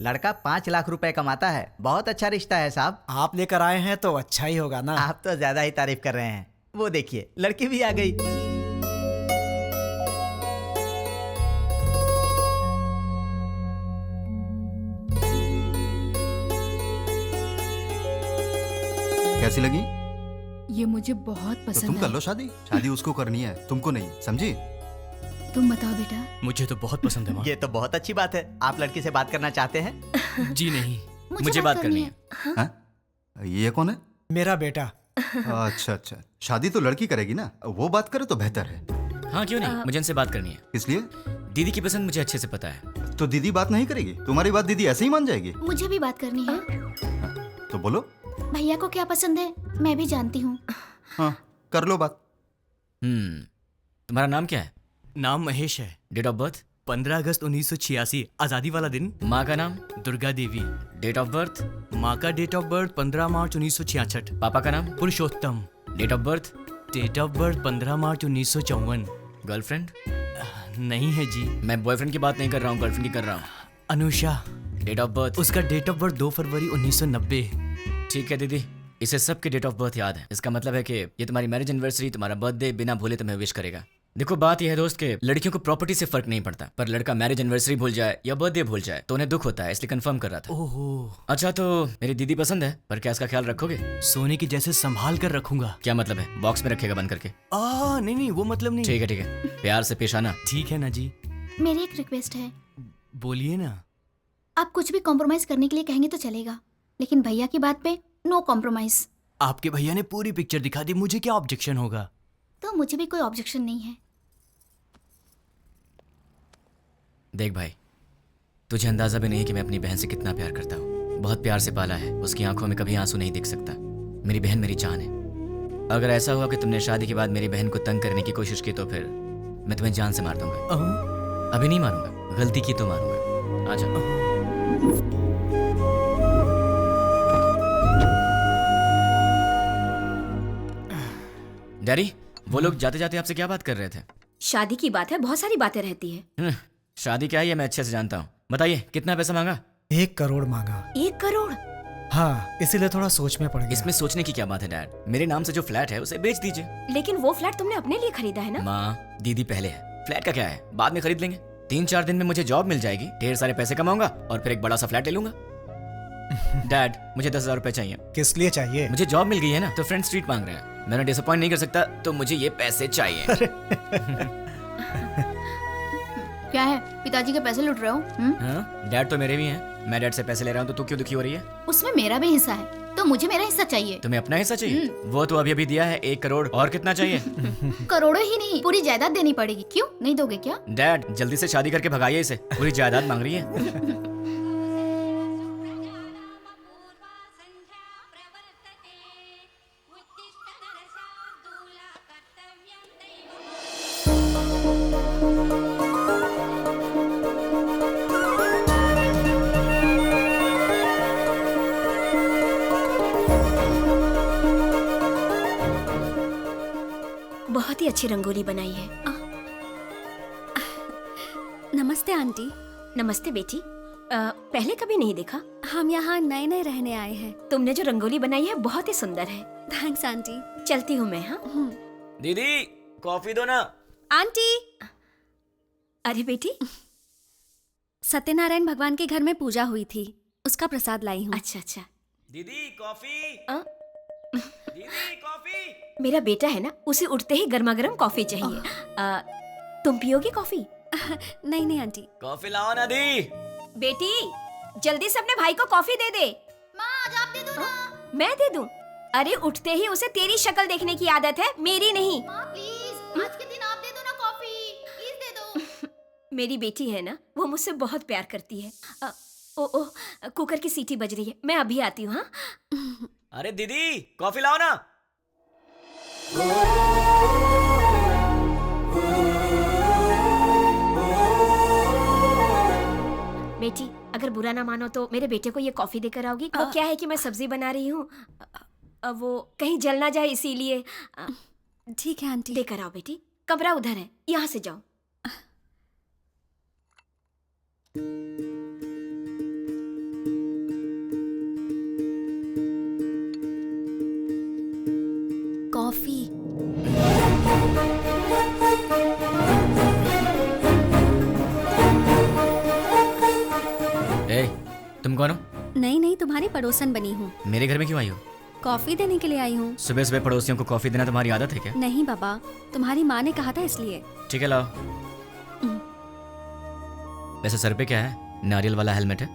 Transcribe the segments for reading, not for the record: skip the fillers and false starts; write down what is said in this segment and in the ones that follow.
लड़का 5 लाख रुपए कमाता है। बहुत अच्छा रिश्ता है साहब। आप लेकर आए हैं तो अच्छा ही होगा ना। आप तो ज्यादा ही तारीफ कर रहे हैं। वो देखिए लड़की भी आ गई। कैसी लगी? ये मुझे बहुत तो पसंद तुम है। कर लो शादी। शादी उसको करनी है, तुमको नहीं, समझी? तुम बताओ बेटा। मुझे तो बहुत पसंद है माँ। ये तो बहुत अच्छी बात है। आप लड़की से बात करना चाहते हैं? जी नहीं, मुझे बात करनी है। हाँ? ये कौन है? मेरा बेटा। अच्छा अच्छा, शादी तो लड़की करेगी ना, वो बात करे तो बेहतर है। हाँ क्यों नहीं, मुझे इनसे बात करनी है। इसलिए दीदी की पसंद मुझे अच्छे से पता है। तो दीदी बात नहीं करेगी? तुम्हारी बात दीदी ऐसे ही मान जाएगी? मुझे भी बात करनी है। तो बोलो। भैया को क्या पसंद है मैं भी जानती हूँ। हाँ कर लो बात। तुम्हारा नाम क्या है? नाम महेश है। Date of birth? 15 अगस्त 1986, आजादी वाला दिन। माँ का नाम? Durga Devi. Date of birth? माँ का डेट ऑफ बर्थ 15 मार्च 1966। पापा का नाम? Purushottam. Date of birth? Date of birth 15 मार्च 1954। गर्लफ्रेंड? नहीं है जी। मैं बॉयफ्रेंड की बात नहीं कर रहा हूँ, गर्लफ्रेंड की कर रहा हूँ। अनुषा। Date of birth? उसका डेट ऑफ बर्थ 2 फरवरी 1990। ठीक है दीदी, इसे सबके डेट ऑफ बर्थ याद है। इसका मतलब है कि ये तुम्हारी मैरिज एनिवर्सरी, तुम्हारा बर्थडे बिना भूले तुम्हें विश करेगा। देखो बात यह है दोस्त कि लड़कियों को प्रॉपर्टी से फर्क नहीं पड़ता, पर लड़का मैरिज एनिवर्सरी भूल जाए या बर्थडे भूल जाए तो उन्हें दुख होता है, इसलिए कंफर्म कर रहा था। ओहो। अच्छा तो मेरी दीदी पसंद है, पर क्या इसका ख्याल रखोगे? सोने की जैसे संभाल कर रखूंगा। क्या मतलब है? बॉक्स में रखेगा बंद करके? नहीं वो मतलब नहीं। ठीक है, प्यार से पेश आना। ठीक है ना जी। मेरी एक रिक्वेस्ट है। बोलिए ना। आप कुछ भी कॉम्प्रोमाइज करने के लिए कहेंगे तो चलेगा, लेकिन भैया की बात पे नो कॉम्प्रोमाइज। आपके भैया ने पूरी पिक्चर दिखा दी, मुझे क्या ऑब्जेक्शन होगा? तो मुझे भी कोई ऑब्जेक्शन नहीं है। देख भाई, तुझे अंदाजा भी नहीं कि मैं अपनी बहन से कितना प्यार करता हूँ। बहुत प्यार से पाला है, उसकी आंखों में कभी आंसू नहीं दिख सकता। मेरी बहन मेरी जान है। अगर ऐसा हुआ कि तुमने शादी के बाद मेरी बहन को तंग करने की कोशिश की तो फिर मैं तुम्हें जान से मार दूंगा। अभी नहीं मारूंगा, गलती की तो मारूंगा। आजा। डैडी, वो लोग जाते जाते आपसे क्या बात कर रहे थे? शादी की बात है, बहुत सारी बातें रहती है। शादी क्या है मैं अच्छे से जानता हूँ। बताइए कितना पैसा मांगा? 1 करोड़ मांगा। 1 करोड़? हाँ, इसीलिए थोड़ा सोच में पड़ गया। इसमें सोचने की क्या बात है डैड? मेरे नाम से जो फ्लैट है उसे बेच दीजिए। लेकिन वो फ्लैट तुमने अपने लिए खरीदा है ना? माँ, दीदी पहले है, फ्लैट का क्या है, बाद में खरीद लेंगे। 3-4 दिन में मुझे जॉब मिल जाएगी, ढेर सारे पैसे कमाऊंगा और फिर एक बड़ा सा फ्लैट ले लूंगा। डैड, मुझे 10,000 रुपए चाहिए। किस लिए चाहिए? मुझे जॉब मिल गई है ना, तो फ्रेंड स्ट्रीट मांग रहे हैं। मैंने डिसअपॉइंट नहीं कर सकता, तो मुझे ये पैसे चाहिए। क्या है, पिताजी के पैसे लूट रहे हो? हाँ, डैड तो मेरे भी हैं। मैं डैड से पैसे ले रहा हूँ तो तू क्यों दुखी हो रही है? उसमें मेरा भी हिस्सा है, तो मुझे मेरा हिस्सा चाहिए। तुम्हें अपना हिस्सा चाहिए? वो तो अभी अभी दिया है 1 करोड़, और कितना चाहिए? करोड़ों ही नहीं, पूरी जायदाद देनी पड़ेगी। क्यों नहीं दोगे क्या? डैड, जल्दी से शादी करके भगाइए इसे, पूरी जायदाद मांग रही है। बहुत ही अच्छी रंगोली बनाई है। नमस्ते आंटी। नमस्ते बेटी। पहले कभी नहीं देखा। हम यहाँ नए नए रहने आए हैं। तुमने जो रंगोली बनाई है बहुत ही सुंदर है। Thanks aunty. चलती हूँ मैं। हाँ दीदी, कॉफी दो ना। आंटी। अरे बेटी, सत्यनारायण भगवान के घर में पूजा हुई थी, उसका प्रसाद लाई हूँ। अच्छा अच्छा। दीदी कॉफी। दीदी कॉफी। मेरा बेटा है ना, उसे उठते ही गर्मा गर्म कॉफी चाहिए। तुम पियोगी कॉफी? नहीं नहीं आंटी। कॉफी लाओ ना दी। बेटी, जल्दी से अपने भाई को कॉफी दे दे। माँ, आज आप दे दो ना। मैं दे दूं? अरे उठते ही उसे तेरी शक्ल देखने की आदत है, मेरी नहीं। माँ प्लीज, आज के दिन आप दे दो ना कॉफी, प्लीज दे दो। मेरी बेटी है ना, वो मुझसे बहुत प्यार करती है। ओ कुकर की सीटी बज रही है, मैं अभी आती हूँ। हाँ अरे दीदी, कॉफी लाओ ना। बेटी, अगर बुरा ना मानो तो मेरे बेटे को ये कॉफी देकर आओगी। वो क्या है कि मैं सब्जी बना रही हूँ, वो कहीं जल ना जाए इसीलिए। ठीक है आंटी। लेकर आओ बेटी, कमरा उधर है, यहाँ से जाओ। तुम कौन हो? नहीं नहीं, तुम्हारी पड़ोसन बनी हूँ। मेरे घर में क्यों आई हो? कॉफी देने के लिए आई हूँ। सुबह सुबह पड़ोसियों को कॉफी देना तुम्हारी आदत है क्या? नहीं बाबा, तुम्हारी माँ ने कहा था इसलिए। ठीक है, लाओ। वैसे सर पे क्या है? नारियल वाला हेलमेट है?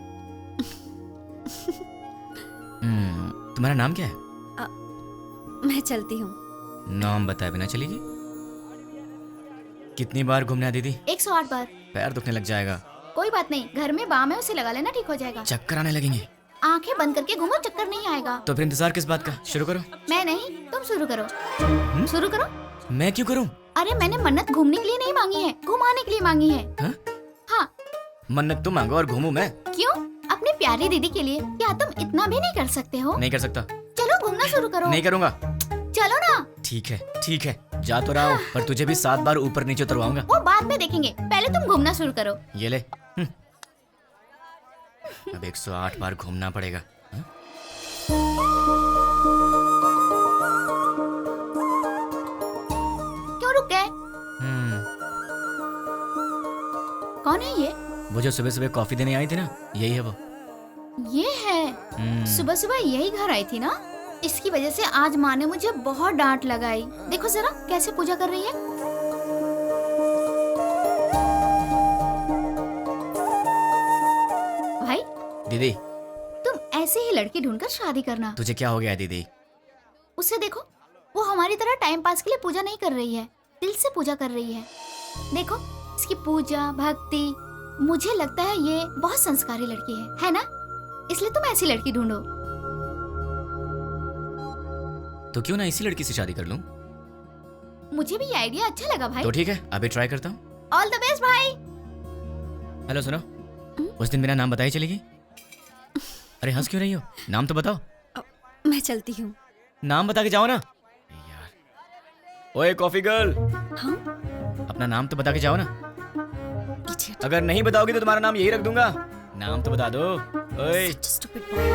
तुम्हारा नाम क्या है? मैं चलती हूँ। नाम बताए बिना चलेगी? कितनी बार घूमना है दीदी? 108 बार। पैर दुखने लग जाएगा। कोई बात नहीं, घर में बाम है, उसे लगा लेना, ठीक हो जाएगा। चक्कर आने लगेंगे। आंखें बंद करके घूमो, चक्कर नहीं आएगा। तो फिर इंतजार किस बात का? शुरू करो। मैं नहीं, तुम शुरू करो। शुरू करो। मैं क्यों करूं? अरे मैंने मन्नत घूमने के लिए नहीं मांगी है, घुमाने के लिए मांगी है। हाँ? हाँ। मन्नत तुम मांगो और घूमूं मैं? क्यों? अपनी प्यारी दीदी के लिए। क्या तुम इतना भी नहीं कर सकते हो? नहीं कर सकता। चलो घूमना शुरू करो। नहीं करूंगा। चलो ना। ठीक है, जा तो रहा हूं, पर तुझे भी 7 बार ऊपर नीचे उतरवाऊंगा। वो बाद में देखेंगे, पहले तुम घूमना शुरू करो। ये ले। अब 108 बार घूमना पड़ेगा। क्यों रुक गए? कौन है ये? वो जो सुबह सुबह कॉफी देने आई थी ना, यही है वो। ये है। सुबह सुबह यही घर आई थी ना, इसकी वजह से आज माँ ने मुझे बहुत डांट लगाई। देखो जरा कैसे पूजा कर रही है। भाई दीदी, तुम ऐसे ही लड़की ढूंढकर शादी करना। तुझे क्या हो गया है दीदी? उसे देखो, वो हमारी तरह टाइम पास के लिए पूजा नहीं कर रही है, दिल से पूजा कर रही है। देखो इसकी पूजा भक्ति, मुझे लगता है ये बहुत संस्कारी लड़की है ना? इसलिए तुम ऐसी लड़की ढूंढो। तो क्यों ना इसी लड़की से शादी कर लूं? मुझे भी ये आइडिया अच्छा लगा भाई। तो ठीक है, अभी ट्राई करता हूँ। ऑल द बेस्ट भाई। हेलो, सुनो, उस दिन मेरा नाम बताई चलेगी? अरे हंस क्यों रही हो? नाम तो बताओ। मैं चलती हूँ। नाम बता के जाओ ना यार। ओए कॉफी गर्ल, हाँ? अपना नाम तो बता के जाओ ना। Idiot. अगर नहीं बताओगी तो तुम्हारा नाम यही रख दूंगा। नाम तो बता दो। ओए Such a stupid boy.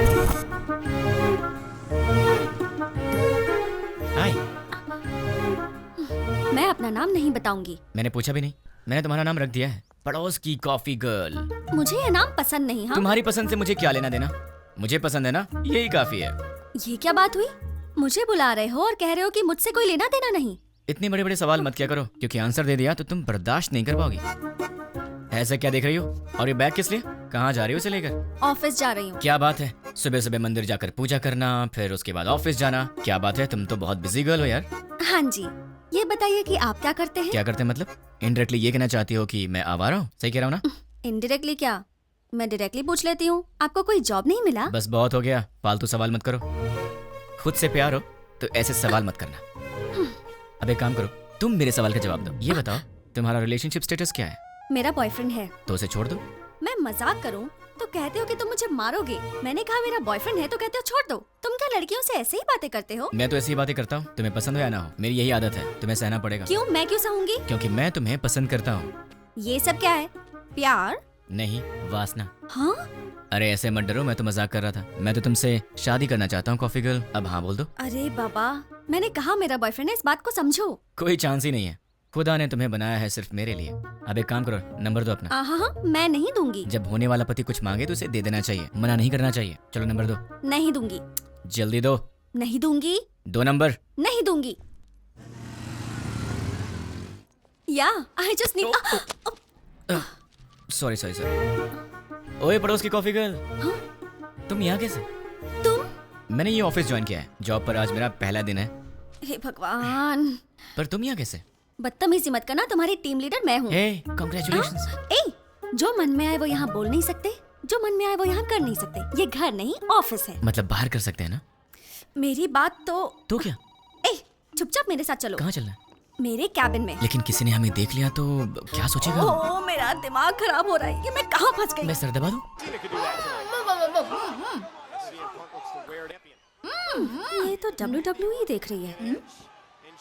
हाय। मैं अपना नाम नहीं बताऊंगी। मैंने पूछा भी नहीं, मैंने तुम्हारा नाम रख दिया है, पड़ोस की कॉफी गर्ल। मुझे ये नाम पसंद नहीं। हाँ? तुम्हारी पसंद से मुझे क्या लेना देना? मुझे पसंद है ना, यही काफी है। ये क्या बात हुई? मुझे बुला रहे हो और कह रहे हो कि मुझसे कोई लेना देना नहीं। इतने बड़े बड़े सवाल मत किया करो, क्योंकि आंसर दे दिया तो तुम बर्दाश्त नहीं कर पाओगी। ऐसा क्या देख रही हो? और ये बैग किस लिए? कहाँ जा रही हो इसे लेकर? ऑफिस जा रही हूँ। क्या बात है, सुबह सुबह मंदिर जाकर पूजा करना, फिर उसके बाद ऑफिस जाना। क्या बात है, तुम तो बहुत बिजी गर्ल हो यार। हाँ जी, ये बताइए कि आप क्या करते हैं? क्या करते हैं मतलब? इनडायरेक्टली ये कहना चाहती हो कि मैं आवारा हूँ? सही कह रहा हूँ ना? इनडायरेक्टली क्या? मैं डायरेक्टली पूछ लेती हूँ, आपको कोई जॉब नहीं मिला? बस बहुत हो गया, फालतू सवाल मत करो। खुद से प्यार हो तो ऐसे सवाल मत करना। अब एक काम करो, तुम मेरे सवाल का जवाब दो। ये बताओ, तुम्हारा रिलेशनशिप स्टेटस क्या है? मेरा बॉयफ्रेंड है। तो उसे छोड़ दो। मैं मजाक करूं तो कहते हो कि तुम मुझे मारोगे। मैंने कहा मेरा बॉयफ्रेंड है तो कहते हो छोड़ दो। तुम क्या लड़कियों से ऐसे ही बातें करते हो? मैं तो ऐसी ही बातें करता हूँ, तुम्हें पसंद हो या ना हो, मेरी यही आदत है, तुम्हें सहना पड़ेगा। क्यों? मैं क्यों सहूंगी? क्योंकि मैं तुम्हें पसंद करता हूँ। ये सब क्या है? प्यार? नहीं, वासना। हाँ? अरे ऐसे मत डरो, मैं तो मजाक कर रहा था। मैं तो तुमसे शादी करना चाहता हूँ कॉफी गर्ल। अब हाँ बोल दो। अरे बाबा, मैंने कहा मेरा बॉयफ्रेंड है, इस बात को समझो। कोई चांस ही नहीं है, खुदा ने तुम्हें बनाया है सिर्फ मेरे लिए। अब एक काम करो, नंबर दो अपना। हाँ, मैं नहीं दूंगी। जब होने वाला पति कुछ मांगे तो उसे दे देना चाहिए, मना नहीं करना चाहिए। चलो नंबर दो। नहीं दूंगी। जल्दी दो। नहीं दूंगी। 2 नंबर। नहीं दूंगी। या I just need. Sorry sorry sorry. ओए पड़ोस की कॉफी गर्ल, तुम यहाँ कैसे? तुम? मैंने ये ऑफिस ज्वाइन किया है, जॉब पर आज मेरा पहला दिन है। हे भगवान, पर तुम यहाँ कैसे? बदतमीजी मत करना, तुम्हारी टीम लीडर मैं हूँ। हे, कांग्रेचुलेशंस। ए, जो मन में आए वो यहाँ बोल नहीं सकते, जो मन में आए वो यहाँ कर नहीं सकते। ये घर नहीं ऑफिस है। मतलब बाहर कर सकते हैं ना? मेरी बात तो क्या? ए, चुपचाप मेरे साथ चलो। कहाँ चलना है? मेरे कैबिन में। लेकिन किसी ने हमें देख लिया तो क्या सोचेगा? ओह, मेरा दिमाग खराब हो रहा है, ये मैं कहाँ फंस गई? मैं सर दबा दूं? ये तो WWE देख रही है।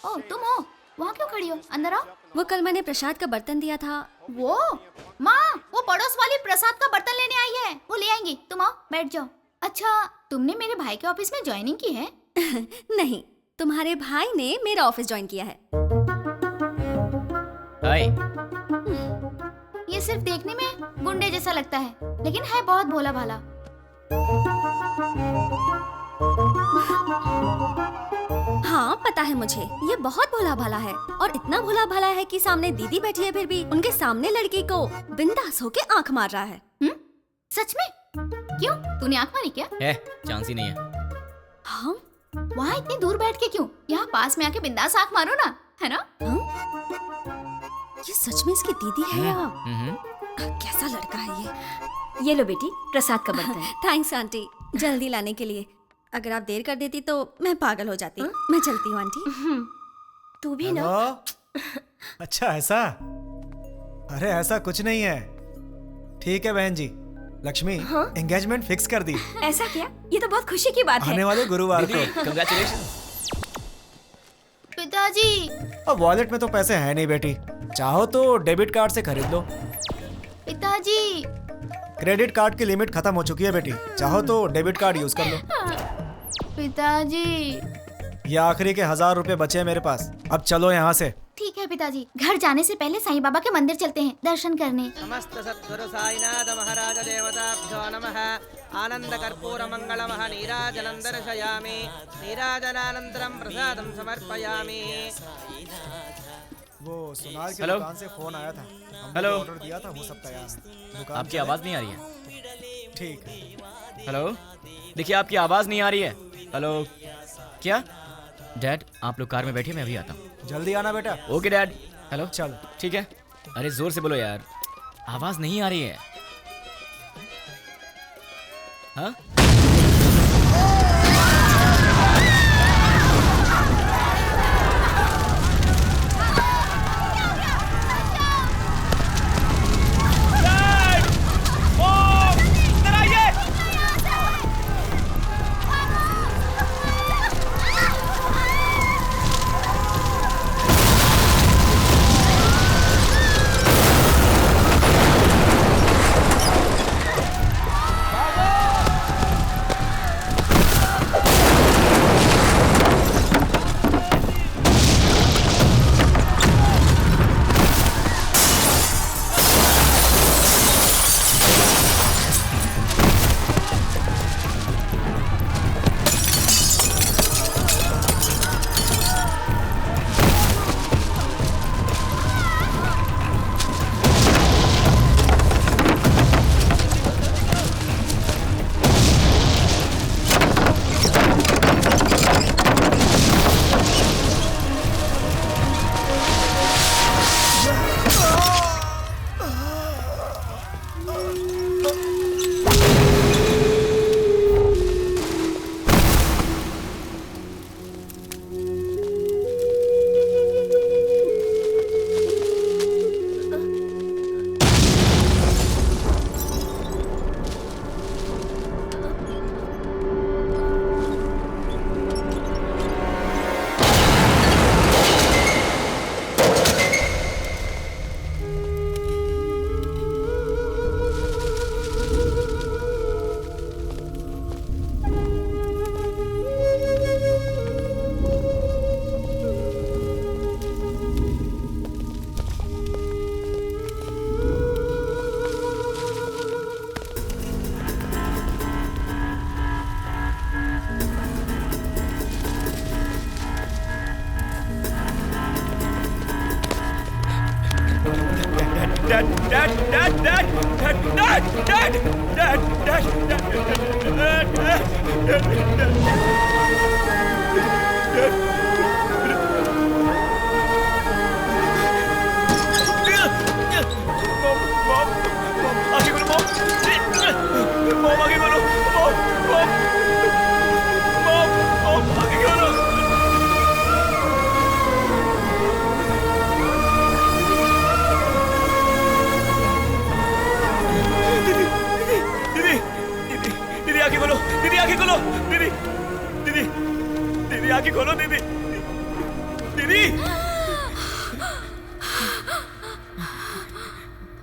ओ तुम हो? वहाँ क्यों खड़ी हो? अंदर आओ। वो कल मैंने प्रसाद का बर्तन दिया था। वो माँ, वो पड़ोस वाली प्रसाद का बर्तन लेने आई है, वो ले आएंगी। तुम आओ, बैठ जाओ। अच्छा, तुमने मेरे भाई के ऑफिस में ज्वाइनिंग की है? नहीं, तुम्हारे भाई ने मेरा ऑफिस ज्वाइन किया है। हाय। ये सिर्फ देखने में गुंडे जैसा लगता है, लेकिन है बहुत भोला भाला। हाँ पता है मुझे, ये बहुत भोला भाला है और इतना भोला भाला है कि सामने दीदी बैठी है फिर भी उनके सामने लड़की को बिंदास होके आंख मार रहा है। सच में? क्यों, तूने आंख मारी क्या? है, चांस ही नहीं है। हाँ? वहाँ इतनी दूर बैठ के क्यों? यहाँ पास में आके बिंदास आंख मारो ना, है ना? ये सच में इसकी दीदी है या हम्म। कैसा लड़का है ये लो बेटी, प्रसाद का बर्तन। थैंक्स आंटी, जल्दी लाने के लिए। अगर आप देर कर देती तो मैं पागल हो जाती। मैं चलती हूँ आंटी। तू भी ना। हेलो? अच्छा ऐसा? अरे ऐसा कुछ नहीं है। ठीक है बहन जी, लक्ष्मी एंगेजमेंट फिक्स कर दी ऐसा क्या? ये तो बहुत खुशी की बात है। आने वाले गुरुवार को। कंग्रेचुलेशन। पिताजी। अब वॉलेट में तो पैसे हैं नहीं बेटी, चाहो तो डेबिट कार्ड से खरीद लो। पिताजी। क्रेडिट कार्ड की लिमिट खत्म हो चुकी है बेटी, चाहो तो डेबिट कार्ड यूज कर लो। पिताजी। ये आखिरी के 1000 रुपए बचे हैं मेरे पास, अब चलो यहाँ से। ठीक है पिताजी, घर जाने से पहले साईं बाबा के मंदिर चलते हैं दर्शन करने। समस्त सद्गुरु साईनाथ महाराज देवताभ्यो नमः। आनंद कर्पूर मंगलमः नीराजनं दर्शयामि। नीराजनानन्तरं प्रसादं समर्पयामि। वो सुनार की हेलो? दुकान से फोन आया था, हमने हेलो? ऑर्डर दिया था, वो सब तैयार है। दुकान आपकी चले? आवाज़ नहीं आ रही है। ठीक है। हेलो, देखिए आपकी आवाज़ नहीं आ रही है। हेलो, क्या? डैड, आप लोग कार में बैठिए, मैं अभी आता हूँ। जल्दी आना बेटा। Okay dad. हेलो, चलो। ठीक है। अरे जोर से बोलो यार, आवाज़ नहीं आ रही है। हाँ?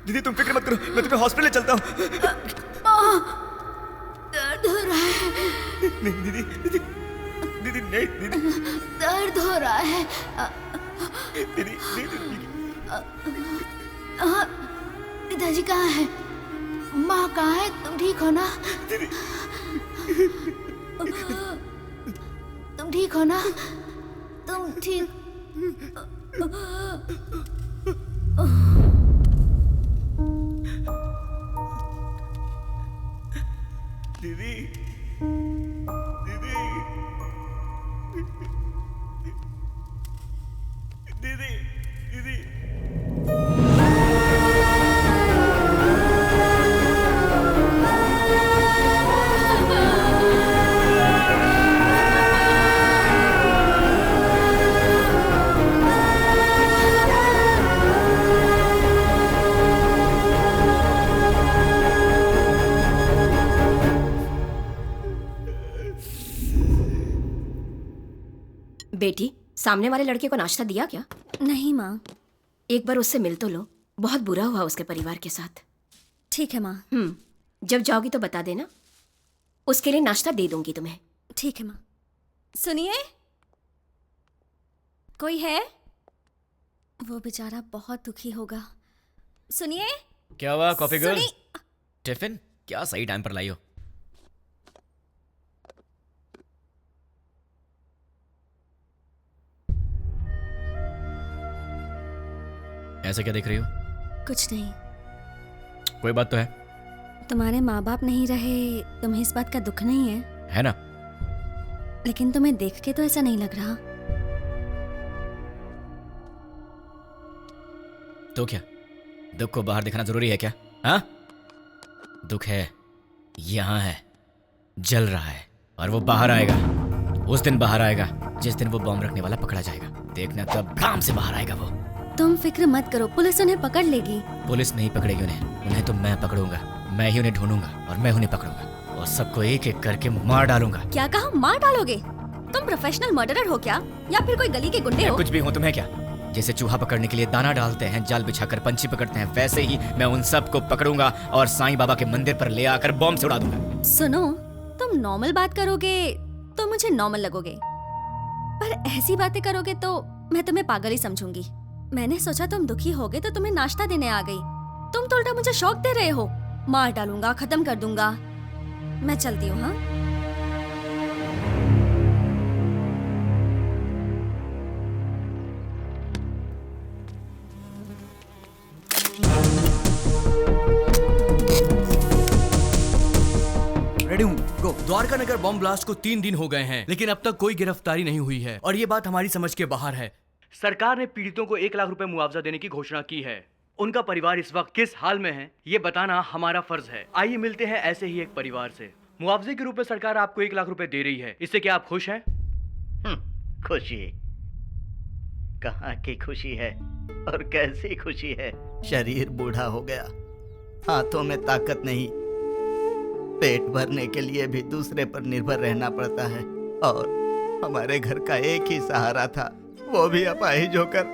दीदी तुम फिक्र मत करो, मैं तुम्हें हॉस्पिटल चलता हूँ। दर्द हो रहा है। नहीं दीदी, दीदी, दीदी नहीं दीदी, दर्द हो रहा है। दीदी, दीदी, पिताजी कहाँ है? माँ कहाँ है? तुम ठीक हो ना? दीदी, तुम ठीक हो ना? तुम ठीक? दीदी, दीदी, दीदी, दीदी। बेटी, सामने वाले लड़के को नाश्ता दिया क्या? नहीं माँ। एक बार उससे मिल तो लो, बहुत बुरा हुआ उसके परिवार के साथ। ठीक है माँ। जब जाओगी तो बता देना, उसके लिए नाश्ता दे दूंगी तुम्हें। ठीक है माँ। सुनिए, कोई है? वो बेचारा बहुत दुखी होगा। सुनिए। क्या हुआ कॉफी गर्ल? सुनी- टिफिन क्या सही टाइम पर लाई हो? ऐसे क्या देख रही हो? कुछ नहीं। कोई बात तो है? तुम्हारे माँ बाप नहीं रहे, तुम्हें इस बात का दुख नहीं है? है ना? लेकिन तुम्हें देख के तो ऐसा नहीं लग रहा। तो क्या दुख को बाहर दिखाना जरूरी है क्या? हाँ, दुख है, यहां है, जल रहा है, और वो बाहर आएगा। उस दिन बाहर आएगा जिस दिन वो बॉम्ब रखने वाला पकड़ा जाएगा। देखना कब काम से बाहर आएगा वो। तुम फिक्र मत करो, पुलिस उन्हें पकड़ लेगी। पुलिस नहीं पकड़ेगी उन्हें तो मैं पकड़ूंगा। मैं ही उन्हें ढूंढूंगा और मैं उन्हें पकड़ूंगा और सबको एक एक करके मार डालूंगा। क्या कहा? मार डालोगे? तुम प्रोफेशनल मर्डरर हो क्या, या फिर कोई गली के गुंडे मैं हो? कुछ भी हूँ, तुम्हें क्या? जैसे चूहा पकड़ने के लिए दाना डालते हैं, जाल बिछाकर पंछी पकड़ते हैं, वैसे ही मैं उन सबको पकड़ूंगा और साईं बाबा के मंदिर पर ले आकर बॉम्ब से उड़ा दूंगा। सुनो, तुम नॉर्मल बात करोगे तो मुझे नॉर्मल लगोगे, पर ऐसी बातें करोगे तो मैं तुम्हें पागल ही समझूंगी। मैंने सोचा तुम दुखी होगे तो तुम्हें नाश्ता देने आ गई। तुम तो उल्टा मुझे शौक दे रहे हो। मार डालूंगा, खत्म कर दूंगा। मैं चलती हूँ। हाँ, रेडी हूँ, गो। द्वारका नगर बॉम्ब ब्लास्ट को 3 दिन हो गए हैं, लेकिन अब तक कोई गिरफ्तारी नहीं हुई है और ये बात हमारी समझ के बाहर है। सरकार ने पीड़ितों को 1 लाख रुपए मुआवजा देने की घोषणा की है। उनका परिवार इस वक्त किस हाल में है, ये बताना हमारा फर्ज है। आइए मिलते हैं ऐसे ही एक परिवार से। मुआवजे के रूप में सरकार आपको 1 लाख रुपए दे रही है, इससे क्या आप खुश हैं? खुशी कहाँ की खुशी है और कैसी खुशी है? शरीर बूढ़ा हो गया, हाथों में ताकत नहीं, पेट भरने के लिए भी दूसरे पर निर्भर रहना पड़ता है, और हमारे घर का एक ही सहारा था, वो भी अपाहिज होकर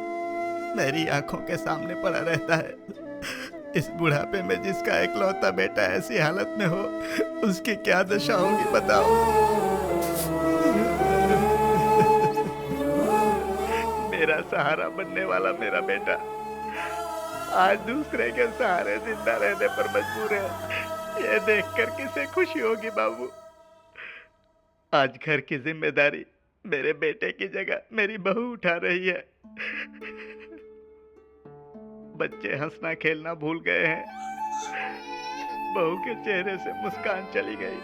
मेरी आंखों के सामने पड़ा रहता है। इस बुढ़ापे में जिसका एकलौता बेटा ऐसी हालत में हो, उसकी क्या दशा होगी बताओ। मेरा सहारा बनने वाला मेरा बेटा आज दूसरे के सहारे जिंदा रहने पर मजबूर है। ये देखकर किसे खुशी होगी बाबू। आज घर की जिम्मेदारी मेरे बेटे की जगह मेरी बहू उठा रही है। बच्चे हंसना खेलना भूल गए हैं, बहू के चेहरे से मुस्कान चली गई।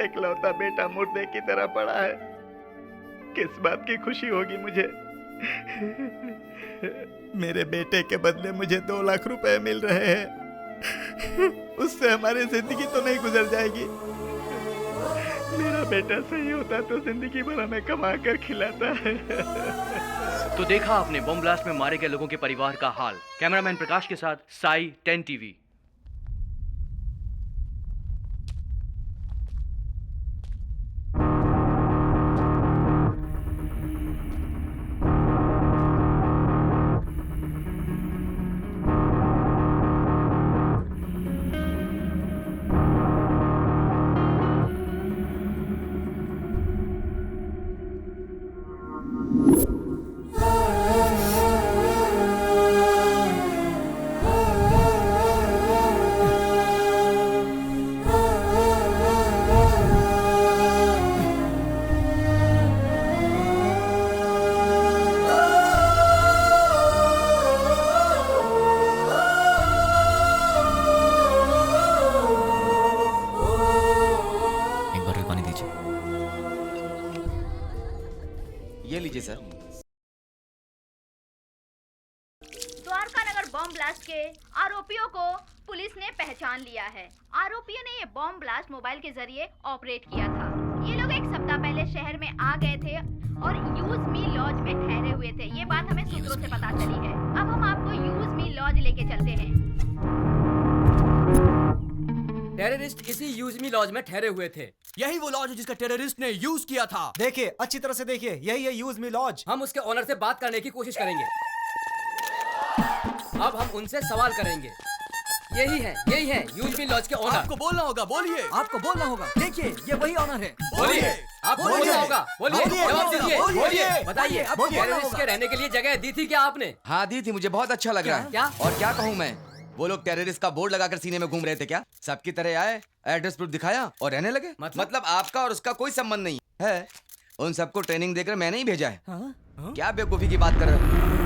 एकलौता बेटा मुर्दे की तरह पड़ा है, किस बात की खुशी होगी मुझे। मेरे बेटे के बदले मुझे 2 लाख रुपए मिल रहे हैं, उससे हमारी जिंदगी तो नहीं गुजर जाएगी। मेरा बेटा सही होता तो जिंदगी भर हमें कमा कर खिलाता है। तो देखा आपने बॉम्ब ब्लास्ट में मारे गए लोगों के परिवार का हाल। कैमरामैन प्रकाश के साथ साई 10 टीवी। ब्लास्ट के आरोपियों को पुलिस ने पहचान लिया है। आरोपियों ने ये बॉम्ब ब्लास्ट मोबाइल के जरिए ऑपरेट किया था। ये लोग एक सप्ताह पहले शहर में आ गए थे और यूज मी लॉज में ठहरे हुए थे। ये बात हमें सूत्रों से पता चली है। अब हम आपको यूज मी लॉज लेके चलते हैं। टेररिस्ट इसी यूज मी लॉज में ठहरे हुए थे। यही वो लॉज है जिसका टेररिस्ट ने यूज किया था। देखिए, अच्छी तरह से देखिए, यही है यूज मी लॉज। हम उसके ओनर से बात करने की कोशिश करेंगे। अब हम उनसे सवाल करेंगे। यही है यूज मी लॉज के ओनर। आपको बोलना होगा, बोलिए। आपको बोलना होगा। देखिए, ये वही ओनर है। बोलिए। आपको बोलना होगा, बोलिए। जवाब दीजिए, बोलिए। बताइए, टेररिस्ट के रहने के लिए जगह दी थी क्या आपने? हाँ दी थी, मुझे बहुत अच्छा लग रहा है। क्या? और क्या कहूँ मैं, वो लोग टेररिस्ट का बोर्ड लगाकर सीने में घूम रहे थे क्या? सबकी तरह आए, एड्रेस प्रूफ दिखाया और रहने लगे। मतलब आपका और उसका कोई संबंध नहीं है। उन सबको ट्रेनिंग देकर मैंने ही भेजा है। क्या बेवकूफी की बात कर रहे हो?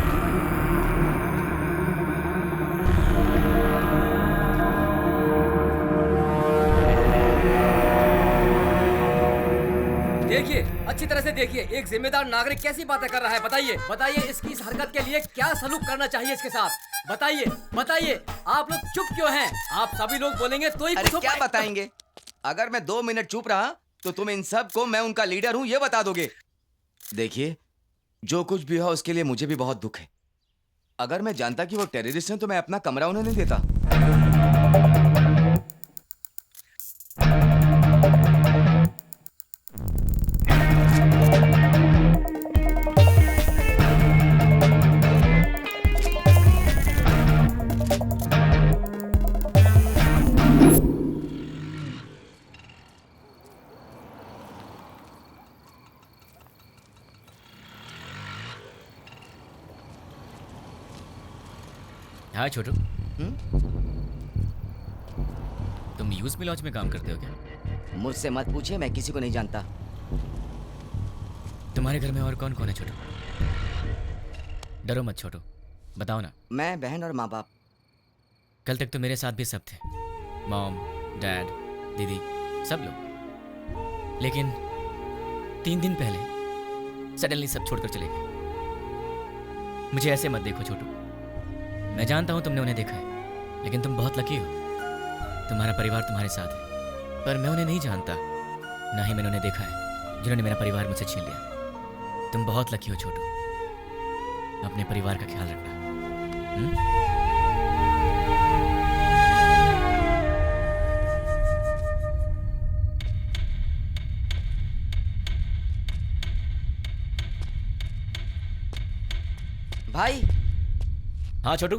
देखिए, अच्छी तरह से देखिए, एक जिम्मेदार नागरिक कैसी बातें कर रहा है। बताइए इसकी इस हरकत के लिए क्या सलूक करना चाहिए इसके साथ। बताइए, आप लोग चुप क्यों हैं? आप सभी लोग बोलेंगे तो ही अरे क्या बताएंगे? अगर मैं 2 मिनट चुप रहा तो तुम इन सब को मैं उनका लीडर हूँ ये बता दोगे। देखिए, जो कुछ भी हो उसके लिए मुझे भी बहुत दुख है। अगर मैं जानता कि वो टेररिस्ट हैं तो मैं अपना कमरा उन्हें नहीं देता। हाँ छोटू, तुम यूज मी लॉज में काम करते हो क्या? मुझसे मत पूछिए, मैं किसी को नहीं जानता। तुम्हारे घर में और कौन कौन है छोटू? डरो मत छोटू, बताओ ना। मैं, बहन और माँ बाप। कल तक तो मेरे साथ भी सब थे, मॉम, डैड, दीदी, सब लोग। लेकिन 3 दिन पहले सडनली सब छोड़कर चले गए। मुझे ऐसे मत देखो छोटू, मैं जानता हूं तुमने उन्हें देखा है, लेकिन तुम बहुत लकी हो, तुम्हारा परिवार तुम्हारे साथ है। पर मैं उन्हें नहीं जानता, ना ही मैंने उन्हें देखा है जिन्होंने मेरा परिवार मुझसे छीन लिया। तुम बहुत लकी हो छोटू, अपने परिवार का ख्याल रखना। भाई। हाँ छोटू।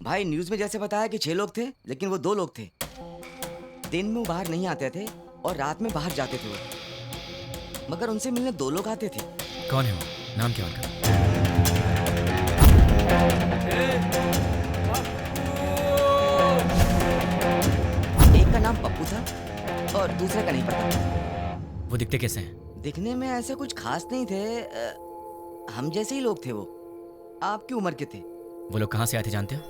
भाई, न्यूज में जैसे बताया कि 6 लोग थे, लेकिन वो 2 लोग थे। दिन में वो बाहर नहीं आते थे और रात में बाहर जाते थे वो, मगर उनसे मिलने 2 लोग आते थे। कौन है वो? नाम क्या उनका? एक का नाम पप्पू था और दूसरे का नहीं पता। वो दिखते कैसे हैं? दिखने में ऐसे कुछ खास नहीं थे, हम जैसे ही लोग थे वो, आपकी उम्र के थे। वो लोग कहाँ से आए थे जानते हो?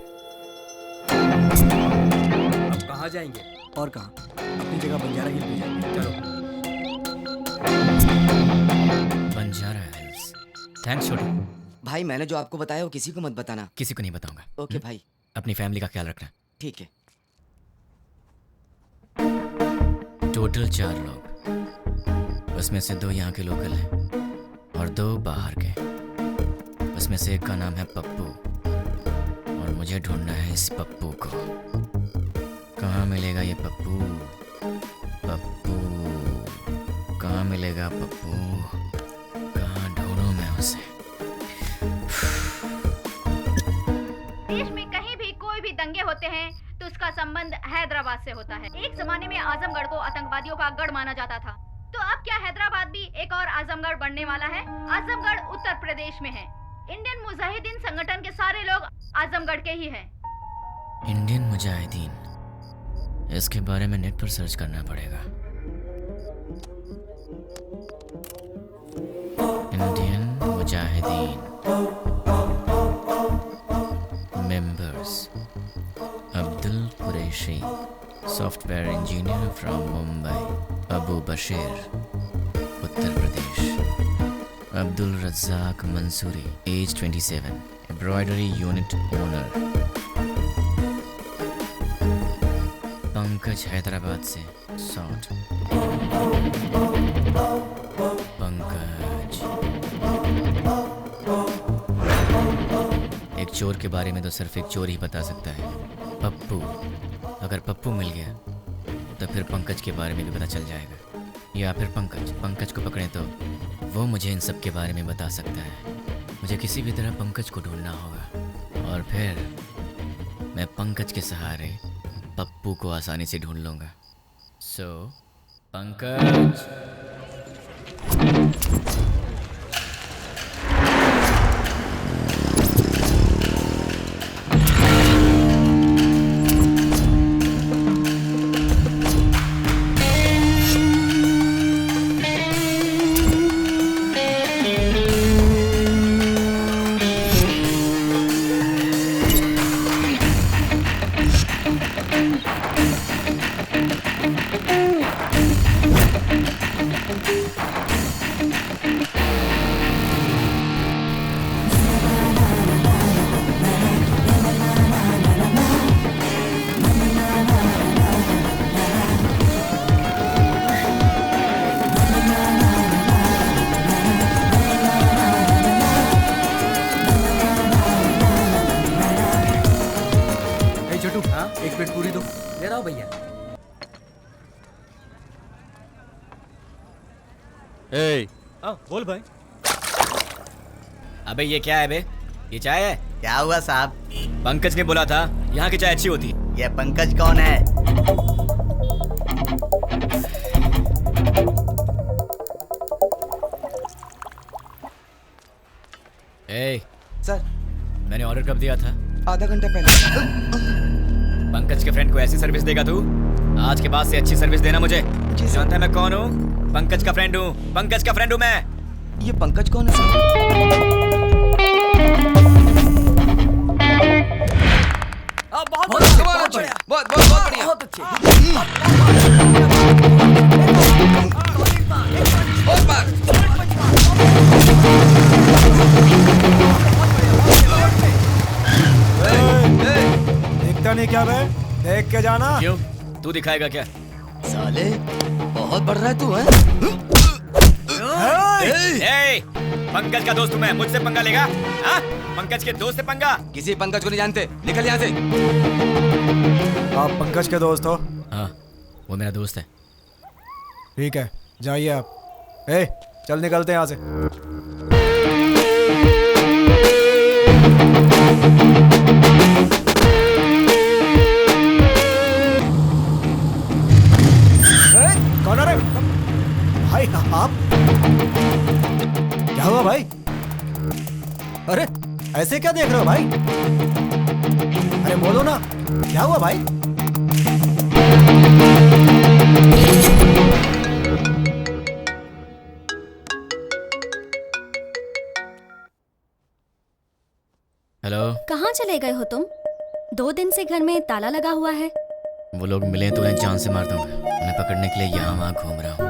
अब कहाँ जाएंगे? और कहाँ? अपनी जगह बंजारा हिल पे जाएंगे। चलो। बंजारा हिल्स। थैंक्स छोटू। भाई, मैंने जो आपको बताया वो किसी को मत बताना। किसी को नहीं बताऊंगा। ओके भाई। अपनी फैमिली का ख्याल रखना। ठीक है। टोटल 4 लोग, उसमें से 2 यहाँ के लोकल हैं और 2 बाहर के। उसमें से एक का नाम है पप्पू और मुझे ढूंढना है इस पप्पू को। कहाँ मिलेगा ये पप्पू? पप्पू कहाँ मिलेगा? पप्पू कहाँ ढूंढूं मैं उसे? देश में कहीं भी कोई भी दंगे होते हैं तो उसका संबंध हैदराबाद से होता है। एक जमाने में आजमगढ़ को आतंकवादियों का गढ़ माना जाता था, तो अब क्या हैदराबाद भी एक और आजमगढ़ बनने वाला है? आजमगढ़ उत्तर प्रदेश में है। इंडियन मुजाहिदीन संगठन के सारे लोग आजमगढ़ के ही हैं। इंडियन मुजाहिदीन, इसके बारे में नेट पर सर्च करना पड़ेगा। Indian Mujahideen members: Abdul Qureshi, software engineer from Mumbai, Abu Bashir, Uttar Pradesh, Abdul Razak Mansuri, age 27, embroidery unit owner. Pankaj Hyderabad से सॉर्ट। पंकज। एक चोर के बारे में तो सिर्फ एक चोर ही बता सकता है, पप्पू। अगर पप्पू मिल गया तो फिर पंकज के बारे में भी पता चल जाएगा, या फिर पंकज को पकड़ें तो वो मुझे इन सब के बारे में बता सकता है। मुझे किसी भी तरह पंकज को ढूंढना होगा और फिर मैं पंकज के सहारे पप्पू को आसानी से ढूंढ लूंगा। सो पंकज। एक प्लेट पूरी दो। ले रहा हूँ भैया। बोल भाई। अबे ये क्या है बे? ये चाय है? क्या हुआ साहब? पंकज ने बोला था यहाँ की चाय अच्छी होती। ये पंकज कौन है? सर, मैंने ऑर्डर कब दिया था? आधा घंटा पहले। पंकज के फ्रेंड को ऐसी सर्विस देगा तू? आज के बाद से अच्छी सर्विस देना मुझे। जानता है मैं कौन हूँ? पंकज का फ्रेंड हूँ। पंकज का फ्रेंड हूँ मैं। ये पंकज कौन है सर? बहुत बढ़िया। बहुत बार। देखता नहीं क्या बे? देख के जाना। क्यों? तू दिखाएगा क्या? साले बहुत बढ़ रहा है तू, है? पंकज का दोस्त हूँ मैं, मुझसे पंगा लेगा? हाँ? पंकज के दोस्त से पंगा? किसी पंकज को नहीं जानते, निकल यहाँ से। आप पंकज के दोस्त हो? हाँ, वो मेरा दोस्त है। ठीक है, जाइए आप। चल निकलते हैं यहाँ से। कौन है रे? भाई आप? क्या हुआ भाई? अरे ऐसे क्या देख रहे हो भाई? अरे बोलो ना, क्या हुआ भाई? हेलो। कहाँ चले गए हो तुम? 2 दिन से घर में ताला लगा हुआ है। वो लोग मिले तो उन्हें जान से मार दूंगा। उन्हें पकड़ने के लिए यहाँ वहाँ घूम रहा हूँ।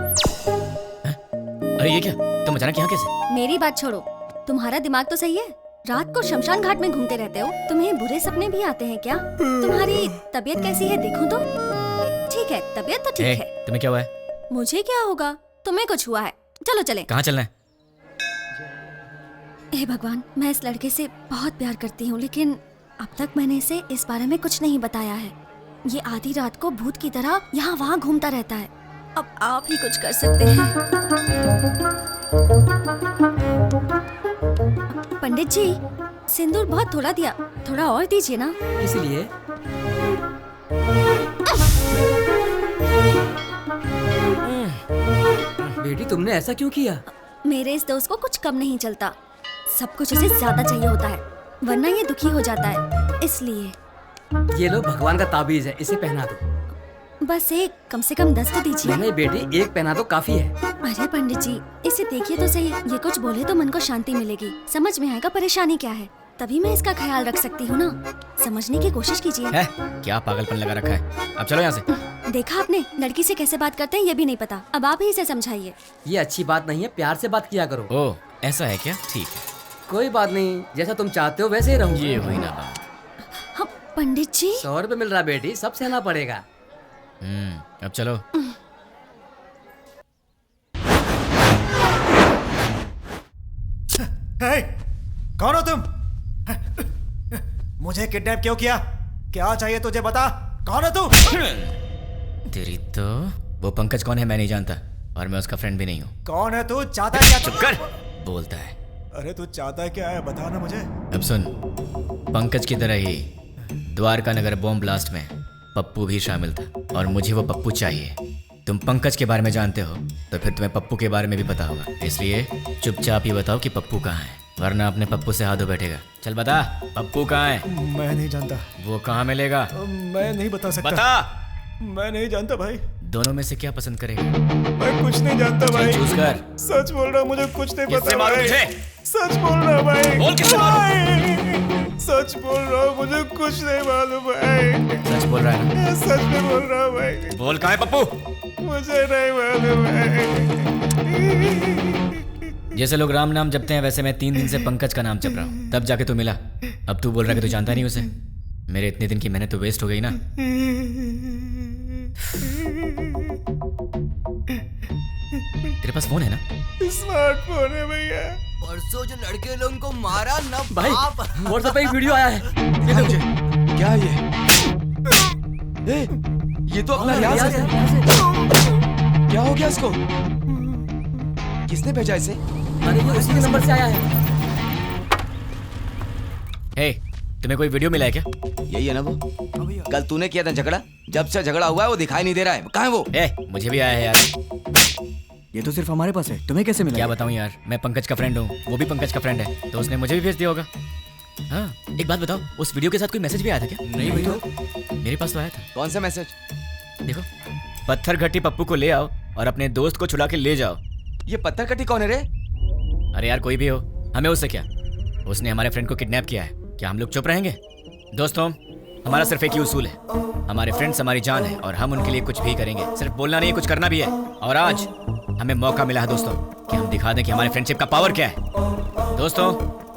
अरे ये क्या? तुम अचानक यहाँ कैसे? मेरी बात छोड़ो, तुम्हारा दिमाग तो सही है? रात को शमशान घाट में घूमते रहते हो। तुम्हें बुरे सपने भी आते हैं क्या? तुम्हारी तबीयत कैसी है देखूं तो? ठीक है, तबीयत तो ठीक है। तुम्हें क्या हुआ है? मुझे क्या होगा? तुम्हें कुछ हुआ है। चलो चले। कहाँ चलना है? हे भगवान, मैं इस लड़के से बहुत प्यार करती हूँ, लेकिन अब तक मैंने इसे इस बारे में कुछ नहीं बताया है। ये आधी रात को भूत की तरह यहाँ वहाँ घूमता रहता है। अब आप ही कुछ कर सकते हैं। पंडित जी, सिंदूर बहुत थोड़ा दिया, थोड़ा और दीजिए ना। इसलिए बेटी तुमने ऐसा क्यों किया? मेरे इस दोस्त को कुछ कम नहीं चलता, सब कुछ उसे ज्यादा चाहिए होता है, वरना ये दुखी हो जाता है। इसलिए ये लो भगवान का ताबीज है, इसे पहना दो। बस एक, कम से कम 10 तो दीजिए। नहीं बेटी, एक पहना दो काफी है। अरे पंडित जी, इसे देखिए तो सही, ये कुछ बोले तो मन को शांति मिलेगी, समझ में आएगा परेशानी क्या है। तभी मैं इसका ख्याल रख सकती हूँ ना। समझने की कोशिश कीजिए। है क्या पागलपन लगा रखा है? अब चलो यहाँ से। देखा आपने, लड़की से कैसे बात करते हैं ये भी नहीं पता। अब आप ही इसे समझाइए। ये अच्छी बात नहीं है, प्यार से बात किया करो। ओह ऐसा है क्या? ठीक है, कोई बात नहीं, जैसा तुम चाहते हो वैसे ही रहूँ। ये हुई ना बात। हाँ, पंडित जी 100 रुपए मिल रहा बेटी, सब सहना पड़ेगा। अब चलो। हे, कौन हो तुम? मुझे किडनैप क्यों किया? क्या चाहिए तुझे, बता। कौन है तू? तेरी तो वो पंकज कौन है मैं नहीं जानता, और मैं उसका फ्रेंड भी नहीं हूँ। कौन है तू? चाहता क्या? चुप कर, बोलता है। अरे तू चाहता क्या है, बता ना मुझे। अब सुन, पंकज की तरह ही द्वारका नगर बॉम्ब ब्लास्ट में पप्पू भी शामिल था, और मुझे वो पप्पू चाहिए। तुम पंकज के बारे में जानते हो तो फिर तुम्हें पप्पू के बारे में भी पता होगा, इसलिए चुपचाप ही बताओ कि पप्पू कहाँ है, वरना अपने पप्पू से हाथों बैठेगा। चल बता, पप्पू कहाँ है? मैं नहीं जानता। वो कहाँ मिलेगा? मैं नहीं बता सकता। बता। मैं नहीं जानता भाई। दोनों में से क्या पसंद करेगा? मैं कुछ नहीं जानता भाई। चूज कर। सच बोल रहा, मुझे कुछ नहीं किससे पता मालूम भाई। तुझे? सच बोल रहा भाई। बोल किससे मालूम? सच बोल रहा हूँ, मुझे कुछ नहीं मालूम भाई। सच बोल रहा है ना? सच में बोल रहा हूँ भाई। बोल कहाँ है पप्पू? मुझे नहीं मालूम है। जैसे लोग राम नाम जपते हैं वैसे मैं 3 दिन से पंकज का नाम जप रहा हूँ, तब जाके तू मिला। अब तू बोल रहा है कि तू जानता नहीं उसे। मेरे इतने दिन की मेहनत तो वेस्ट हो गई ना। तेरे पास फोन है ना? स्मार्टफोन है भैया। परसों जो लड़के लोग को मारा ना भाई, व्हाट्सएप पे एक वीडियो आया है, ये देखो। क्या ये? ये तो अपना रियाज है। क्या हो गया इसको? किसने भेजा इसे? अरे ये उसी के नंबर से आया है। हे, तुम्हें कोई वीडियो मिला है क्या? यही है ना वो? कल तूने किया था झगड़ा, जब से झगड़ा हुआ है वो दिखाई नहीं दे रहा है। कहाँ है वो? मुझे भी आया है यार। ये तो सिर्फ हमारे पास है, तुम्हें कैसे मिला? क्या बताऊं यार, मैं पंकज का फ्रेंड हूँ, वो भी पंकज का फ्रेंड है, तो उसने मुझे भी भेज दिया होगा। हाँ, एक बात बताओ, उस वीडियो के साथ कोई मैसेज भी आया था क्या? नहीं भैया। मेरे पास तो आया था। कौन सा मैसेज? देखो, पत्थर घट्टी पप्पू को ले आओ और अपने दोस्त को छुड़ा के ले जाओ। ये पत्थर कटी कौन है रे? अरे यार कोई भी हो, हमें उससे क्या? उसने हमारे फ्रेंड को किडनैप किया है, क्या हम लोग चुप रहेंगे? दोस्तों, हमारा सिर्फ एक ही उसूल है, हमारे फ्रेंड्स हमारी जान है और हम उनके लिए कुछ भी करेंगे। सिर्फ बोलना नहीं, कुछ करना भी है। और आज हमें मौका मिला है दोस्तों कि हम दिखा दें कि हमारे फ्रेंडशिप का पावर क्या है। दोस्तों,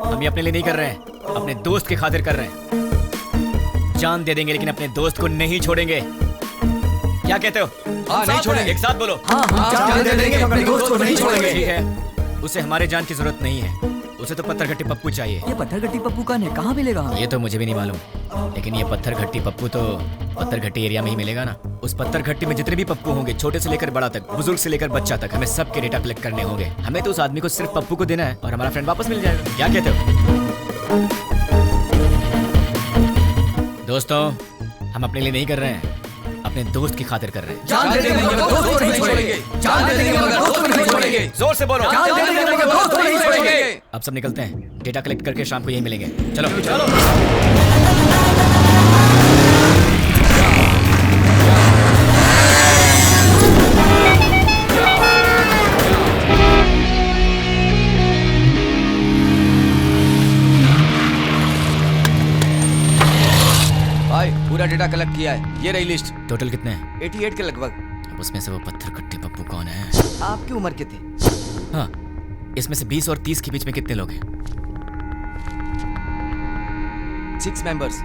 हम ये अपने लिए नहीं कर रहे हैं, अपने दोस्त की खातिर कर रहे हैं। जान दे देंगे लेकिन अपने दोस्त को नहीं छोड़ेंगे। क्या कहते हो? हाँ, नहीं छोड़ेंगे। एक साथ बोलो। हाँ, जान दे देंगे, अपने दोस्त को नहीं छोड़ेंगे। ठीक है, उसे हमारे जान की जरूरत नहीं है, उसे तो पत्थर घट्टी पप्पू चाहिए। ये पत्थर घट्टी पप्पू कहाँ मिलेगा? ये तो मुझे भी नहीं मालूम, लेकिन ये पत्थर घट्टी पप्पू तो पत्थर घट्टी एरिया में ही मिलेगा ना। उस पत्थर घट्टी में जितने भी पप्पू होंगे, छोटे से लेकर बड़ा तक, बुजुर्ग से लेकर बच्चा तक, हमें सबके डेटा कलेक्ट करने होंगे। हमें तो उस आदमी को सिर्फ पप्पू को देना है और हमारा फ्रेंड वापस मिल जाएगा। क्या कहते हो दोस्तों? हम अपने लिए नहीं कर रहे हैं, अपने दोस्त की खातिर कर रहे हैं। जान दे देंगे मगर दोस्त को नहीं छोड़ेंगे। जान दे देंगे मगर दोस्त को नहीं छोड़ेंगे। जोर से बोलो। जान दे देंगे मगर दोस्त को नहीं छोड़ेंगे। अब सब निकलते हैं, डेटा कलेक्ट करके शाम को यही मिलेंगे। चलो चलो। भाई पूरा डेटा कलेक्ट किया है, ये रही लिस्ट। टोटल कितने हैं? 88 के लगभग। अब उसमें से वो पत्थर घट्टी पप्पू कौन है? आपकी उम्र के थे? हाँ, इसमें से 20 और 30 के बीच में कितने लोग हैं? 6 मेंबर्स।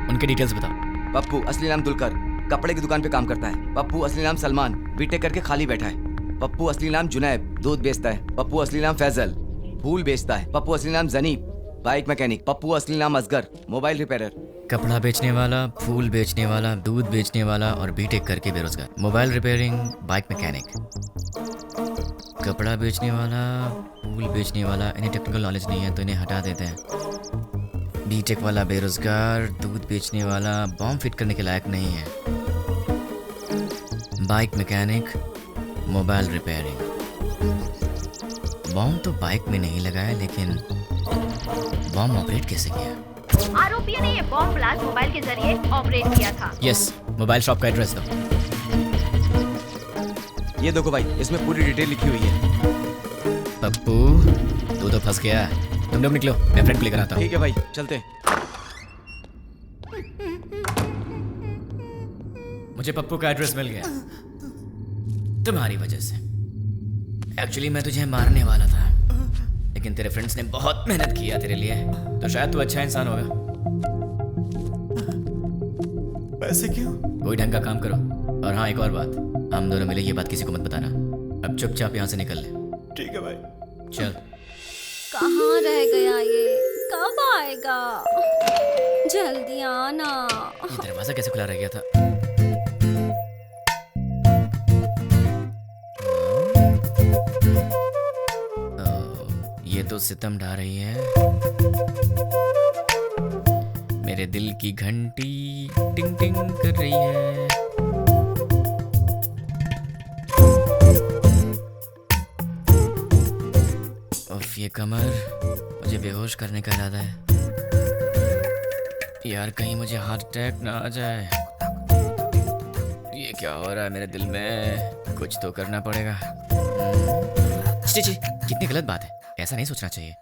उनके डिटेल्स बताओ। पप्पू असली नाम दुलकर, कपड़े की दुकान पे काम करता है। पप्पू असली नाम सलमान, बीटेक करके खाली बैठा है। पप्पू असली नाम जुनैब, दूध बेचता है। पप्पू असली नाम फैजल, फूल बेचता है। पप्पू असली नाम जनीब, बाइक मैकेनिक। पप्पू असली नाम असगर, मोबाइल रिपेयरर। कपड़ा बेचने वाला, फूल बेचने वाला, दूध बेचने वाला और बीटेक करके बेरोजगार। Mobile repairing, bike mechanic. कपड़ा बेचने वाला, फूल बेचने वाला, इन्हें टेक्निकल नॉलेज नहीं है तो इन्हें हटा देते हैं। बीटेक वाला बेरोजगार, दूध बेचने वाला बॉम्ब फिट करने के लायक नहीं है। Bike mechanic, mobile repairing. Bomb तो बाइक में नहीं लगाया, लेकिन बॉम्ब ऑपरेट कैसे किया? आरोपियों ने ये बॉम्ब ब्लास्ट मोबाइल के जरिए ऑपरेट किया था। यस, मोबाइल शॉप का एड्रेस दो। ये देखो भाई, इसमें पूरी डिटेल लिखी हुई है। पप्पू, तू तो फंस गया। तुम लोग निकलो, मैं फ्रेंड को लेकर आता हूँ। ठीक है भाई, चलते हैं। मुझे पप्पू का एड्रेस मिल गया तुम्हारी वजह से। एक्चुअली मैं तुझे मारने वाला था, लेकिन तेरे फ्रेंड्स ने बहुत मेहनत किया तेरे लिए, तो शायद तू अच्छा इंसान होगा। पैसे क्यों? कोई ढंग का काम करो। और हाँ, एक और बात, हम दोनों मिले ये बात किसी को मत बताना। अब चुपचाप यहाँ से निकल ले। ठीक है भाई। चल। कहाँ रह गया ये? कब आएगा? जल्दी आना। ये दरवाजा कैसे खुला रह गया था? ये तो सितम ढा रही है। मेरे दिल की घंटी टिंग टिंग कर रही है। उफ, ये कमर, मुझे बेहोश करने का इरादा है। यार कहीं मुझे हार्ट अटैक ना आ जाए। ये क्या हो रहा है मेरे दिल में? कुछ तो करना पड़ेगा। छी, कितनी गलत बात है, ऐसा नहीं सोचना चाहिए।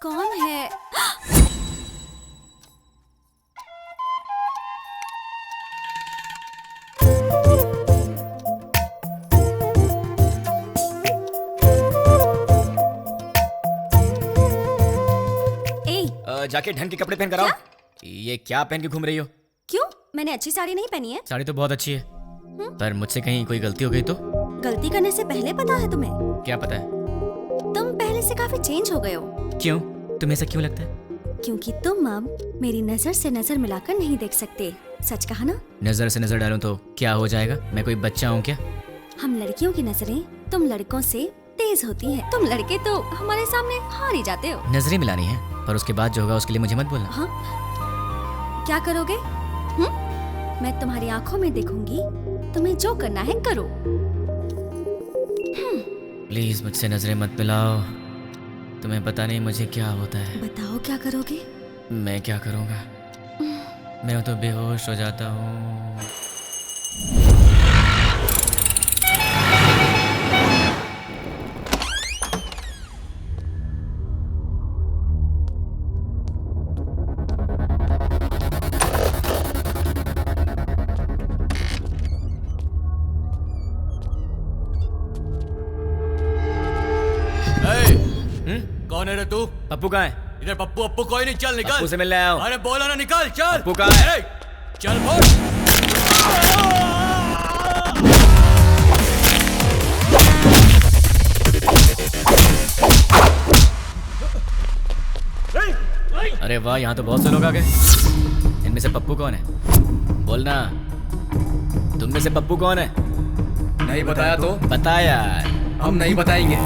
कौन है? जाके ढंग के कपड़े पहन कर आओ। ये क्या पहन के घूम रही हो? क्यों? मैंने अच्छी साड़ी नहीं पहनी है। साड़ी तो बहुत अच्छी है, पर मुझसे कहीं कोई गलती हो गई तो? गलती करने से पहले पता है तुम्हें? क्या पता है? तुम पहले से काफी चेंज हो गए हो। क्यों? तुम्हें ऐसा क्यों लगता है? क्योंकि तुम अब मेरी नजर से नजर मिलाकर नहीं देख सकते। सच कहा ना? नजर से नजर डालूं तो क्या हो जाएगा? मैं कोई बच्चा हूँ क्या? हम लड़कियों की नजरें तुम लड़कों से तेज होती हैं। तुम लड़के तो हमारे सामने हार ही जाते हो। नजरें मिलानी है, पर उसके बाद जो होगा उसके लिए मुझे मत बोलना। हाँ? क्या करोगे? मैं तुम्हारी आंखों में देखूंगी, तुम्हें जो करना है करो। प्लीज मुझसे नजरें मत मिलाओ, तुम्हें पता नहीं मुझे क्या होता है। बताओ क्या करोगे? मैं क्या करूँगा? मैं तो बेहोश हो जाता हूँ। कौन है रे तू? पप्पू कहाँ है? इधर पप्पू अप्पू कोई नहीं, चल निकल। पप्पू से मिलने आया हूँ। अरे बोला ना निकल, चल। पप्पू कहाँ है? चल बोल। अरे वाह, यहाँ तो बहुत से लोग आ गए। इनमें से पप्पू कौन है? बोलना, तुम में से पप्पू कौन है? नहीं बताया तो? बता यार। हम नहीं बताएंगे।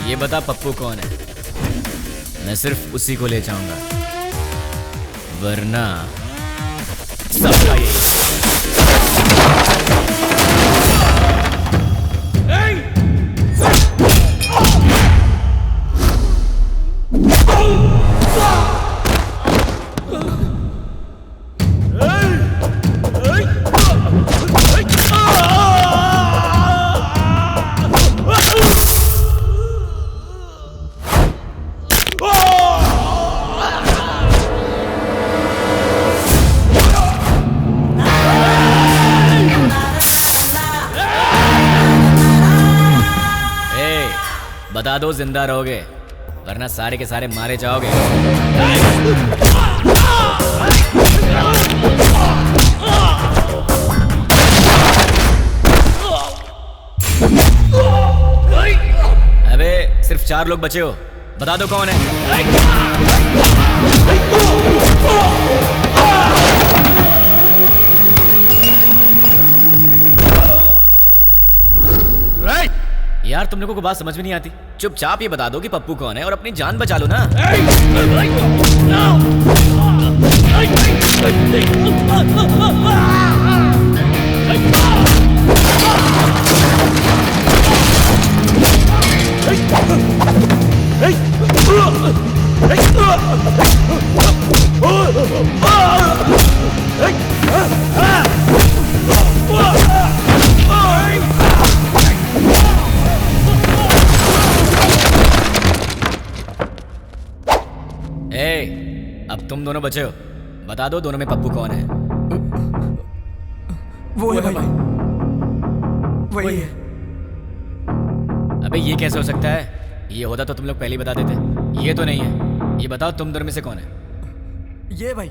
ये बता पप्पू कौन है? मैं सिर्फ उसी को ले जाऊंगा, वरना सबका ये। बता दो जिंदा रहोगे, वरना सारे के सारे मारे जाओगे। अबे सिर्फ 4 लोग बचे हो, बता दो कौन है? यार तुम लोगों को बात समझ में नहीं आती। चुपचाप ये बता दो कि पप्पू कौन है और अपनी जान बचा लो ना। Hey! तुम दोनों बचे हो, बता दो दोनों में पप्पू कौन है? वो है भाई, वही है। अबे ये कैसे हो सकता है? ये होता तो तुम लोग पहले ही बता देते। ये तो नहीं है। ये बताओ तुम दोनों में से कौन है? ये भाई,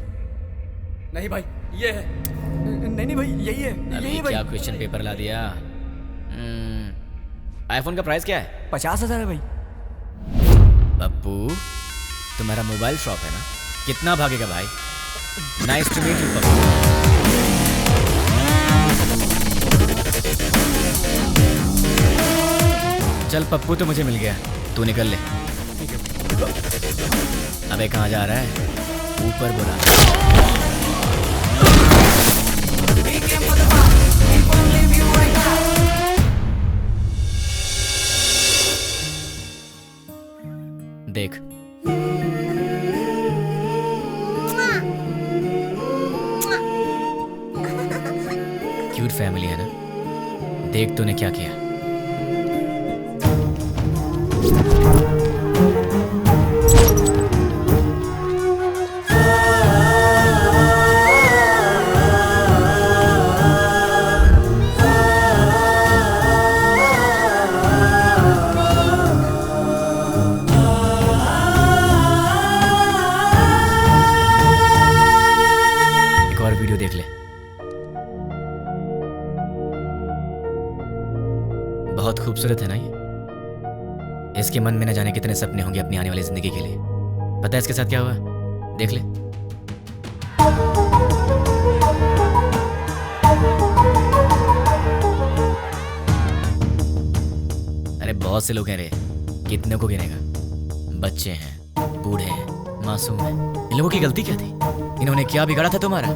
नहीं भाई, ये है। नहीं भाई, यही है, अभी यही भाई। क्या क्वेश्चन पेपर ला दिया? आईफोन का प्राइस क्या है? 50,000 है भाई। पप्पू, तुम्हारा मोबाइल शॉप है ना? कितना भागेगा भाई? Nice to meet you Pappu. चल पप्पू तो मुझे मिल गया, तू निकल ले। अबे कहाँ जा रहा है? ऊपर बोला। देख क्यूट फैमिली है ना? देख तूने क्या किया। एक और वीडियो देख ले। बहुत खूबसूरत है ना ये? इसके मन में न जाने कितने सपने होंगे अपनी आने वाली जिंदगी के लिए। पता है इसके साथ क्या हुआ? देख ले। अरे बहुत से लोग हैं रे, कितने को गिनेगा? बच्चे हैं, बूढ़े हैं, मासूम हैं। इन लोगों की गलती क्या थी? इन्होंने क्या बिगाड़ा था तुम्हारा?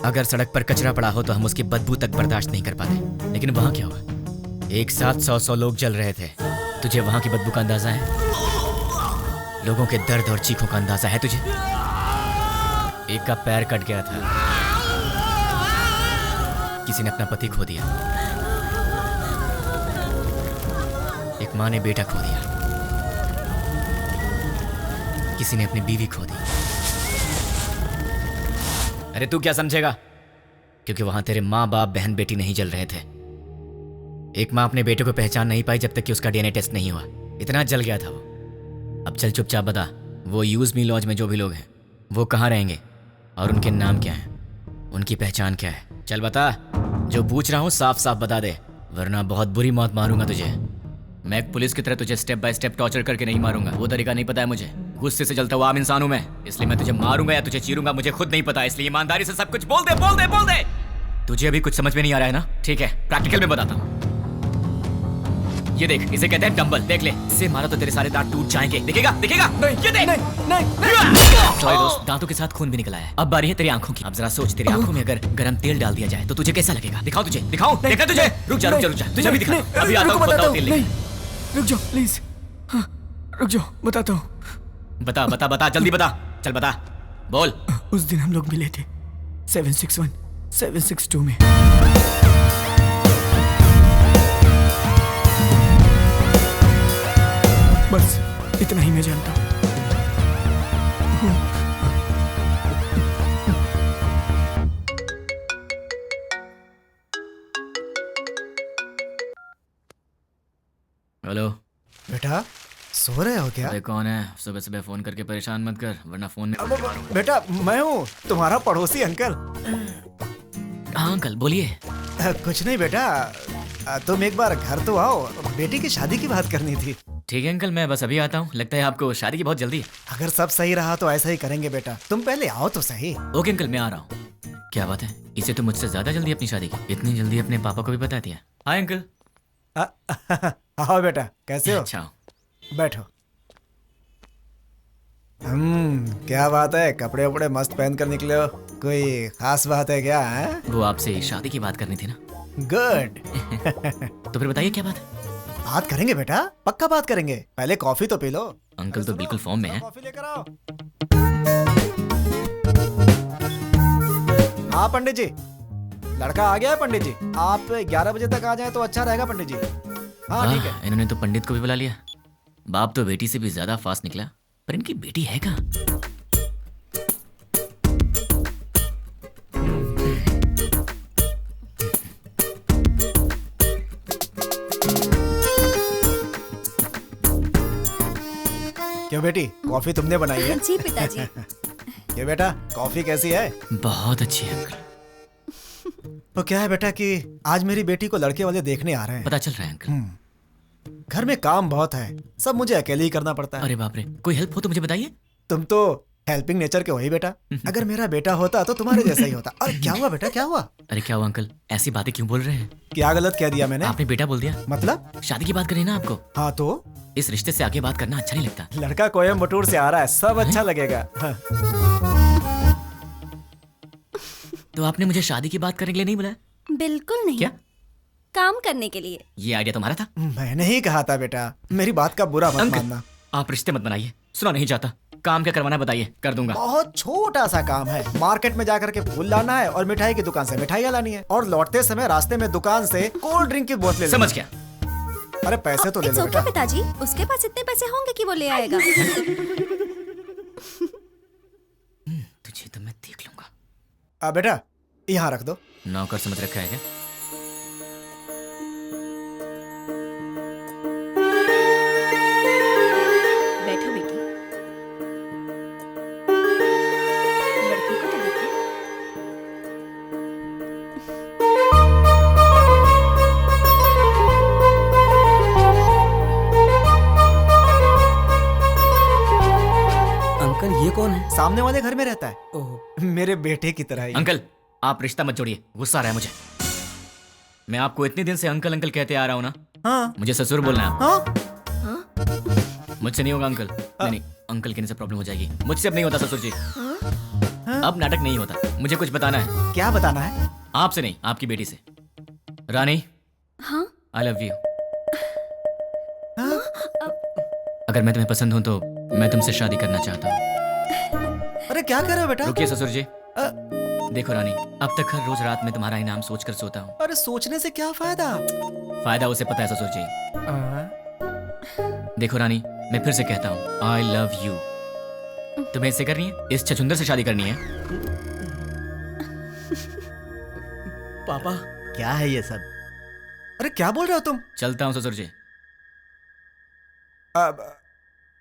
अगर सड़क पर कचरा पड़ा हो तो हम उसकी बदबू तक बर्दाश्त नहीं कर पाते, लेकिन वहां क्या हुआ? एक साथ 100 लोग जल रहे थे। तुझे वहां की बदबू का अंदाजा है? लोगों के दर्द और चीखों का अंदाजा है तुझे? एक का पैर कट गया था, किसी ने अपना पति खो दिया, एक माँ ने बेटा खो दिया, किसी ने अपनी बीवी खो दी। अरे तू क्या समझेगा? क्योंकि वहां तेरे माँ बाप बहन बेटी नहीं जल रहे थे। एक माँ अपने बेटे को पहचान नहीं पाई जब तक कि उसका डीएनए टेस्ट नहीं हुआ। इतना जल गया था वो। अब चल चुपचाप बता, वो यूज मी लॉज में जो भी लोग हैं वो कहाँ रहेंगे और उनके नाम क्या हैं, उनकी पहचान क्या है? चल बता। जो पूछ रहा हूँ साफ साफ बता दे, वरना बहुत बुरी मौत मारूंगा तुझे। मैं एक पुलिस की तरह तुझे स्टेप बाय स्टेप टॉर्चर करके नहीं मारूंगा, वो तरीका नहीं पता है मुझे। गुस्से से जलता हुआ आम इंसान हूं मैं, इसलिए मैं तुझे मारूंगा या तुझे चीरूंगा मुझे खुद नहीं पता। इसलिए ईमानदारी से सब कुछ बोल दे, बोल दे, बोल दे। तुझे अभी कुछ समझ में नहीं आ रहा है ना? ठीक है, प्रैक्टिकल में बताता हूँ। ये देख, इसे कहते हैं डंबल। देख ले, इससे मारा तो तेरे सारे दांत टूट जाएंगे। दिखेगा? दिखेगा? नहीं, ये देख। नहीं। सॉरी दोस्त, दांतों के साथ खून भी निकला है। अब बारी है तेरी आंखों की। अब जरा सोच, तेरी आंखों में अगर गरम तेल डाल दिया जाए तो तुझे कैसा लगेगा? दिखाओ तुझे, दिखाओ। देखा तुझे? रुक जा, रुक जा, रुक जा, तुझे भी दिखा। अभी आता हूँ, बताओ तेल लेके। रुक जाओ प्लीज, रुक जाओ, बताता हूँ। बता बता बता, जल्दी बता। चल बता, बोल। उस दिन हम लोग मिले थे 761 762 में। बस इतना ही मैं जानता हूँ। हेलो बेटा, सो रहे हो क्या? अरे कौन है? सुबह सुबह फोन करके परेशान मत कर, वरना फोन में बेटा मैं हूँ, तुम्हारा पड़ोसी अंकल। हाँ अंकल बोलिए। कुछ नहीं बेटा, तुम एक बार घर तो आओ, बेटी की शादी की बात करनी थी। ठीक है अंकल, मैं बस अभी आता हूँ। लगता है आपको शादी की बहुत जल्दी है। अगर सब सही रहा तो ऐसा ही करेंगे बेटा, तुम पहले आओ तो सही। ओके अंकल, मैं आ रहा हूँ। क्या बात है, इसे तो मुझसे ज्यादा जल्दी अपनी शादी की। इतनी जल्दी अपने पापा को भी बता दिया। Hi uncle. आओ बेटा, कैसे हो? अच्छा बैठो। क्या बात है, कपड़े वपड़े मस्त पहन कर निकले हो, कोई खास बात है क्या? है वो आपसे शादी की बात करनी थी ना। गुड। तो फिर बताइए क्या बात है? बात करेंगे बेटा, पक्का बात करेंगे। पहले कॉफी तो पी लो। अंकल तो बिल्कुल फॉर्म में है। कॉफी लेकर आओ। हाँ पंडित जी, लड़का आ गया है। पंडित जी आप 11 बजे तक आ जाए तो अच्छा रहेगा पंडित जी। हाँ ठीक है। इन्होंने तो पंडित को भी बुला लिया। बाप तो बेटी से भी ज्यादा फास्ट निकला, पर इनकी बेटी है कहाँ? क्यों बेटी, कॉफी तुमने बनाई है? जी पिताजी। ये बेटा, कॉफी कैसी है? बहुत अच्छी है अंकल। तो क्या है बेटा कि आज मेरी बेटी को लड़के वाले देखने आ रहे हैं। पता चल रहा है अंकल। घर में काम बहुत है, सब मुझे अकेले ही करना पड़ता है। अरे बाप रे, कोई हेल्प हो तो मुझे बताइए। तुम तो हेल्पिंग नेचर के हो ही बेटा। अगर मेरा बेटा होता तो तुम्हारे जैसा ही होता। अरे क्या हुआ बेटा, क्या हुआ? अरे क्या हुआ अंकल, ऐसी बातें क्यों बोल रहे हैं? क्या गलत कह दिया मैंने? आपने बेटा बोल दिया। मतलब? शादी की बात करी ना आपको। हाँ तो इस रिश्ते से आगे बात करना अच्छा नहीं लगता। लड़का कोयम्बटूर से आ रहा है, सब अच्छा लगेगा। हाँ। तो आपने मुझे शादी की बात करने के लिए नहीं बुलाया? बिल्कुल नहीं। क्या? काम करने के लिए। ये आइडिया तुम्हारा था? मैंने ही कहा था बेटा, मेरी बात का बुरा मत मानना। आप रिश्ते मत बनाइए, सुना नहीं चाहता। काम क्या करवाना बताइए, कर दूंगा। बहुत छोटा सा काम है, मार्केट में जाकर के फूल लाना है और मिठाई की दुकान से मिठाइयाँ लानी है, और लौटते समय रास्ते में दुकान से कोल्ड ड्रिंक की बोतलें। समझ गया। अरे पैसे तो ले लो बेटा। पिताजी, उसके पास इतने पैसे होंगे कि वो ले आएगा। तुझे तो मैं देख लूंगा। बेटा यहाँ रख दो। नौकर समझ रखा है क्या? बैठो बेटी। लड़की को तो देखो। अंकल ये कौन है? सामने वाले घर में रहता है। ओह, मेरे बेटे की तरह ही। अंकल आप रिश्ता मत जोड़िए, गुस्सा आ रहा है मुझे। मैं आपको इतने दिन से अंकल अंकल कहते आ रहा हूँ ना। हाँ। मुझे ससुर बोलना है। हाँ? मुझसे नहीं होगा अंकल। नहीं, अंकल कहने से प्रॉब्लम हो जाएगी। मुझसे अब नहीं होता ससुर जी। अब नाटक नहीं होता। मुझे कुछ बताना है। क्या बताना है? आपसे नहीं, आपकी बेटी से। रानी। हाँ? I love you. अगर मैं तुम्हें पसंद हूँ तो मैं तुमसे शादी करना चाहता हूँ। अरे क्या कर रहे हो बेटा? रुकिए ससुर जी। देखो रानी, अब तक हर रोज रात में तुम्हारा ही नाम सोचकर सोता हूँ। अरे सोचने से क्या फायदा? फायदा उसे पता है ससुर जी। देखो रानी, मैं फिर से कहता हूँ, आई लव यू। तुम्हें इससे करनी है? इस छछुंदर से शादी करनी है? पापा क्या है ये सब? अरे क्या बोल रहे हो तुम? चलता हूँ ससुर जी।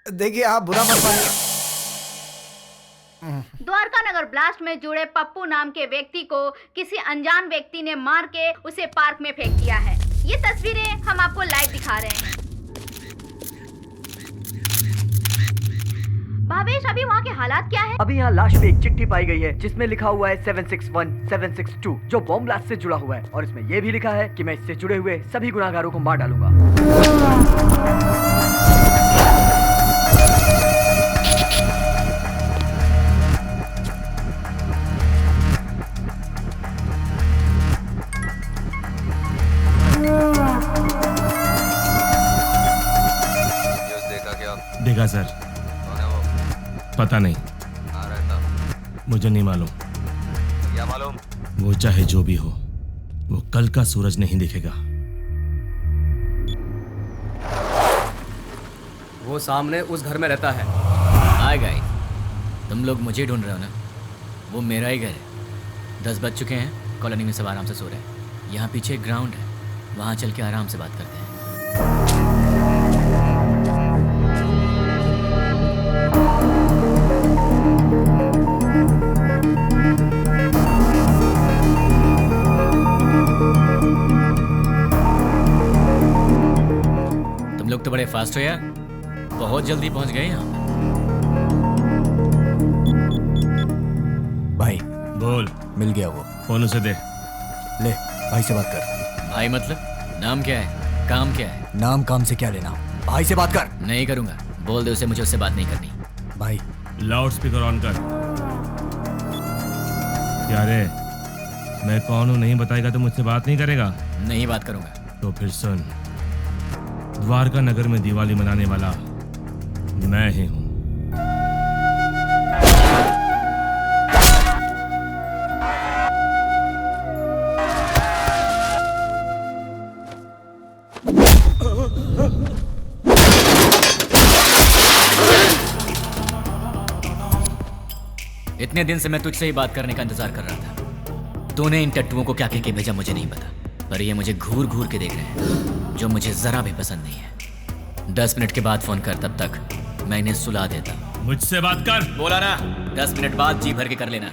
देखिए आप बुरा मत मानिए। द्वारका नगर ब्लास्ट में जुड़े पप्पू नाम के व्यक्ति को किसी अनजान व्यक्ति ने मार के उसे पार्क में फेंक दिया है। ये तस्वीरें हम आपको लाइव दिखा रहे हैं। भावेश, अभी वहाँ के हालात क्या है? अभी यहाँ लाश पे एक चिट्ठी पाई गई है जिसमें लिखा हुआ है 761 762 जो बॉम्ब ब्लास्ट से जुड़ा हुआ है, और इसमें यह भी लिखा है कि मैं इससे जुड़े हुए सभी गुनाहगारों को मार डालूंगा। देखा सर। कौन है वो? पता नहीं, कहाँ रहता? मुझे नहीं मालूम। क्या मालूम? वो चाहे जो भी हो, वो कल का सूरज नहीं दिखेगा। वो सामने उस घर में रहता है। हाय गाइस, तुम लोग मुझे ढूंढ रहे हो ना? वो मेरा ही घर है। 10 बज चुके हैं, कॉलोनी में सब आराम से सो रहे हैं। यहाँ पीछे एक ग्राउंड है, वहाँ चल के आराम से बात करते हैं। तुम लोग तो बड़े फास्ट हो यार, बहुत जल्दी पहुंच गए यहाँ। भाई बोल। मिल गया वो। फोन उसे दे। ले भाई से बात कर। भाई मतलब? नाम क्या है, काम क्या है? नाम काम से क्या लेना, भाई से बात कर। नहीं करूंगा, बोल दे उसे मुझे उससे बात नहीं करनी। भाई लाउड स्पीकर ऑन कर। क्या रे, मैं कौन हूँ नहीं बताएगा तो मुझसे बात नहीं करेगा? नहीं बात करूंगा। तो फिर सुन, द्वारका नगर में दिवाली मनाने वाला मैं ही हूँ। इतने दिन से मैं तुझसे ही बात करने का इंतजार कर रहा था। तूने इन टट्टुओं को क्या कह के भेजा मुझे नहीं पता, पर ये मुझे घूर घूर के देख रहे हैं, जो मुझे जरा भी पसंद नहीं है। 10 मिनट के बाद फोन कर, तब तक मैं इन्हें सुला देता। मुझसे बात कर। बोला ना, 10 मिनट बाद जी भर के कर लेना।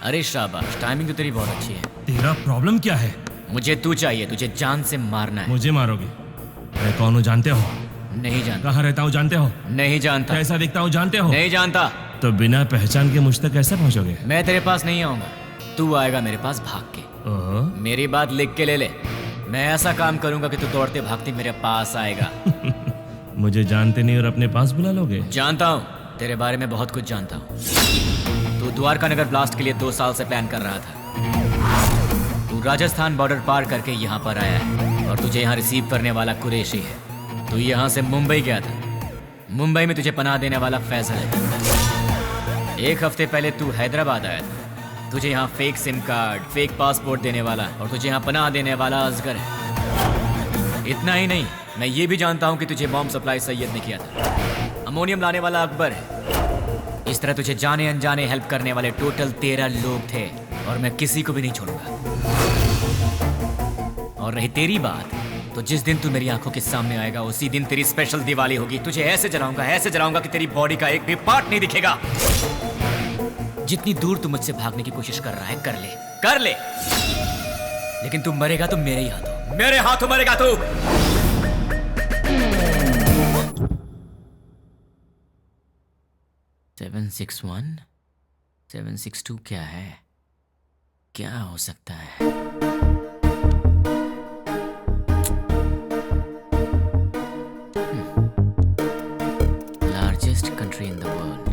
अरे शाबाश, टाइमिंग तो तेरी बहुत अच्छी है। तेरा प्रॉब्लम क्या है? मुझे तू चाहिए, तुझे जान से मारना है। मुझे मारोगे? मैं कौन हूँ जानते हो? नहीं जानता। कहाँ रहता हूँ जानते हो? नहीं जानता। कैसा दिखता हूँ जानते हो? नहीं जानता। तो बिना पहचान के मुझ तक कैसे पहुँचोगे? मैं तेरे पास नहीं आऊंगा, तू आएगा मेरे पास भाग के। ओहो। मेरी बात लिख के ले ले। मैं ऐसा काम करूंगा कि तू दौड़ते भागते मेरे पास आएगा। मुझे जानते नहीं और अपने पास बुला लोगे? जानता हूँ, तेरे बारे में बहुत कुछ जानता हूँ। तू द्वारका नगर ब्लास्ट के लिए 2 साल से प्लान कर रहा था। तू राजस्थान बॉर्डर पार करके यहाँ पर आया है और तुझे यहाँ रिसीव करने वाला कुरैशी है। तू यहाँ से मुंबई गया था। मुंबई में तुझे पनाह देने वाला फैसल है। 1 हफ्ते पहले तू हैदराबाद आया था। तुझे यहाँ fake SIM card, fake passport देने वाला और तुझे यहाँ पनाह देने वाला असगर है। इतना ही नहीं, मैं ये भी जानता हूँ कि तुझे बॉम्ब सप्लाई सैयद ने किया था। अमोनियम लाने वाला अकबर है। इस तरह तुझे जाने अनजाने हेल्प करने वाले टोटल 13 लोग थे और मैं किसी को भी नहीं छोड़ूंगा। और रही तेरी बात, तो जिस दिन तू मेरी आंखों के सामने आएगा उसी दिन तेरी स्पेशल दिवाली होगी। तुझे ऐसे जलाऊंगा कि तेरी बॉडी का एक भी पार्ट नहीं दिखेगा। जितनी दूर तू मुझसे भागने की कोशिश कर रहा है, कर ले, लेकिन तू मरेगा तो मेरे हाथों मरेगा तू। 761 762 क्या है? क्या हो सकता है? Largest country in the world.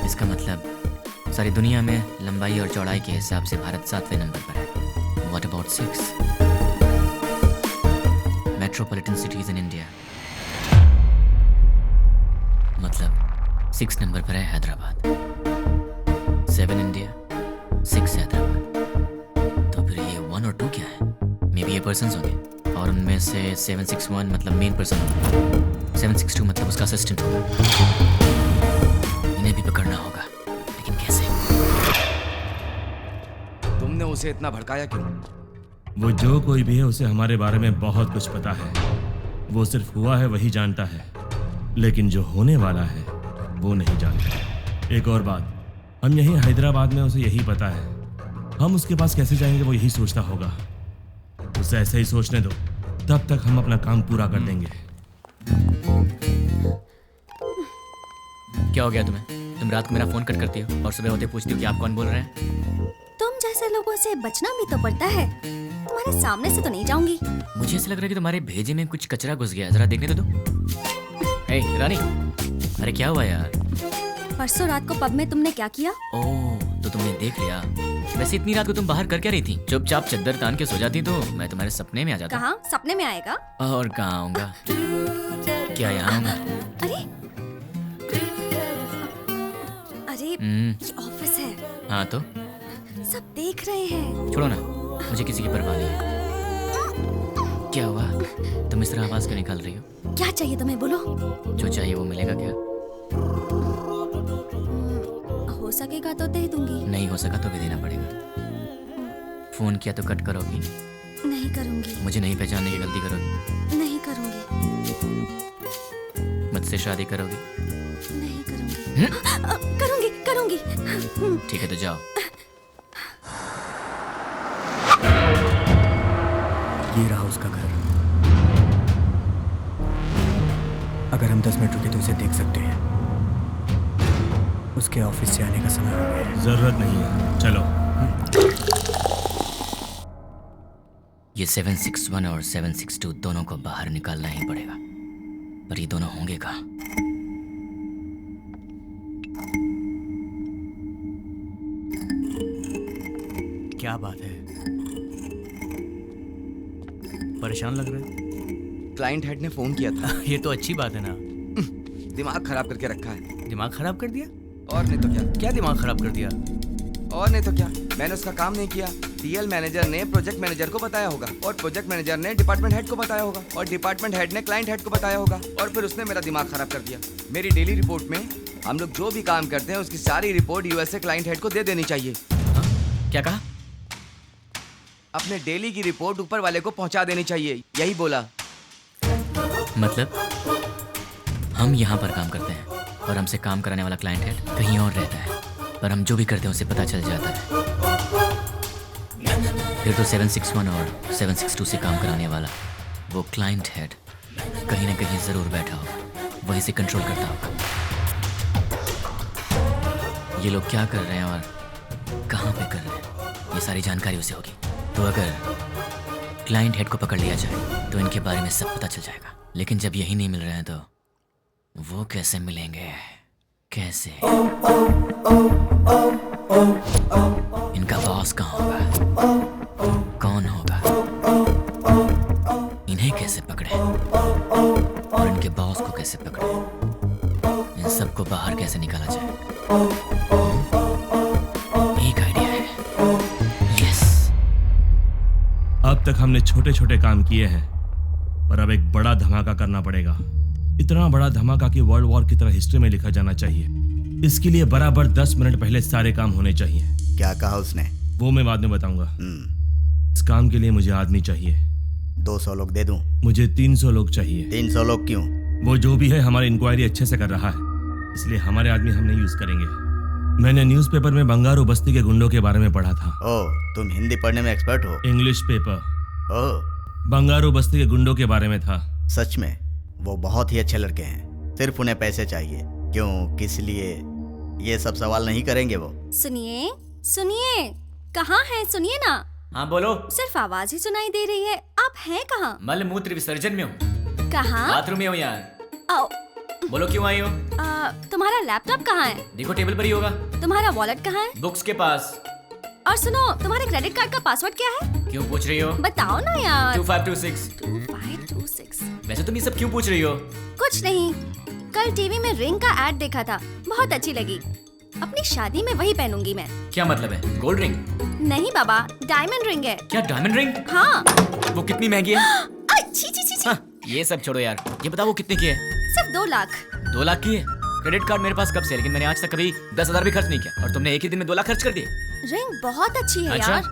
इसका मतलब सारी दुनिया में लंबाई और चौड़ाई के हिसाब से भारत 7वें नंबर पर है। What about 6? Metropolitan cities in India, मतलब 6 नंबर पर है हैदराबाद। 7 इंडिया, 6 हैदराबाद। तो फिर ये 1 और 2 क्या है? मे बी ये पर्सन्स होंगे और उनमें से 761 मतलब मेन पर्सन होगा, 762 मतलब उसका असिस्टेंट होगा। इन्हें भी पकड़ना होगा, लेकिन कैसे? तुमने उसे इतना भड़काया क्यों? वो जो कोई भी है उसे हमारे बारे में बहुत कुछ पता है। वो सिर्फ हुआ है वही जानता है, लेकिन जो होने वाला है वो नहीं जानता। एक और बात, हम यहीं हैदराबाद में उसे यही पता है। हम उसके पास कैसे जाएंगे वो यही सोचता होगा। उसे ऐसे ही सोचने दो, तब तक हम अपना काम पूरा कर देंगे। क्या हो गया तुम्हें? तुम रात को मेरा फोन कट करती हो और सुबह होते पूछती हो कि आप कौन बोल रहे हैं। तुम जैसे लोगों से बचना भी तो पड़ता है। तुम्हारे सामने से तो नहीं जाऊंगी। मुझे ऐसा लग रहा है कि तुम्हारे भेजे में कुछ कचरा घुस गया, जरा देखने दो। हे रानी, अरे क्या हुआ यार? परसों रात को पब में तुमने क्या किया? ओह, तो तुमने देख लिया। वैसे इतनी रात को तुम बाहर कर क्या रही थी? चुपचाप चद्दर तान के सो जाती तो मैं तुम्हारे सपने में आ जाता। कहाँ? सपने में आएगा? और कहाँ आऊंगा? क्या यहाँ हूँ मैं? अरे अरे हम्म, ये ऑफिस है, हाँ तो सब देख रहे हैं। छोड़ो ना, मुझे किसी की परवाह नहीं है। क्या हुआ? तुम इस तरह आवाज क्यों निकाल रही हो? क्या चाहिए तुम्हें, बोलो। जो चाहिए वो मिलेगा क्या? हो सकेगा तो दे दूंगी। नहीं हो सका तो भी देना पड़ेगा। फोन किया तो कट करोगी? नहीं करूंगी। मुझे नहीं पहचानने की गलती करोगी? नहीं करूंगी। मुझसे शादी करोगी? नहीं करूंगी। करूंगी करूंगी। ठीक है तो जाओ। ये रहा उसका घर। अगर हम 10 मिनट रुके तो उसे देख सकते हैं। उसके ऑफिस से आने का समय हो गया है। जरूरत नहीं है, चलो। ये 761 और 762 दोनों को बाहर निकालना ही पड़ेगा, पर ये दोनों होंगे कहाँ? क्या बात है, परेशान लग रहे हैं? क्लाइंट हेड ने फोन किया था। ये तो अच्छी बात है ना। दिमाग खराब करके रखा है। दिमाग खराब कर दिया? और नहीं तो क्या। क्या दिमाग खराब कर दिया? और नहीं तो क्या, मैंने उसका काम नहीं किया। टीएल मैनेजर ने प्रोजेक्ट मैनेजर को बताया होगा, और प्रोजेक्ट मैनेजर ने डिपार्टमेंट हेड को बताया होगा, और डिपार्टमेंट हेड ने क्लाइंट हेड को बताया होगा, और फिर उसने मेरा दिमाग खराब कर दिया। मेरी डेली रिपोर्ट में हम लोग जो भी काम करते हैं उसकी सारी रिपोर्ट यूएसए क्लाइंट हेड को दे देनी चाहिए। क्या कहा? अपने डेली की रिपोर्ट ऊपर वाले को पहुंचा देनी चाहिए, यही बोला। मतलब हम यहाँ पर काम करते हैं और हमसे काम कराने वाला क्लाइंट हेड कहीं और रहता है, पर हम जो भी करते हैं उसे पता चल जाता है। फिर तो 761 और 762 से काम कराने वाला वो क्लाइंट हेड कहीं ना कहीं जरूर बैठा होगा, वहीं से कंट्रोल करता होगा। ये लोग क्या कर रहे हैं और कहाँ पे कर रहे हैं, ये सारी जानकारी उसे होगी। तो अगर क्लाइंट हेड को पकड़ लिया जाए तो इनके बारे में सब पता चल जाएगा। लेकिन जब यही नहीं मिल रहे हैं तो वो कैसे मिलेंगे? कैसे? इनका बॉस कहाँ होगा? कौन होगा? इन्हें कैसे पकड़े और इनके बॉस को कैसे पकड़े? इन सबको बाहर कैसे निकाला जाए? एक आइडिया है। यस। अब तक हमने छोटे छोटे काम किए हैं, पर अब एक बड़ा धमाका करना पड़ेगा। इतना बड़ा धमाका कि वर्ल्ड वॉर की तरह हिस्ट्री में लिखा जाना चाहिए। इसके लिए बराबर 10 मिनट पहले सारे काम होने चाहिए। क्या कहा उसने? वो मैं बाद में बताऊंगा। इस काम के लिए मुझे आदमी चाहिए। 200 लोग दे दूं? मुझे 300 लोग चाहिए। 300 लोग क्यों? वो जो भी है हमारी इंक्वायरी अच्छे से कर रहा है, इसलिए हमारे आदमी हम नहीं यूज करेंगे। मैंने न्यूज़पेपर में बंगारू बस्ती के गुंडों के बारे में पढ़ा था। ओह, तुम हिंदी पढ़ने में एक्सपर्ट हो? English paper. ओह, बंगारू बस्ती के गुंडों के बारे में था। सच में? वो बहुत ही अच्छे लड़के हैं, सिर्फ उन्हें पैसे चाहिए। क्यों, किस लिए, ये सब सवाल नहीं करेंगे वो। सुनिए सुनिए, कहाँ हैं? सुनिए ना। हाँ बोलो। सिर्फ आवाज ही सुनाई दे रही है, आप हैं कहाँ? मल मूत्र विसर्जन में हूँ। कहाँ? बाथरूम में हूँ यार। आओ। बोलो क्यों आई हो? तुम्हारा लैपटॉप कहाँ है? देखो टेबल पर ही होगा। तुम्हारा वॉलेट कहाँ है? बुक्स के पास। और सुनो, तुम्हारे क्रेडिट कार्ड का पासवर्ड क्या है? क्यों पूछ रही हो? बताओ ना यार। 2526। 2526। वैसे तुम ये सब क्यों पूछ रही हो? कुछ नहीं, कल टीवी में रिंग का एड देखा था, बहुत अच्छी लगी। अपनी शादी में वही पहनूंगी मैं। क्या मतलब है? Gold ring? नहीं बाबा, डायमंड रिंग है। क्या डायमंड रिंग? हाँ। वो कितनी महंगी है? छी छी छी छी। हाँ, ये सब छोड़ो यार, ये बताओ वो कितने की है? सिर्फ 2 लाख। 2 लाख की है? क्रेडिट कार्ड मेरे पास कब से, लेकिन मैंने आज तक कभी 10,000 भी खर्च नहीं किया, और तुमने एक ही दिन में 2 लाख खर्च कर दिए। रिंग बहुत अच्छी है अच्छा? यार।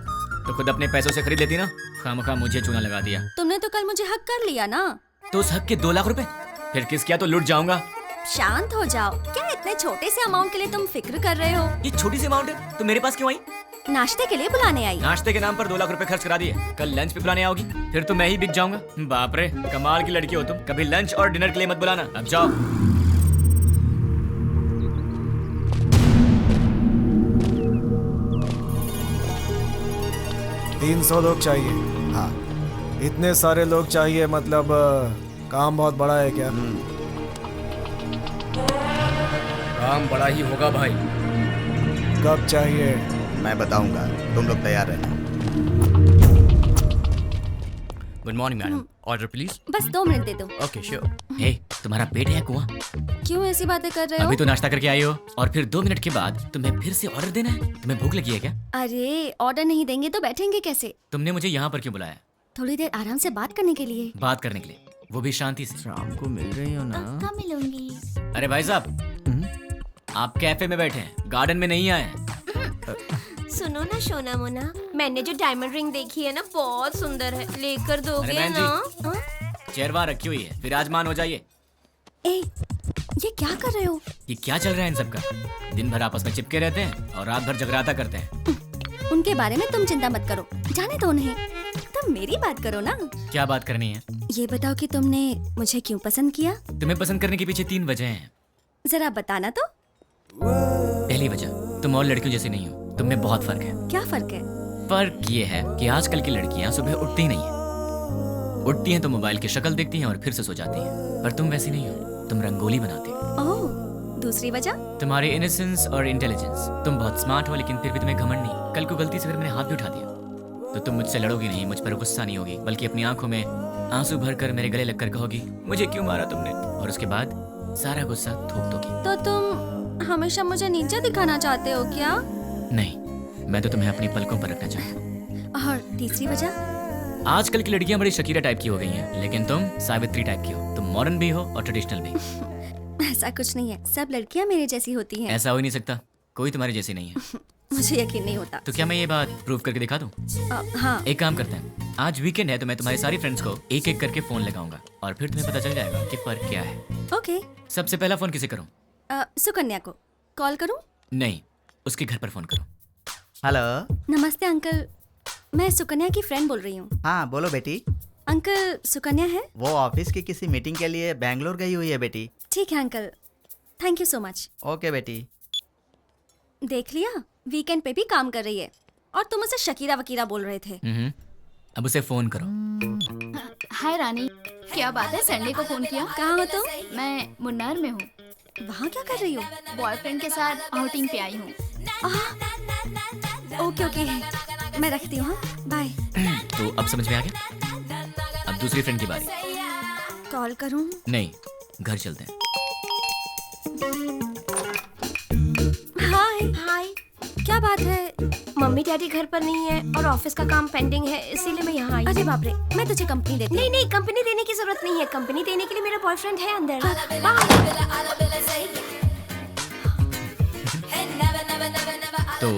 तो खुद अपने पैसों से खरीद लेती ना, खामखा मुझे चूना लगा दिया। तुमने तो कल मुझे हक कर लिया ना। तो उस हक के 2 लाख रुपए फिर किस किया तो लूट जाऊंगा। शांत हो जाओ, क्या इतने छोटे से अमाउंट के लिए तुम फिक्र कर रहे हो? ये छोटी सी अमाउंट है तो मेरे पास क्यों आई? नाश्ते के लिए बुलाने आई। नाश्ते के नाम पर 2 लाख रुपए खर्च करा दिए, कल लंच पे बुलाने आओगी, फिर तो मैं ही बिक जाऊंगा। बाप रे, कमाल की लड़की हो तुम। कभी लंच और डिनर के लिए मत बुलाना, अब जाओ। 300 लोग चाहिए। हाँ। इतने सारे लोग चाहिए, मतलब काम बहुत बड़ा है क्या? काम बड़ा ही होगा भाई। कब चाहिए? मैं बताऊंगा, तुम लोग तैयार रहना। Good morning madam, order please. बस 2 मिनट दे दो। Okay sure. हे, तुम्हारा पेट है कुआं? क्यों ऐसी बातें कर रहे हो? अभी तो नाश्ता करके आई हो और फिर 2 मिनट के बाद तुम्हें फिर से ऑर्डर देना है? तुम्हें भूख लगी है क्या? अरे ऑर्डर नहीं देंगे तो बैठेंगे कैसे? तुमने मुझे यहाँ पर क्यों बुलाया? थोड़ी देर आराम से बात करने के लिए। बात करने के लिए, वो भी शांति से। शाम को मिल रही हो ना? पक्का मिलूंगी। अरे भाई साहब, आप कैफे में बैठे हैं, गार्डन में नहीं आए हैं। सुनो ना सोना मोना, मैंने जो डायमंड रिंग देखी है ना बहुत सुंदर है, लेकर दोगे अरे बहन जी, ना? चेयर वहाँ रखी हुई है, विराजमान हो जाइए। ए, ये क्या कर रहे हो? ये क्या चल रहा है इन सबका? दिन भर आपस में चिपके रहते हैं और रात भर जगराता करते हैं। उनके बारे में तुम चिंता मत करो, जाने दो उन्हें। तुम मेरी बात करो ना। क्या बात करनी है? ये बताओ कि तुमने मुझे क्यों पसंद किया? तुम्हें पसंद करने के पीछे 3 वजह हैं। जरा बताना तो। पहली वजह, तुम और लड़कियों जैसी नहीं हो, तुम में बहुत फर्क है। क्या फर्क है? फर्क ये है कि आजकल की लड़कियां सुबह उठती ही नहीं है। उठती हैं तो मोबाइल की शक्ल देखती हैं और फिर से सो जाती हैं, पर तुम वैसी नहीं हो, तुम रंगोली बनाती हो। ओह, दूसरी वजह? तुम्हारी इनोसेंस और इंटेलिजेंस। तुम बहुत स्मार्ट हो लेकिन फिर भी तुम्हें घमंड नहीं। कल को गलती से फिर मैंने हाथ भी उठा दिया तो तुम मुझसे लड़ोगी नहीं, मुझ पर गुस्सा नहीं होगी, बल्कि अपनी आंखों में आंसू भरकर मेरे गले लगकर कहोगी मुझे क्यों मारा तुमने, और उसके बाद सारा गुस्सा थूक दोगी। तो तुम हमेशा मुझे नीचे दिखाना चाहते हो क्या? नहीं, मैं तो तुम्हें अपनी पलकों पर रखना चाहता हूँ। और तीसरी वजह? आजकल की लड़कियां बड़ी शकीरा टाइप की हो गई हैं, लेकिन तुम सावित्री टाइप की हो। तुम मॉडर्न भी हो और ट्रेडिशनल भी। ऐसा कुछ नहीं है, सब लड़कियां मेरे जैसी होती हैं। ऐसा हो ही नहीं सकता, कोई तुम्हारी जैसी नहीं है। मुझे यकीन नहीं होता। तो क्या मैं ये बात प्रूव करके दिखा दूं? हाँ। एक काम करते हैं, आज वीकेंड है तो मैं तुम्हारी सारी फ्रेंड्स को एक एक करके फोन लगाऊंगा और फिर तुम्हें पता चल जाएगा कि फर्क क्या है। ओके। सबसे पहला फोन किसे करूं? सुकन्या को कॉल करूं? नहीं, उसके घर पर फोन करो। हेलो। नमस्ते अंकल, मैं सुकन्या की फ्रेंड बोल रही हूँ। हाँ बोलो बेटी। अंकल, सुकन्या है? वो ऑफिस की किसी मीटिंग के लिए बैंगलोर गई हुई है बेटी। ठीक है uncle, thank you so much. Okay बेटी। देख लिया, वीकेंड पे भी काम कर रही है और तुम उसे शकीरा वकीरा बोल रहे थे। अब उसे फोन करो। हाय रानी, क्या बात है, संडे को फोन किया? कहाँ हो तुम? मैं मुन्नार में हूँ। वहाँ क्या कर रही हो? बॉयफ्रेंड के साथ आउटिंग पे आई हूँ। ओके ओके, मैं रखती हूँ, बाय। तो अब समझ में आ गया? अब दूसरी फ्रेंड की बारी। कॉल करूँ? नहीं, घर चलते हैं। हाय हाय, क्या बात है? मम्मी डैडी घर पर नहीं है और ऑफिस का काम पेंडिंग है, इसीलिए मैं यहाँ आई। अरे बाप रे, मैं तुझे कंपनी देती हूँ। नहीं नहीं, कंपनी देने की जरूरत नहीं है, कंपनी देने के लिए मेरा बॉयफ्रेंड है अंदर। तो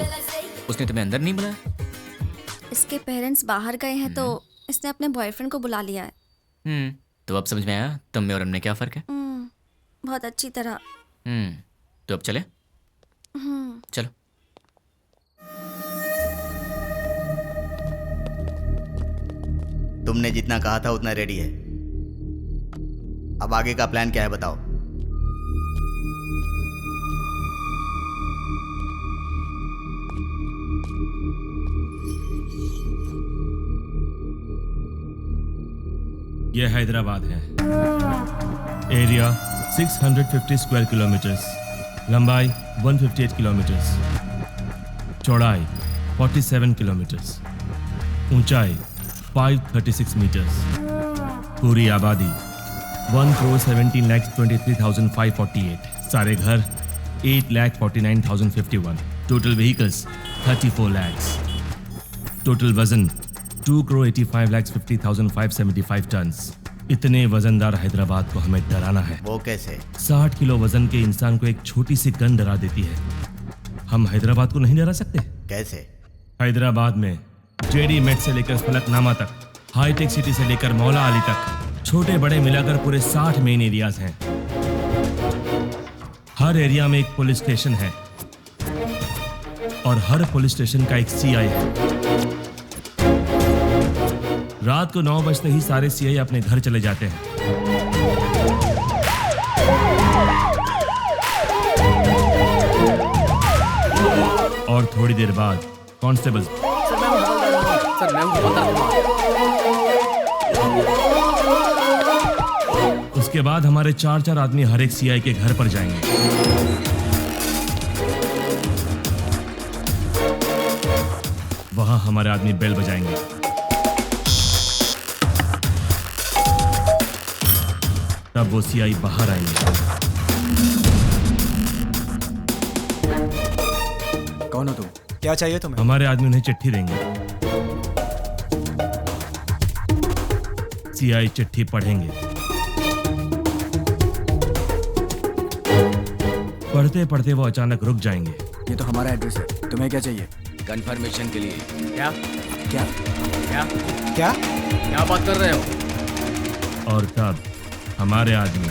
उसने तुम्हें अंदर नहीं बुलाया? इसके पेरेंट्स बाहर गए हैं तो इसने अपने बॉयफ्रेंड को बुला लिया है। तो अब समझ में आया तुम में और हमने क्या फर्क है? बहुत अच्छी तरह। तो अब चले? चलो। तुमने जितना कहा था उतना रेडी है। अब आगे का प्लान क्या है बताओ। यह हैदराबाद है। एरिया 650 स्क्वायर किलोमीटर्स, लंबाई 158 किलोमीटर्स, चौड़ाई 47 किलोमीटर्स, ऊंचाई 536 मीटर्स, पूरी आबादी 1,17,23,548, सारे घर 8,49,051, टोटल व्हीकल्स 34 lakhs, टोटल वजन 2,85,50,575 टन्स। इतने वजनदार हैदराबाद को हमें डराना है। वो कैसे? 60 किलो वजन के इंसान को एक छोटी सी गन डरा देती है। हम हैदराबाद को नहीं डरा सकते? कैसे? हैदराबाद में जेडी मेट से लेकर फलकनामा तक, हाईटेक सिटी से लेकर मौला अली तक, छोटे बड़े मिलाकर पूरे 60 मेन एरियाज हैं। हर एरिया में एक पुलिस स्टेशन है और हर पुलिस स्टेशन का एक सीआई है। रात को 9 बजते ही सारे सीआई अपने घर चले जाते हैं। और थोड़ी देर बाद कांस्टेबल उसके बाद हमारे 4-4 आदमी हर एक सीआई के घर पर जाएंगे। वहां हमारे आदमी बेल बजाएंगे। अब वो सीआई बाहर आएंगे। कौन हो तुम? क्या चाहिए तुम्हें? हमारे आदमी उन्हें चिट्ठी देंगे। सीआई चिट्ठी पढ़ेंगे। पढ़ते पढ़ते वो अचानक रुक जाएंगे। ये तो हमारा एड्रेस है, तुम्हें क्या चाहिए? कंफर्मेशन के लिए। क्या क्या क्या क्या क्या बात कर रहे हो? और तब हमारे आदमी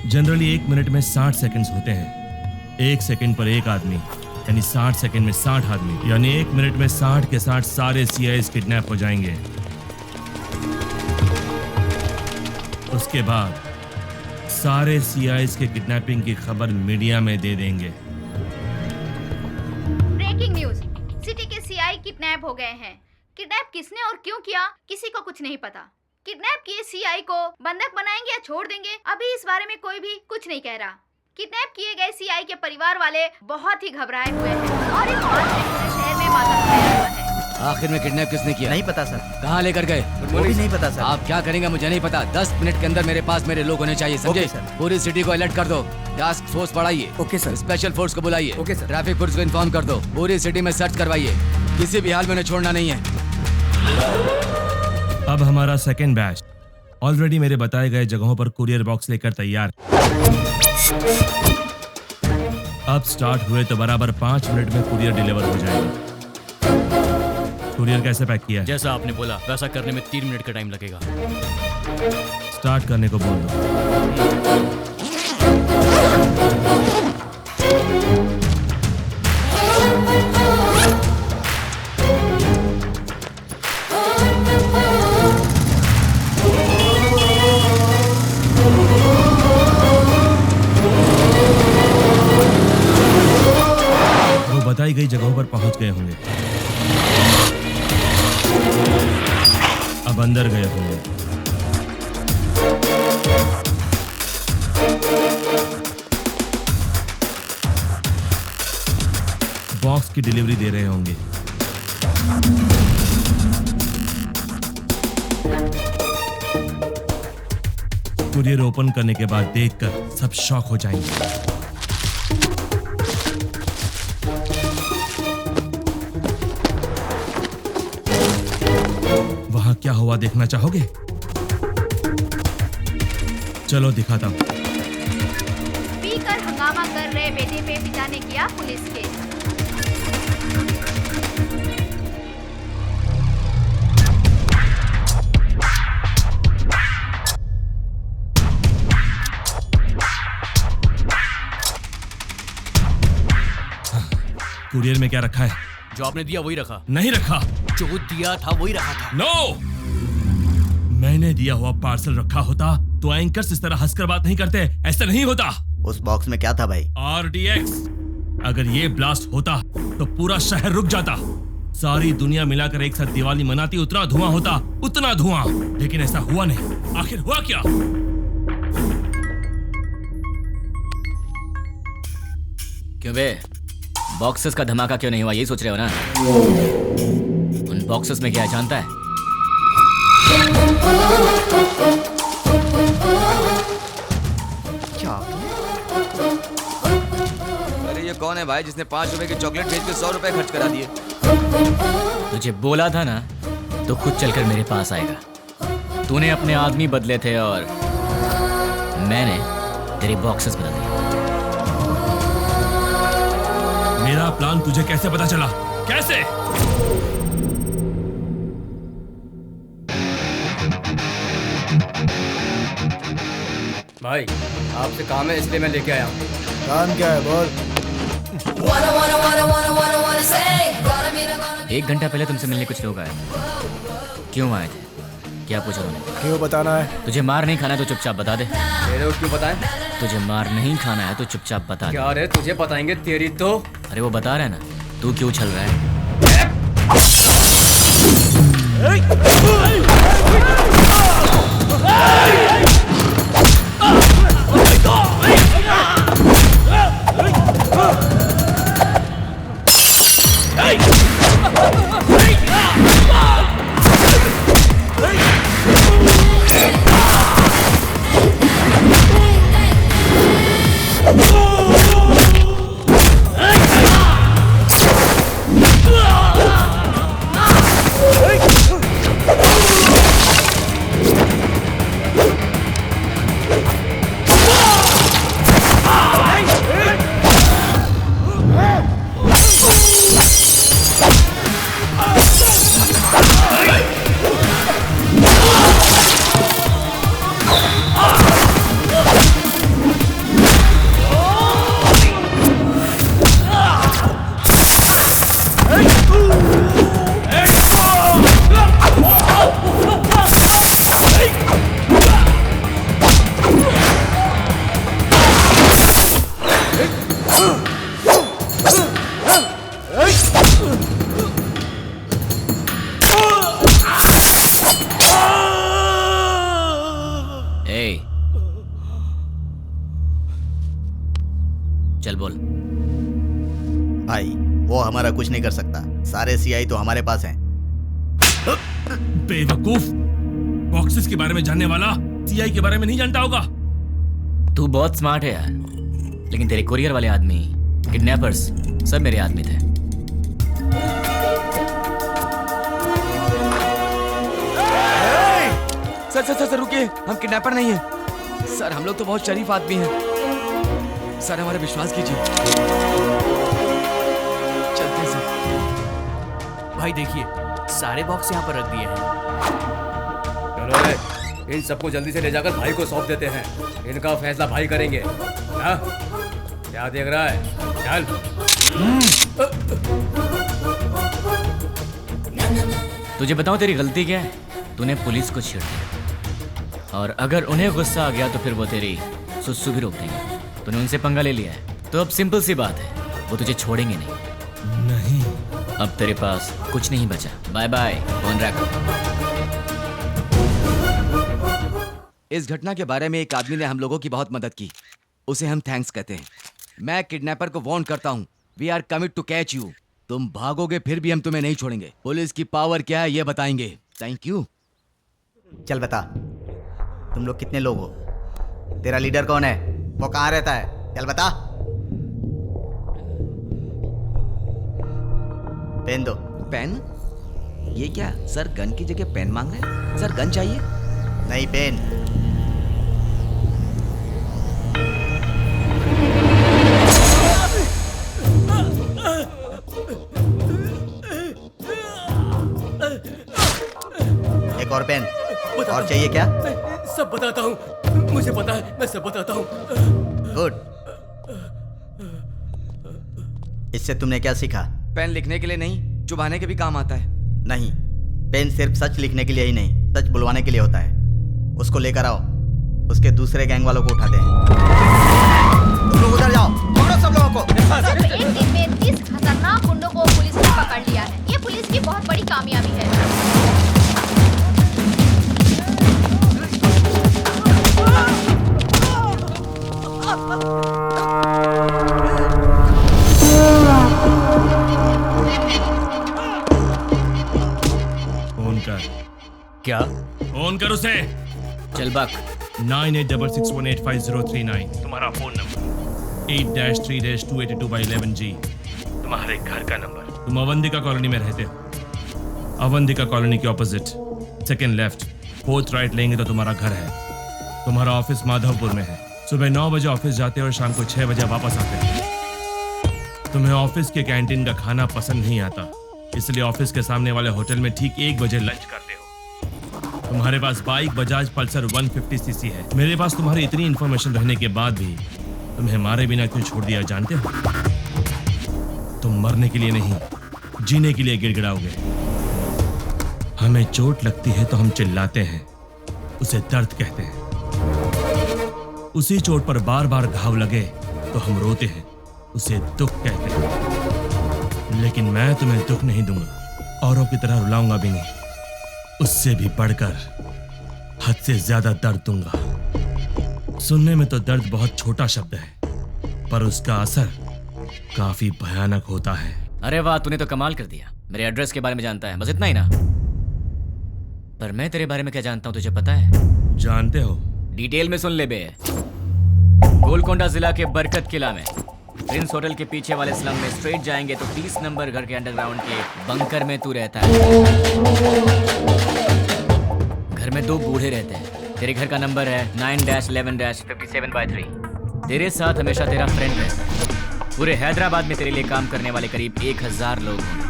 जनरली 1 मिनट में 60 सेकंड्स होते हैं। 1 सेकंड पर एक आदमी यानी 60 सेकंड में 60 आदमी, यानी 1 मिनट में 60 के 60 सारे सीआईएस किडनैप हो जाएंगे। उसके बाद सारे सीआईएस के किडनैपिंग की खबर मीडिया में दे देंगे। ब्रेकिंग न्यूज, सिटी के सीआई किडनैप हो गए हैं। किडनैप किसने और क्यों किया किसी को कुछ नहीं पता। किडनैप किए सीआई को बंधक बनाएंगे या छोड़ देंगे, अभी इस बारे में कोई भी कुछ नहीं कह रहा। किडनैप किए गए सीआई के परिवार वाले बहुत ही घबराए हुए हैं और इस बात से पूरे शहर में मातम फैला हुआ है। आखिर में किडनैप किसने किया? नहीं पता सर। कहाँ लेकर गए? वो भी नहीं पता सर। आप क्या करेंगे मुझे नहीं पता। 10 मिनट के अंदर मेरे पास मेरे लोग होने चाहिए, समझे? Okay sir. पूरी सिटी को अलर्ट कर दो। टास्क फोर्स बढ़ाइए। Okay sir. स्पेशल फोर्स को बुलाइए। Okay sir. ट्रैफिक पुलिस को इन्फॉर्म कर दो। पूरी सिटी में सर्च करवाइए, किसी भी हाल में उन्हें छोड़ना नहीं है। अब हमारा सेकेंड बैच ऑलरेडी मेरे बताए गए जगहों पर कुरियर बॉक्स लेकर तैयार। अब स्टार्ट हुए तो बराबर 5 मिनट में कुरियर डिलीवर हो जाएगा। कुरियर कैसे पैक किया है? जैसा आपने बोला वैसा करने में 3 मिनट का टाइम लगेगा। स्टार्ट करने को बोल दो। वो बताई गई जगहों पर पहुंच गए होंगे। अब अंदर गए होंगे। बॉक्स की डिलीवरी दे रहे होंगे। कुरियर ओपन करने के बाद देखकर सब शॉक हो जाएंगे। वहां क्या हुआ देखना चाहोगे? चलो दिखाता हूं। पीकर हंगामा कर रहे बेटे पे पिता ने किया पुलिस केस। कुरियर में क्या रखा है? जो आपने दिया वही रखा। नहीं रखा। जो दिया था वही रखा था। नो! मैंने दिया हुआ पार्सल रखा होता तो एंकर्स इस तरह हंसकर बात नहीं करते। ऐसा नहीं होता। उस बॉक्स में क्या था भाई? RDX। अगर ये ब्लास्ट होता तो पूरा शहर रुक जाता। सारी दुनिया मिलाकर एक साथ दिवाली मनाती, उतना धुआं होता, उतना धुआं। लेकिन ऐसा हुआ नहीं। आखिर हुआ क्या? क्यों बे, बॉक्सेस का धमाका क्यों नहीं हुआ, यही सोच रहे हो ना? उन बॉक्सेस में क्या है जानता है? अरे ये कौन है भाई जिसने 5 रुपए की चॉकलेट बेच के 100 रुपए खर्च करा दिए? तुझे बोला था ना तो खुद चलकर मेरे पास आएगा। तूने अपने आदमी बदले थे और मैंने तेरे बॉक्सेस बदल दिए। मेरा प्लान तुझे कैसे पता चला? कैसे? भाई आपसे काम है इसलिए मैं लेके आया हूँ। काम क्या है बोल? 1 घंटा पहले तुमसे मिलने कुछ लोग आए। क्यों आए थे? क्या पूछा उन्होंने? क्यों बताना है? तुझे मार नहीं खाना है तो चुपचाप बता दे। तेरे को क्यों बताएं? तुझे मार नहीं खाना है तो चुपचाप बता दे। क्या रे, तुझे बताएंगे तेरी तो। अरे वो बता रहा है ना, तू क्यों छल रहा है? चल बोल। भाई वो हमारा कुछ नहीं कर सकता, सारे सीआई तो हमारे पास हैं। बेवकूफ, बॉक्सेस के बारे में जानने वाला सीआई के बारे में नहीं जानता होगा। तू बहुत स्मार्ट है यार, लेकिन तेरे कुरियर वाले आदमी, किडनैपर्स सब मेरे आदमी थे। सर रुकिए, हम किडनैपर नहीं हैं। सर हम लोग तो बहुत शरीफ आदमी हैं। सर हमारा विश्वास कीजिए। चलते हैं सर। भाई देखिए, सारे बॉक्स यहाँ पर रख दिए हैं। चलो रे, इन सबको जल्दी से ले जाकर भाई को सौंप देते हैं। इनका फैसला भाई करेंगे। हाँ? क्या देख रहा है? चल। तुझे बताऊं तेरी गलती क्या है? तूने पुलिस को छेड़ दिया, और अगर उन्हें गुस्सा आ गया तो फिर वो तेरी सुसु भी रोक देंगे। तूने उनसे पंगा ले लिया है, तो अब सिंपल सी बात है, वो तुझे छोड़ेंगे नहीं। अब तेरे पास कुछ नहीं बचा। बाय बाय, फोन रख। इस घटना के बारे में एक आदमी ने हम लोगों की बहुत मदद की, उसे हम थैंक्स कहते हैं। मैं किडनैपर को वार्न करता हूँ, we are commit to catch you. तुम भागोगे फिर भी हम तुम्हें नहीं छोड़ेंगे। पुलिस की पावर क्या है ये बताएंगे। Thank you. चल बता, तुम लोग कितने लोग हो? तेरा लीडर कौन है? वो कहाँ रहता है? चल बता। पेन दो। पेन? ये क्या सर, गन की जगह पेन मांग रहे हैं? सर गन चाहिए? नहीं, पेन। एक और पेन। और चाहिए क्या? सब बताता हूँ, मुझे पता है, मैं सब बताता हूँ। गुड। इससे तुमने क्या सीखा? पेन लिखने के लिए नहीं, चुभाने के भी काम आता है। नहीं, पेन सिर्फ सच लिखने के लिए ही नहीं, सच बुलवाने के लिए होता है। उसको लेकर आओ, उसके दूसरे गैंग वालों को उठाते हैं। तुम लोग उधर जाओ, पकड़ो सब लोगों को। सिर्फ एक दिन में 30 खतरनाक गुंडों को पुलिस ने पकड़ लिया है। ये पुलिस की बहुत बड़ी कामयाबी है। फोन कर। क्या? फोन कर उसे। चल बक। 9866185039 तुम्हारा फोन नंबर। 8-3-282/11G तुम्हारे घर का नंबर। तुम अवंतिका कॉलोनी में रहते हो। अवंतिका कॉलोनी के opposite second left 4th right लेंगे तो तुम्हारा घर है। तुम्हारा ऑफिस माधवपुर में है। सुबह 9 बजे ऑफिस जाते हो और शाम को 6 बजे वापस आते हो। तुम्हें ऑफिस के कैंटीन का खाना पसंद नहीं आता, इसलिए ऑफिस के सामने वाले होटल में ठीक 1 बजे लंच करते हो। तुम्हारे पास बाइक बजाज पल्सर 150cc है। मेरे पास तुम्हारी इतनी इंफॉर्मेशन रहने के बाद भी तुम्हें मारे बिना क्यों छोड़ दिया जानते हो? तुम मरने के लिए नहीं, जीने के लिए गिड़गिड़ाओगे। हमें चोट लगती है तो हम चिल्लाते हैं, उसे दर्द कहते हैं। उसी चोट पर बार बार घाव लगे तो हम रोते हैं, उसे दुख कहते हैं। लेकिन मैं तुम्हें दुख नहीं दूंगा, औरों की तरह रुलाऊंगा भी नहीं। उससे भी बढ़कर हद से ज्यादा दर्द दूंगा। सुनने में तो दर्द बहुत छोटा शब्द है, पर उसका असर काफी भयानक होता है। अरे वाह, तूने तो कमाल कर दिया। मेरे एड्रेस के बारे में जानता है, बस इतना ही ना? पर मैं तेरे बारे में क्या जानता हूँ तुझे पता है? जानते हो? डिटेल में सुन ले बे। गोलकोंडा जिला के बरकत किला में प्रिंस होटल के पीछे वाले स्लम में स्ट्रेट जाएंगे तो 30 नंबर घर के अंडरग्राउंड के बंकर में तू रहता है। घर में 2 बूढ़े रहते हैं। तेरे घर का नंबर है 9-11-57/3। तेरे साथ हमेशा तेरा फ्रेंड रहता है। पूरे हैदराबाद में तेरे लिए काम करने वाले करीब 1000 लोग होंगे,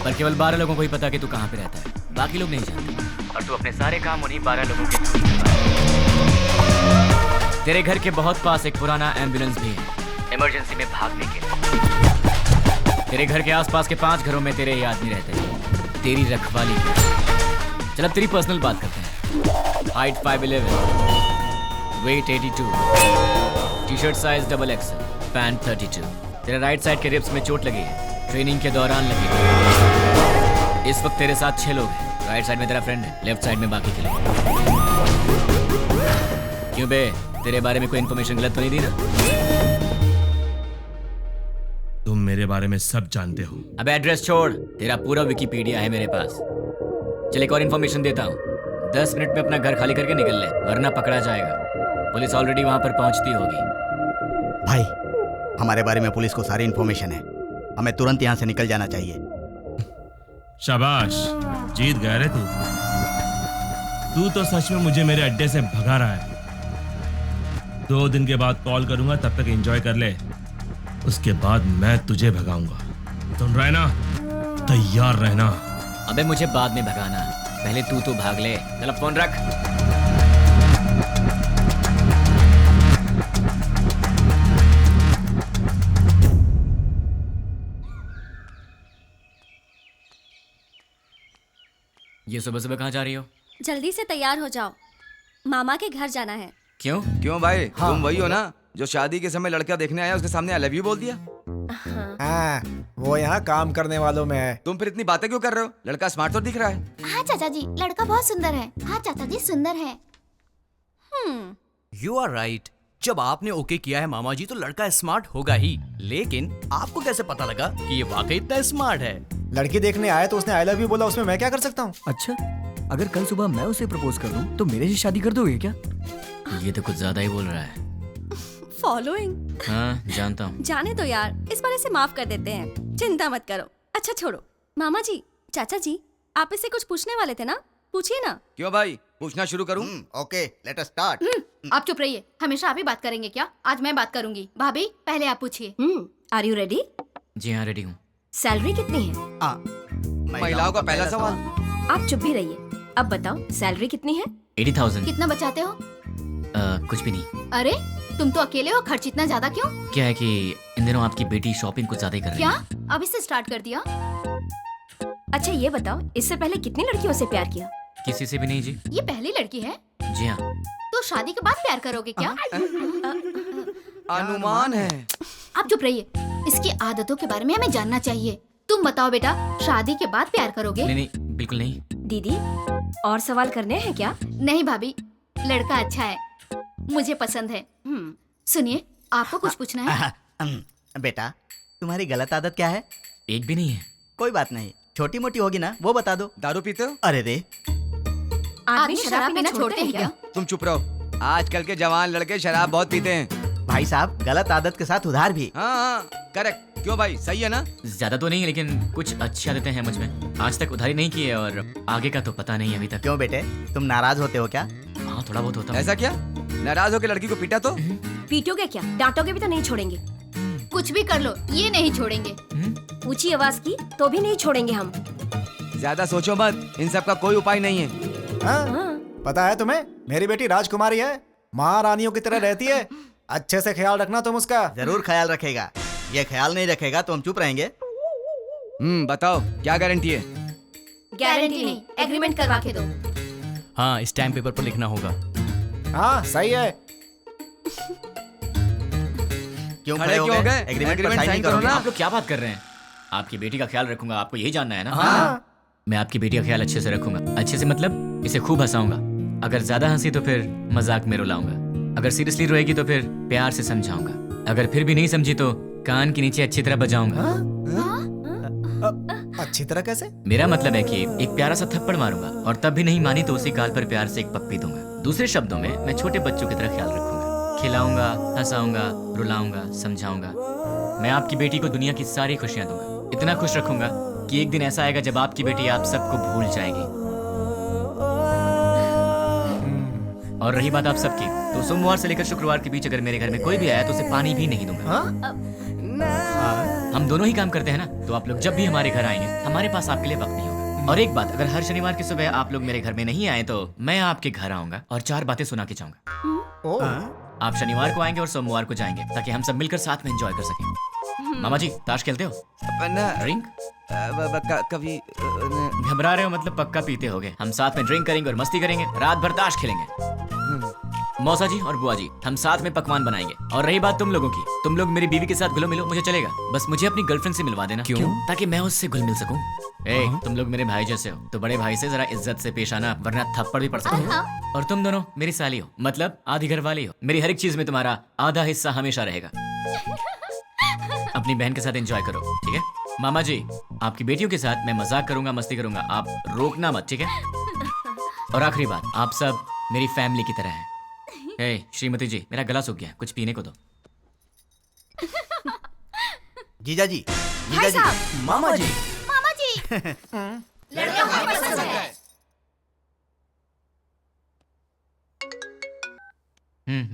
पर केवल 12 लोगों को ही पता कि तू कहाँ पे रहता है। बाकी लोग नहीं जानते, और तू अपने सारे काम उन्हीं 12 लोगों के थ्रू करता है। तेरे घर के बहुत पास एक पुराना एम्बुलेंस भी है, इमरजेंसी में भागने के लिए। तेरे घर के आसपास के 5 घरों में तेरे ही आदमी रहते हैं, तेरी रखवाली। चल अब तेरी पर्सनल बात करते हैं। Height 5'11", weight 82, T-shirt size XXL, pant 32। तेरे राइट साइड के रिब्स में चोट लगी है, ट्रेनिंग के दौरान लगी है। इस वक्त तेरे साथ 6 लोग हैं। राइट साइड में तेरा फ्रेंड है, लेफ्ट साइड में बाकी के लोग। क्यों बे, तेरे बारे में कोई इन्फॉर्मेशन गलत तो नहीं दी ना? मेरे बारे में सब जानते हो। अब एड्रेस छोड़, तेरा पूरा विकिपीडिया है मेरे पास। चल एक और इन्फॉर्मेशन देता हूँ, 10 मिनट में अपना घर खाली करके निकल ले, वरना पकड़ा जाएगा। पुलिस ऑलरेडी वहां पर पहुंचती होगी। भाई, हमारे बारे में पुलिस को सारी इन्फॉर्मेशन है, हमें तुरंत यहाँ से निकल जाना चाहिए। शाबाश, जीत गया रे तू तो सच में मुझे मेरे अड्डे से भगा रहा है। 2 दिन के बाद कॉल करूंगा, तब तक एंजॉय कर ले, उसके बाद मैं तुझे भगाऊंगा। सुन रहा है ना? तैयार रहना। अबे मुझे बाद में भगाना, पहले तू भाग ले। चल फोन रख। ये सुबह सुबह कहाँ जा रही हो? जल्दी से तैयार हो जाओ, मामा के घर जाना है। क्यों भाई? तुम वही हो ना जो शादी के समय लड़का देखने आया, उसके सामने आई लव यू बोल दिया? हाँ, वो यहाँ काम करने वालों में है। तुम फिर इतनी बातें क्यों कर रहे हो? लड़का स्मार्ट तो दिख रहा है। हाँ चाचा जी, लड़का बहुत सुंदर है। हाँ चाचा जी, सुंदर है। You are right. जब आपने ओके किया है मामा जी, तो लड़का स्मार्ट होगा ही। लेकिन आपको कैसे पता लगा कि ये वाकई इतना स्मार्ट है? लड़की देखने आया तो उसने आई लव यू बोला, उसमें मैं क्या कर सकता हूँ? अच्छा, अगर कल सुबह मैं उसे प्रपोज कर दूं तो मेरे से शादी कर दोगे क्या? ये तो कुछ ज्यादा ही बोल रहा है। फॉलोइंग। हाँ जानता हूँ। जाने दो यार, इस बार इसे माफ कर देते हैं, चिंता मत करो। अच्छा छोड़ो, मामा जी, चाचा जी, आप इससे कुछ पूछने वाले थे ना, पूछिए ना। क्यों भाई, पूछना शुरू करूं? Okay, let us start. आप चुप रहिए, हमेशा आप ही बात करेंगे क्या? आज मैं बात करूंगी। भाभी पहले आप पूछिए। Are you ready? जी हाँ, रेडी हूँ। सैलरी कितनी है? महिलाओं का पहला सवाल। आप चुप भी रहिए। अब बताओ, सैलरी कितनी है? 80,000। कितना बचाते हो? कुछ भी नहीं। अरे तुम तो अकेले हो, खर्च इतना ज्यादा क्यों? क्या है कि इन दिनों आपकी बेटी शॉपिंग कुछ ज्यादा ही कर रही क्या? है। अभी से स्टार्ट कर दिया? अच्छा ये बताओ, इससे पहले कितनी लड़कियों से प्यार किया? किसी से भी नहीं जी। ये पहली लड़की है? जी हाँ। तो शादी के बाद प्यार करोगे क्या? अनुमान है। आप चुप रहिए, इसकी आदतों के बारे में हमें जानना चाहिए। तुम बताओ बेटा, शादी के बाद प्यार करोगे? नहीं, बिल्कुल नहीं। दीदी, और सवाल करने हैं क्या? नहीं भाभी, लड़का अच्छा है, मुझे पसंद है। सुनिए, आपको कुछ पूछना है? बेटा, तुम्हारी गलत आदत क्या है? एक भी नहीं है। कोई बात नहीं, छोटी मोटी होगी ना, वो बता दो। दारू पीते हो? अरे रे, आदमी शराब पीना छोड़ते हैं क्या? तुम चुप रहो। आजकल के जवान लड़के शराब बहुत पीते हैं। भाई साहब, गलत आदत के साथ उधार भी। हाँ, करेक्ट। क्यों भाई, सही है ना? ज्यादा तो नहीं, लेकिन कुछ अच्छी आदतें हैं मुझ में। आज तक उधारी नहीं की है और आगे का तो पता नहीं अभी तक। क्यों बेटे, तुम नाराज होते हो क्या? हाँ, थोड़ा बहुत होता है। ऐसा क्या? नाराज होकर लड़की को पीटा तो? पीटोगे क्या? डांटोगे भी तो नहीं छोड़ेंगे। कुछ भी कर लो, ये नहीं छोड़ेंगे। ऊंची आवाज की तो भी नहीं छोड़ेंगे हम। ज्यादा सोचो मत, इन सब का कोई उपाय नहीं है। पता है तुम्हें, मेरी बेटी राजकुमारी है, महारानियों की तरह रहती है। अच्छे से ख्याल रखना तुम उसका। जरूर ख्याल रखेगा। ये ख्याल नहीं रखेगा तो हम चुप रहेंगे। बताओ क्या गारंटी है? गारंटी नहीं, एग्रीमेंट करवा के दो। हाँ, स्टैम्प पेपर पर लिखना होगा। हाँ सही है। क्यों खड़े हो गए? एग्रीमेंट पर साइन करो ना। आप लोग क्या बात कर रहे हैं? आपकी बेटी का ख्याल रखूंगा, आपको यही जानना है ना? हाँ। मैं आपकी बेटी का ख्याल अच्छे से रखूंगा। अच्छे से मतलब इसे खूब हंसाऊंगा। अगर ज्यादा हंसी तो फिर मजाक में रुलाऊंगा। अगर सीरियसली रोएगी तो फिर प्यार से समझाऊंगा। अगर फिर भी नहीं समझी तो कान के नीचे अच्छी तरह बजाऊंगा। अच्छी तरह कैसे? मेरा मतलब है कि एक प्यारा सा थप्पड़ मारूंगा और तब भी नहीं मानी तो उसी गाल पर प्यार से एक पप्पी दूंगा। दूसरे शब्दों में मैं छोटे बच्चों की तरह ख्याल रखूंगा, खिलाऊंगा, हंसाऊंगा, रुलाऊंगा, समझाऊंगा। मैं आपकी बेटी को दुनिया की सारी खुशियां दूंगा। इतना खुश रखूंगा कि एक दिन ऐसा आएगा जब आपकी बेटी आप सबको भूल जाएगी। और रही बात आप सबकी, तो सोमवार से लेकर शुक्रवार के बीच अगर मेरे घर में कोई भी आया तो उसे पानी भी नहीं दूंगा। हम दोनों ही काम करते हैं ना, तो आप लोग जब भी हमारे घर आएंगे हमारे पास आपके लिए वक्त नहीं होगा। और एक बात, अगर हर शनिवार की सुबह आप लोग मेरे घर में नहीं आए तो मैं आपके घर आऊंगा और 4 बातें सुना के जाऊंगा। आप शनिवार को आएंगे और सोमवार को जाएंगे ताकि हम सब मिलकर साथ में एंजॉय कर सकें। मामा जी, ताश खेलते हो? ड्रिंक? कभी घबरा रहे हो मतलब पक्का पीते होगे। हम साथ में ड्रिंक करेंगे और मस्ती करेंगे, रात भर ताश खेलेंगे। मौसा जी और बुआ जी, हम साथ में पकवान बनाएंगे। और रही बात तुम लोगों की, तुम लोग मेरी बीवी के साथ घुलो मिलो, मुझे चलेगा। बस मुझे अपनी गर्लफ्रेंड से मिलवा देना। क्यों? ताकि मैं उससे घुल मिल सकूं। तुम लोग मेरे भाई जैसे हो, तो बड़े भाई से जरा इज्जत से पेश आना, वरना थप्पड़ भी पड़ सकता है। और तुम दोनों मेरी साली हो, मतलब आधी घर वाली हो। मेरी हर एक चीज में तुम्हारा आधा हिस्सा हमेशा रहेगा। अपनी बहन के साथ एंजॉय करो, ठीक है? मामा जी, आपकी बेटियों के साथ मैं मजाक करूंगा, मस्ती करूंगा, आप रोकना मत, ठीक है? और आखिरी बात, आप सब मेरी फैमिली की तरह हैं। हे श्रीमती जी, मेरा गला सूख गया, कुछ पीने को दो। जीजा जी, भाई साहब, मामा जी, मामा जी लड़का हमें पसंद है।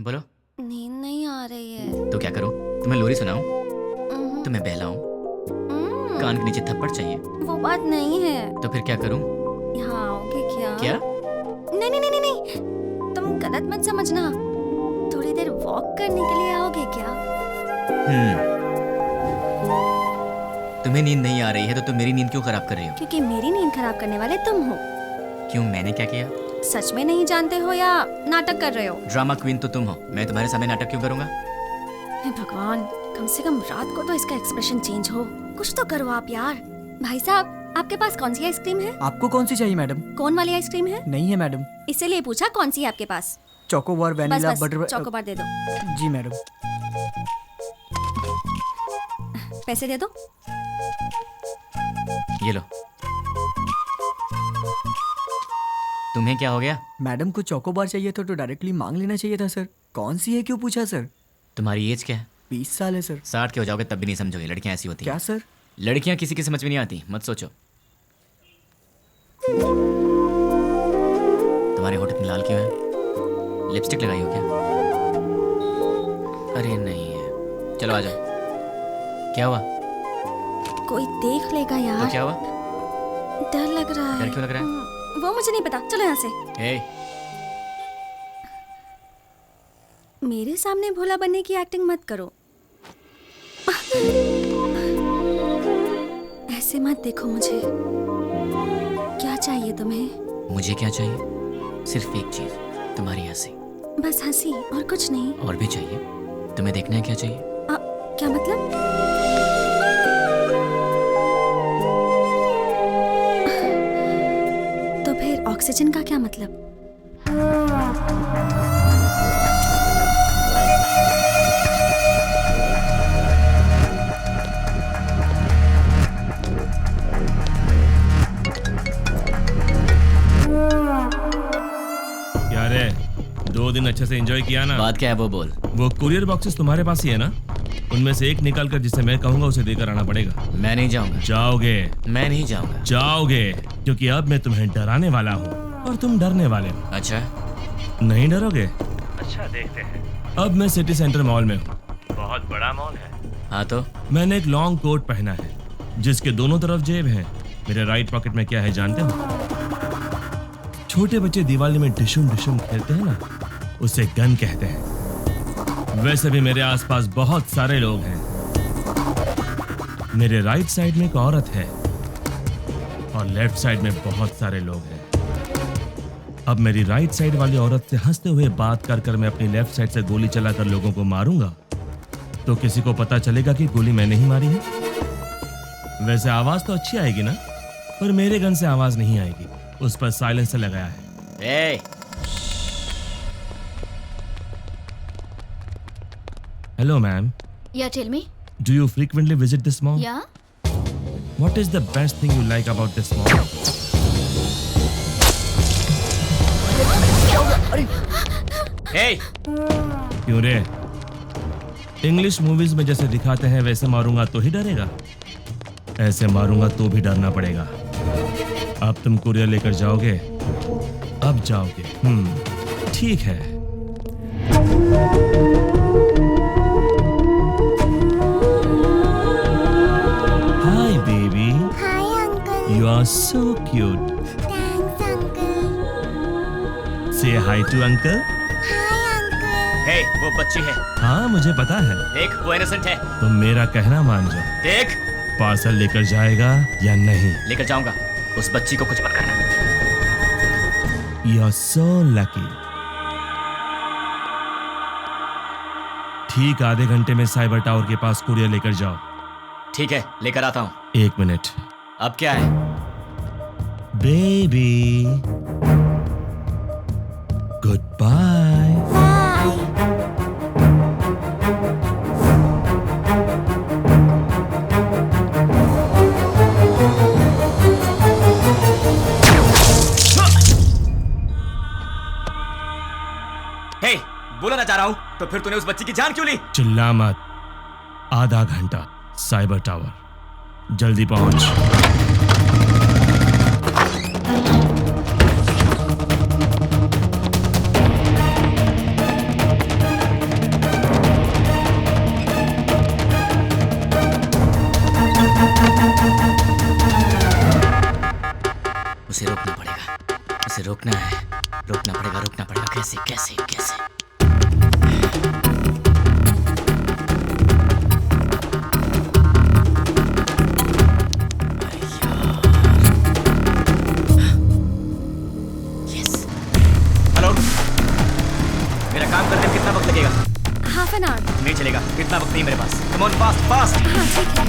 बोलो। नींद नहीं आ रही है। तो क्या करूं? तुम्हें लोरी सुनाऊं? तुम्हें बहलाऊं? कान के नीचे थप्पड़ चाहिए? वो बात नहीं है। तो फिर क्या करूं? यहाँ आओगे क्या? क्या? नहीं नहीं नहीं नहीं, तुम गलत मत समझना। थोड़ी देर वॉक करने के लिए आओगे क्या? तुम्हें नींद नहीं आ रही है तो तुम मेरी नींद क्यों खराब कर रही हो? क्योंकि मेरी नींद खराब करने वाले तुम हो। क्यों, मैंने क्या किया? सच में नहीं जानते हो या नाटक कर रहे हो? ड्रामा क्वीन तो तुम हो, मैं तुम्हारे सामने नाटक क्यों करूंगा? हे भगवान, कम से कम रात को तो इसका एक्सप्रेशन चेंज हो। कुछ तो करो आप यार। भाई साहब, आपके पास कौन सी आइसक्रीम है? आपको कौन सी चाहिए मैडम? कौन वाली आइसक्रीम है? नहीं है मैडम। इसीलिए पूछा कौन सी है आपके पास? चोकोबार, वैनिला, बस बटर। चोकोबार दे दो। जी मैडम। पैसे दे दो। ये लो। तुम्हें क्या हो गया? मैडम को चोकोबार चाहिए था तो डायरेक्टली मांग लेना चाहिए था सर। कौन सी है क्यों पूछा सर? तुम्हारी एज क्या है? 20 साल है सर। 60 के हो जाओगे तब भी नहीं समझोगे, लड़कियां ऐसी होती हैं। क्या सर? लड़कियां किसी की समझ में नहीं आती, मत सोचो। तुम्हारे होठ इतने लाल क्यों है? लिपस्टिक लगाई हो क्या? अरे नहीं है, चलो आ जाओ। क्या हुआ? कोई देख लेगा यार। तो क्या हुआ? डर लग रहा है। डर क्यों लग रहा है? वो मुझे नहीं पता, चलो यहाँ से। हे, मेरे सामने भोला बनने की एक्टिंग मत करो। ऐसे मत देखो मुझे। क्या चाहिए तुम्हें? मुझे क्या चाहिए? सिर्फ एक चीज, तुम्हारी हंसी। बस हंसी और कुछ नहीं? और भी चाहिए। तुम्हें देखना है क्या चाहिए? क्या मतलब? तो फिर ऑक्सीजन का क्या मतलब? क्या रे, 2 दिन अच्छे से एंजॉय किया ना? बात क्या है वो बोल। वो कुरियर बॉक्सेस तुम्हारे पास ही है ना? उनमें से एक निकाल कर जिसे मैं कहूंगा उसे देकर आना पड़ेगा। मैं नहीं जाऊंगा। जाओगे? मैं नहीं जाऊंगा। जाओगे, क्योंकि अब मैं तुम्हें डराने वाला हूँ और तुम डरने वाले हो। अच्छा, नहीं डरोगे? अच्छा, देखते हैं। अब मैं सिटी सेंटर मॉल में हूँ। बहुत बड़ा मॉल है। हाँ तो? मैंने एक लॉन्ग कोट पहना है जिसके दोनों तरफ जेब है। मेरे राइट पॉकेट में क्या है जानते हो? छोटे बच्चे दिवाली में डिशुम डिशुम खेलते हैं ना, उसे गन कहते हैं। वैसे भी मेरे आसपास बहुत सारे लोग हैं। मेरे राइट साइड में एक औरत है और लेफ्ट साइड में बहुत सारे लोग हैं। अब मेरी राइट साइड वाली औरत से हंसते हुए बात कर कर मैं अपनी लेफ्ट साइड से गोली चलाकर लोगों को मारूंगा तो किसी को पता चलेगा कि गोली मैंने ही मारी है। वैसे आवाज तो अच्छी आएगी ना, पर मेरे गन से आवाज नहीं आएगी, उस पर साइलेंसर लगाया है। Hello, ma'am. Yeah, tell me. Do you frequently visit this mall? Yeah. What is the best thing you like about this mall? Hey! क्यों रे? इंग्लिश मूवीज में जैसे दिखाते हैं वैसे मारूंगा तो ही डरेगा? ऐसे मारूंगा तो भी डरना पड़ेगा। अब तुम कुरियर लेकर जाओगे? अब जाओगे। ठीक है। Hi, baby. Hi, uncle. You are so cute. Thanks, uncle. Say hi to uncle. Hi, uncle. Hey, वो बच्ची है। हाँ, मुझे पता है। देख, वो इनोसेंट है। तुम मेरा कहना मान जाओ। देख, पार्सल लेकर जाएगा या नहीं? लेकर जाऊंगा। उस बच्ची को कुछ मत करना। You are so lucky. ठीक आधे घंटे में साइबर टावर के पास कुरियर लेकर जाओ। ठीक है, लेकर आता हूँ। 1 मिनट। अब क्या है? Baby, goodbye. रहा हूँ तो फिर तूने उस बच्ची की जान क्यों ली? चिल्ला मत। आधा घंटा साइबर टावर, जल्दी पहुंच। उसे रोकना पड़ेगा, उसे रोकना है, रोकना पड़ेगा। कैसे कैसे कैसे? हेलो, मेरा काम करने में कितना वक्त लगेगा? Half an hour. नहीं चलेगा, इतना वक्त नहीं मेरे पास। Come on, fast fast. हाँ ठीक है।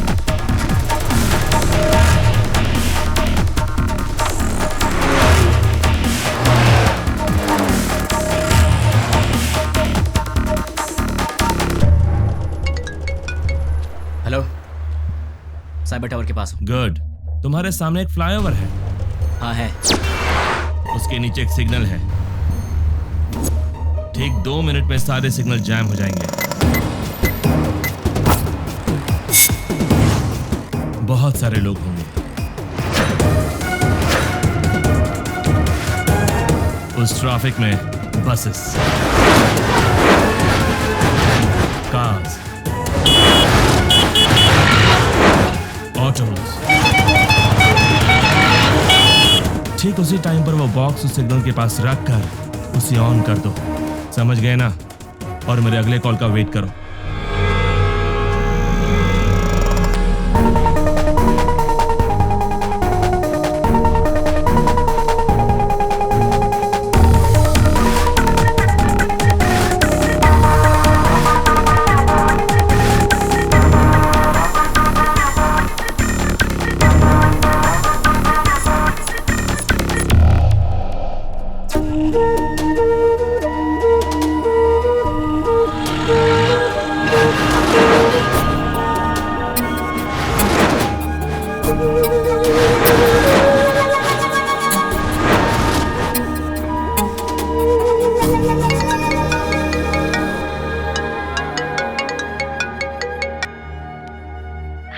हेलो, साइबर टावर के पास हूँ। गुड। तुम्हारे सामने एक फ्लाईओवर है। हाँ है। उसके नीचे एक सिग्नल है। ठीक 2 मिनट में सारे सिग्नल जैम हो जाएंगे। बहुत सारे लोग होंगे। उस ट्रैफिक में बसेस, कार्स, ऑटोज। ठीक उसी टाइम पर वो बॉक्स उस सिग्नल के पास रख कर उसे ऑन कर दो। समझ गए ना? और मेरे अगले कॉल का वेट करो।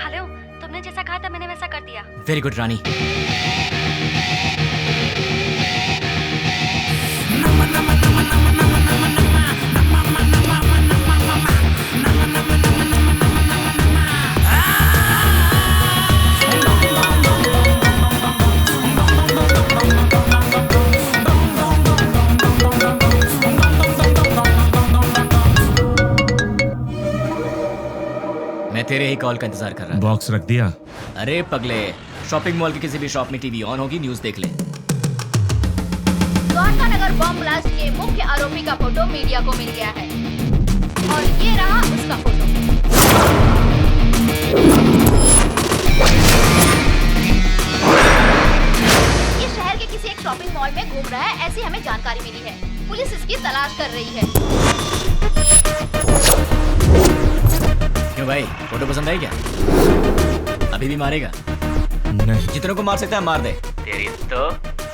हेलो, तुमने जैसा कहा था मैंने वैसा कर दिया। वेरी गुड रानी। मैं तेरे ही कॉल का इंतजार कर रहा था। बॉक्स रख दिया? अरे पगले, शॉपिंग मॉल की किसी भी शॉप में टीवी ऑन होगी, न्यूज़ देख ले। द्वारका नगर बम ब्लास्ट के मुख्य आरोपी का फोटो मीडिया को मिल गया है और ये रहा उसका फोटो। ये शहर के किसी एक शॉपिंग मॉल में घूम रहा है, ऐसी हमें जानकारी मिली है। पुलिस इसकी तलाश कर रही है। क्यों भाई, फोटो पसंद आई क्या? अभी भी मारेगा? नहीं। जितनों को मार सकता है मार दे। तेरी तो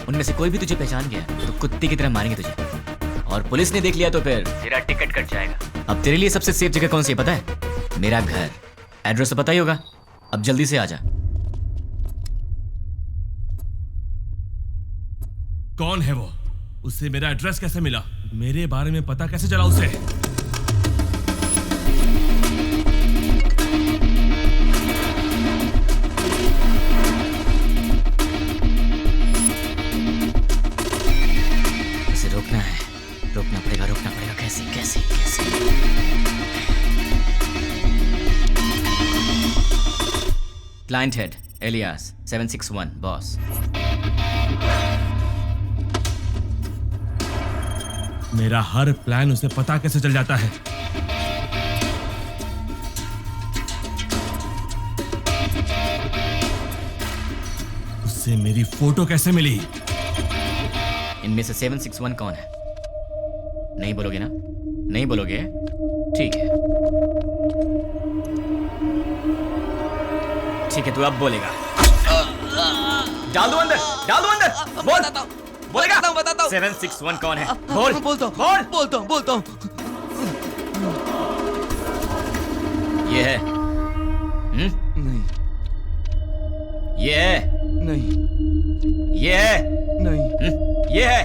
उनमें से कोई भी तुझे पहचान गया तो कुत्ते की तरह मारेंगे तुझे, और पुलिस ने देख लिया तो फिर तेरा टिकट कट जाएगा। अब तेरे लिए सबसे सेफ जगह कौन सी है पता है? मेरा घर। एड्रेस तो पता ही होगा। अब जल्दी से आ जा। कौन है वो? उससे मेरा एड्रेस कैसे मिला? मेरे बारे में पता कैसे चला उसे? उसे रोकना है, रोकना पड़ेगा। कैसे कैसे कैसे? Client head alias 761 boss. मेरा हर प्लान उसे पता कैसे चल जाता है? उससे मेरी फोटो कैसे मिली? इनमें से 761 कौन है? नहीं बोलोगे ना? नहीं बोलोगे? ठीक है, ठीक है, तू अब बोलेगा। डाल दो अंदर, डाल दो अंदर। बोल, बोलेगा। बताता हूँ 761 कौन है? बोल, बोलता हूँ। ये है? नहीं। ये है? नहीं। ये है? नहीं। ये है?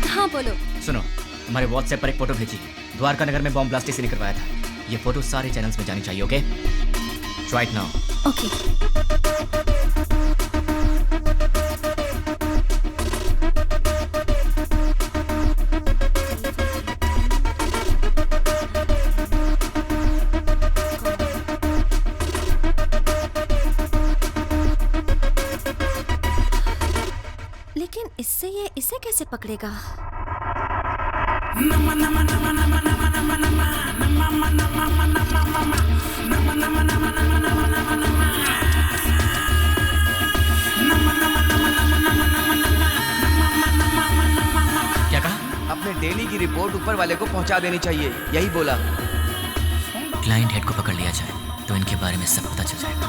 हाँ बोलो। सुनो, तुम्हारे व्हाट्सएप पर एक फोटो भेजी। द्वारका नगर में बॉम्ब ब्लास्ट इसी ने करवाया था। ये फोटो सारे चैनल्स में जानी चाहिए, ओके? Right now. ओके। लेकिन इससे ये इसे कैसे पकड़ेगा? क्या कहा? अपने डेली की रिपोर्ट ऊपर वाले को पहुंचा देनी चाहिए, यही बोला। क्लाइंट हेड को पकड़ लिया जाए तो इनके बारे में सब पता चल जाएगा।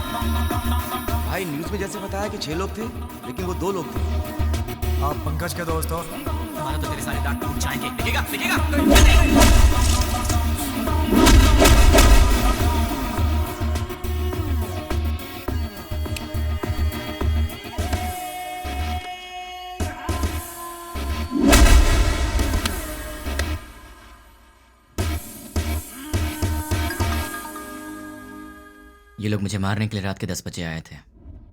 भाई न्यूज में जैसे बताया कि 6 लोग थे, लेकिन वो 2 लोग थे। आप पंकज के दोस्त हो? हमारा तो तेरे सारे दांत टूट जाएंगे। दिखेगा, दिखेगा। ये लोग मुझे मारने के लिए रात के 10 बजे आए थे।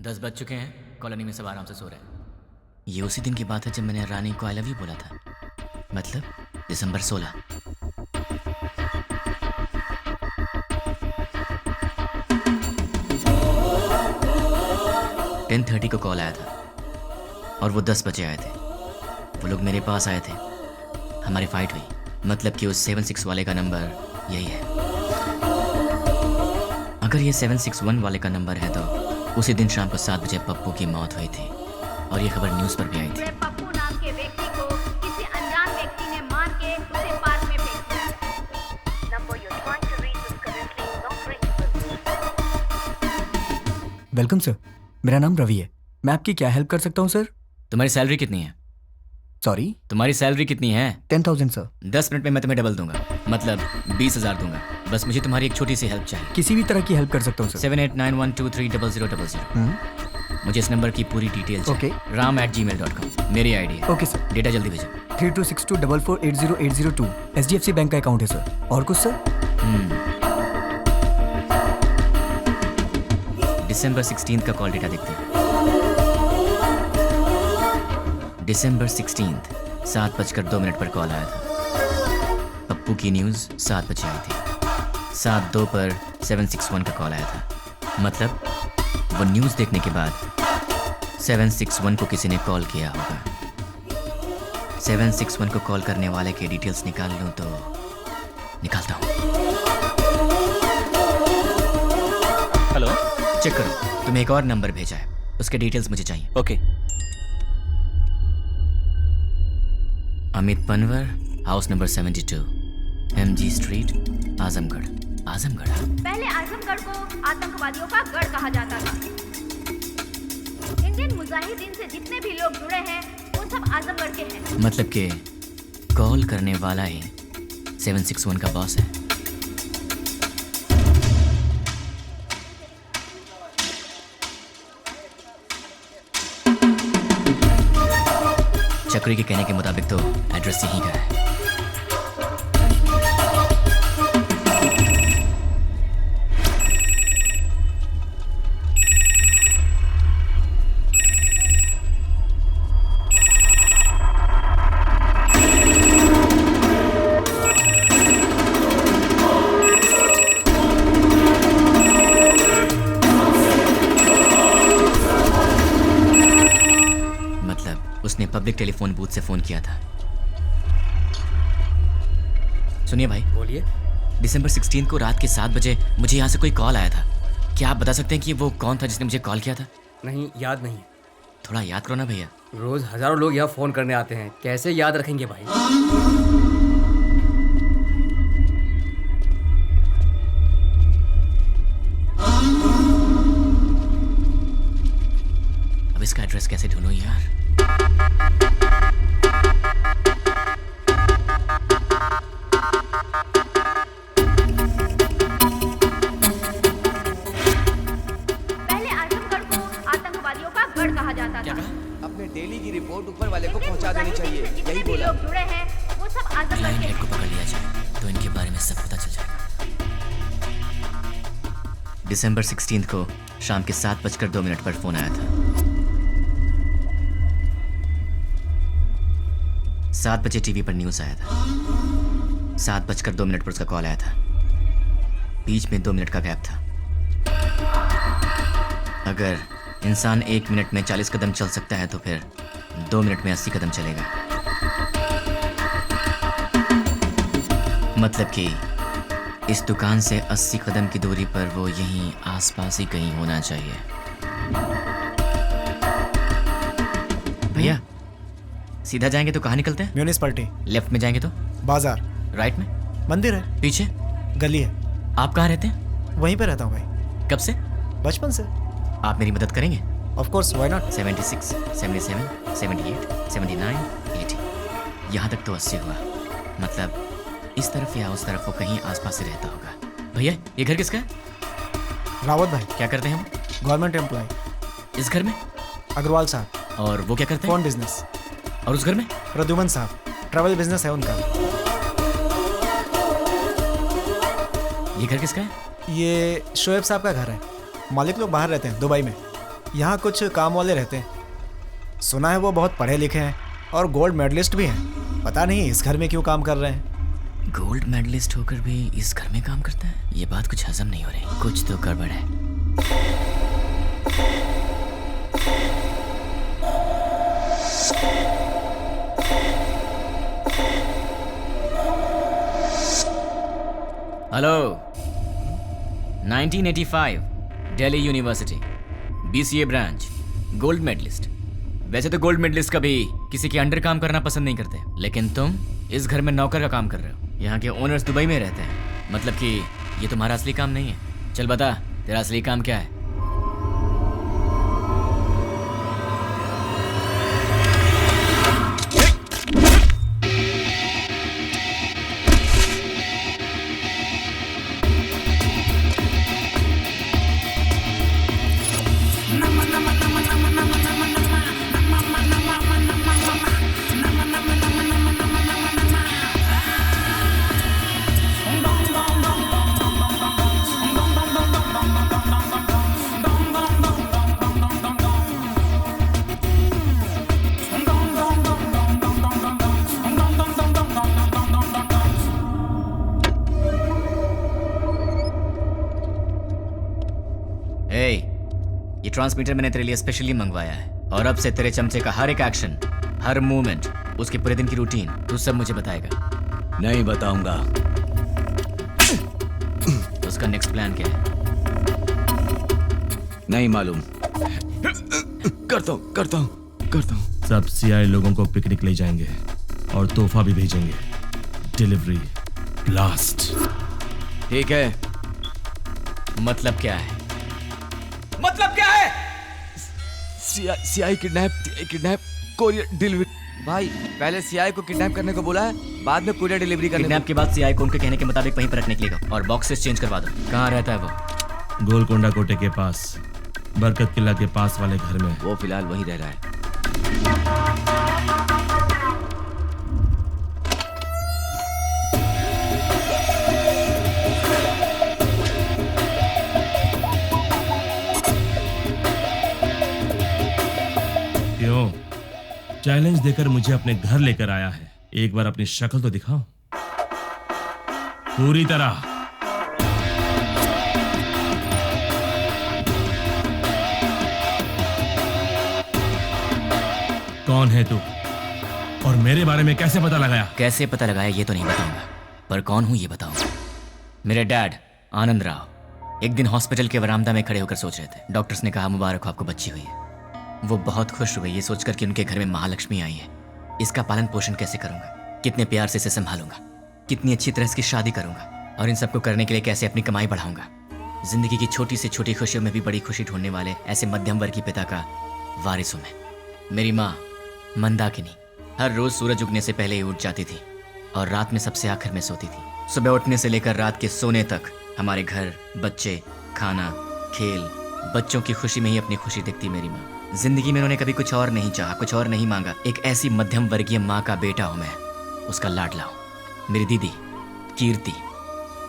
10 बज चुके हैं, कॉलोनी में सब आराम से सो रहे हैं। ये उसी दिन की बात है जब मैंने रानी को आई लव यू बोला था, मतलब दिसंबर 16। (10:30) को कॉल आया था और वो 10 बजे आए थे। वो लोग मेरे पास आए थे, हमारी फाइट हुई। मतलब कि उस 76 वाले का नंबर यही है। अगर ये 761 वाले का नंबर है तो उसी दिन शाम को 7 बजे पप्पू की मौत हुई थी और ये खबर न्यूज़ पर भी आई थी। पप्पू नाम के व्यक्ति को किसी अनजान व्यक्ति ने मार के उसे पार्क में फेंक दिया। Number you trying to reach is currently not reachable. Welcome sir, मेरा नाम रवि है। मैं आपकी क्या हेल्प कर सकता हूँ सर? तुम्हारी सैलरी कितनी है? सॉरी? तुम्हारी सैलरी कितनी है? 10,000 सर। 10 मिनट में मैं तुम्हें डबल दूंगा, मतलब 20,000 दूंगा। बस मुझे तुम्हारी एक छोटी सी हेल्प चाहिए। किसी भी तरह की हेल्प कर सकता हूँ सर। 7891230000। मुझे इस नंबर की पूरी डिटेल ओके। ram@gmail.com मेरी आईडी है। Okay sir. डेटा जल्दी भेजो। 326244808002 HDFC बैंक का अकाउंट है सर। और कुछ सर? दिसंबर 16 का कॉल डेटा देखते हैं। दिसंबर 16 7:02 पर कॉल आया था। पप्पू की न्यूज़ 7 बजे आई थी। 7:02 पर 761 का कॉल आया था। मतलब वो न्यूज़ देखने के बाद 761 को किसी ने कॉल किया होगा। 761 को कॉल करने वाले के डिटेल्स निकाल लूँ तो निकालता हूँ। हेलो, चेक करो, तुम्हें एक और नंबर भेजा है, उसके डिटेल्स मुझे चाहिए। Okay. Amit Panwar, house number 72, MG street, Azamgarh. Azamgarh? पहले आजमगढ़ को आतंकवादियों का गढ़ कहा जाता था। इंडियन मुजाहिदीन से जितने भी लोग जुड़े हैं वो सब आजमगढ़ के हैं। मतलब कि कॉल करने वाला ही 761 का बॉस है। चक्री के कहने के मुताबिक तो एड्रेस यहीं का है। उसने पब्लिक टेलीफोन बूथ से फोन किया था। सुनिए भाई। बोलिए। दिसंबर 16 को रात के 7 बजे मुझे यहाँ से कोई कॉल आया था। क्या आप बता सकते हैं कि वो कौन था जिसने मुझे कॉल किया था? नहीं, याद नहीं। थोड़ा याद करो ना भैया। रोज हजारों लोग यहाँ फोन करने आते हैं, कैसे याद रखेंगे भाई? एड्रेस कैसे ढूंढूं यार? पहले आजमगढ़ को आतंकवादियों का गढ़ कहा जाता था। अपने डेली की रिपोर्ट ऊपर वाले को पहुंचा देनी चाहिए, जितने यही भी बोला। लोग जुड़े हैं वो सब आजमगढ़ लाइन के हेड को पकड़ लिया जाए तो इनके बारे में सब पता चल जाएगा। दिसंबर 16 को शाम के 7:02 पर फोन आया था। 7 बजे टीवी पर न्यूज आया था। 7:02 पर उसका कॉल आया था। बीच में 2 मिनट का गैप था। अगर इंसान 1 मिनट में 40 कदम चल सकता है तो फिर 2 मिनट में 80 कदम चलेगा। मतलब कि इस दुकान से 80 कदम की दूरी पर वो यहीं आसपास ही कहीं होना चाहिए। भैया सीधा जाएंगे तो कहाँ निकलते हैं? म्यूनिसिपैलिटी। लेफ्ट में जाएंगे तो? बाजार। राइट में? मंदिर है। पीछे? गली है। आप कहाँ रहते हैं? वहीं पे रहता हूँ भाई। कब से? बचपन से। आप मेरी मदद करेंगे? Of course, why not. 76, 77, 78, 79, 80, यहाँ तक तो 80 हुआ। मतलब इस तरफ या उस तरफ वो कहीं आसपास से रहता होगा। भैया ये घर किसका है? रावत भाई। क्या करते हैं हम? Government employ. इस घर में? अग्रवाल साहब। और वो क्या करते हैं? Phone business. और उस घर में? प्रद्युमन साहब, ट्रैवल बिजनेस है उनका। ये घर किसका है? ये शोएब साहब का घर है। मालिक लोग बाहर रहते हैं, दुबई में। यहाँ कुछ काम वाले रहते हैं। सुना है वो बहुत पढ़े लिखे हैं और गोल्ड मेडलिस्ट भी हैं। पता नहीं इस घर में क्यों काम कर रहे हैं। गोल्ड मेडलिस्ट होकर भी इस घर में काम करता है? ये बात कुछ हजम नहीं हो रही। कुछ तो गड़बड़ है। Hello. 1985 Delhi university BCA branch, gold medalist. वैसे तो गोल्ड मेडलिस्ट कभी किसी के अंडर काम करना पसंद नहीं करते, लेकिन तुम इस घर में नौकर का काम कर रहे हो। यहाँ के ओनर्स दुबई में रहते हैं। मतलब कि ये तुम्हारा असली काम नहीं है। चल बता, तेरा असली काम क्या है? ट्रांसमीटर मैंने तेरे लिए स्पेशली मंगवाया है और अब से तेरे चमचे का हर एक एक्शन, हर मूवमेंट, उसके पूरे दिन की रूटीन तू सब मुझे बताएगा। नहीं बताऊंगा। उसका नेक्स्ट प्लान क्या है? नहीं मालूम। करता हूँ। सब CI लोगों को पिकनिक ले जाएंगे और तोहफा भी भेजेंगे। Delivery blast. ठीक है। मतलब क्या है? मतलब क्या है? CI kidnap courier delivery. भाई पहले CI को किडनैप करने को बोला है, बाद में कोरियर डिलीवरी करने। किडनैप के बाद CI को उनके कहने के मुताबिक वहीं पर रखने के लिए और बॉक्सेस चेंज करवा दो। कहाँ रहता है वो? गोलकोंडा कोटे के पास, बरकत किला के पास वाले घर में। वो फिलहाल वहीं रह रहा है। क्यों? चैलेंज देकर मुझे अपने घर लेकर आया है। एक बार अपनी शक्ल तो दिखाओ पूरी तरह। कौन है तू और मेरे बारे में कैसे पता लगाया? कैसे पता लगाया ये तो नहीं बताऊंगा, पर कौन हूं ये बताऊंगा। मेरे डैड आनंद राव एक दिन हॉस्पिटल के वरामदा में खड़े होकर सोच रहे थे। डॉक्टर्स ने कहा मुबारक हो आपको बच्ची हुई है। वो बहुत खुश हुए ये सोचकर कि उनके घर में महालक्ष्मी आई है। इसका पालन पोषण कैसे करूंगा, कितने प्यार से इसे संभालूंगा, कितनी अच्छी तरह इसकी शादी करूंगा और इन सबको करने के लिए कैसे अपनी कमाई बढ़ाऊंगा। जिंदगी की छोटी से छोटी खुशियों में भी बड़ी खुशी ढूंढने वाले ऐसे मध्यम वर्ग के पिता का वारिस हूं मैं। मेरी माँ मंदाकिनी हर रोज सूरज उगने से पहले ही उठ जाती थी और रात में सबसे आखिर में सोती थी। सुबह उठने से लेकर रात के सोने तक हमारे घर, बच्चे, खाना, खेल, बच्चों की खुशी में ही अपनी खुशी दिखती मेरी माँ। जिंदगी में उन्होंने कभी कुछ और नहीं चाहा, कुछ और नहीं मांगा। एक ऐसी मध्यम वर्गीय माँ का बेटा हूं मैं, उसका लाडला हूं। मेरी दीदी कीर्ति,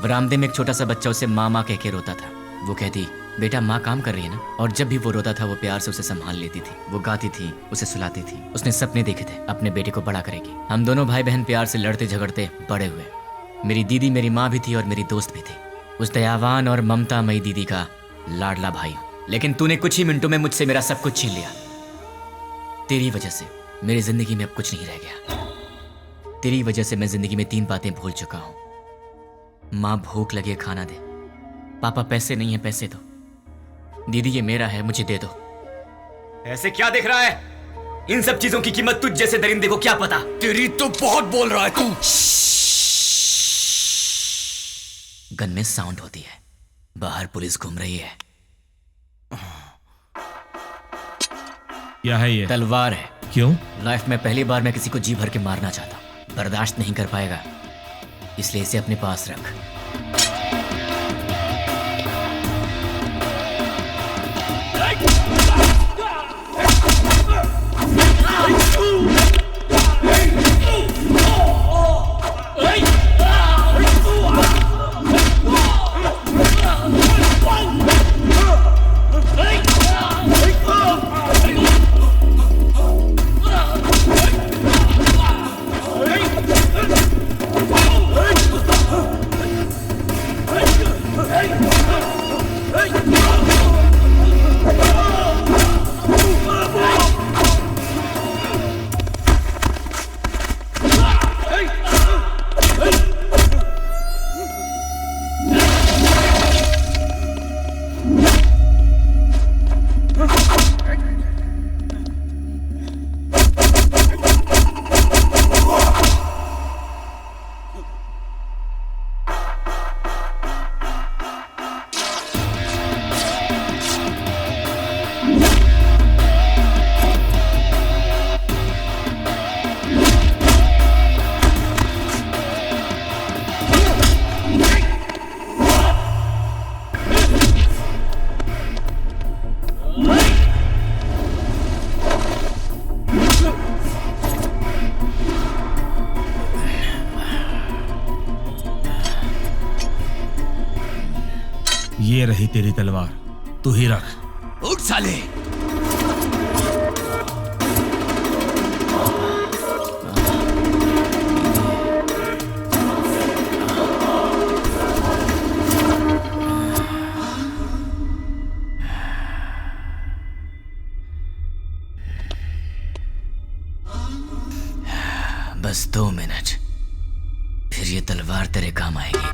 बरामदे में एक छोटा सा बच्चा उसे माँ माँ कह के रोता था। वो कहती, बेटा माँ काम कर रही है ना। और जब भी वो रोता था वो प्यार से उसे संभाल लेती थी। वो गाती थी, उसे सुलाती थी। उसने सपने देखे थे अपने बेटे को बड़ा करेगी। हम दोनों भाई बहन प्यार से लड़ते झगड़ते बड़े हुए। मेरी दीदी मेरी माँ भी थी और मेरी दोस्त भी थी। उस दयावान और ममतामयी दीदी का लाडला भाई हूं। लेकिन तूने कुछ ही मिनटों में मुझसे मेरा सब कुछ छीन लिया। तेरी वजह से मेरी जिंदगी में अब कुछ नहीं रह गया। तेरी वजह से मैं जिंदगी में 3 बातें भूल चुका हूं। माँ भूख लगे खाना दे, पापा पैसे नहीं है पैसे दो, दीदी ये मेरा है मुझे दे दो। ऐसे क्या देख रहा है? इन सब चीजों की कीमत तुझ जैसे दरिंदे को क्या पता? तेरी तो बहुत बोल रहा है तू। गन में साउंड होती है, बाहर पुलिस घूम रही है। क्या है ये? तलवार है। क्यों? लाइफ में पहली बार मैं किसी को जी भर के मारना चाहता हूं। बर्दाश्त नहीं कर पाएगा, इसलिए इसे अपने पास रख। ये रही तेरी तलवार, तू ही रख। उठ साले। बस 2 मिनट, फिर ये तलवार तेरे काम आएगी।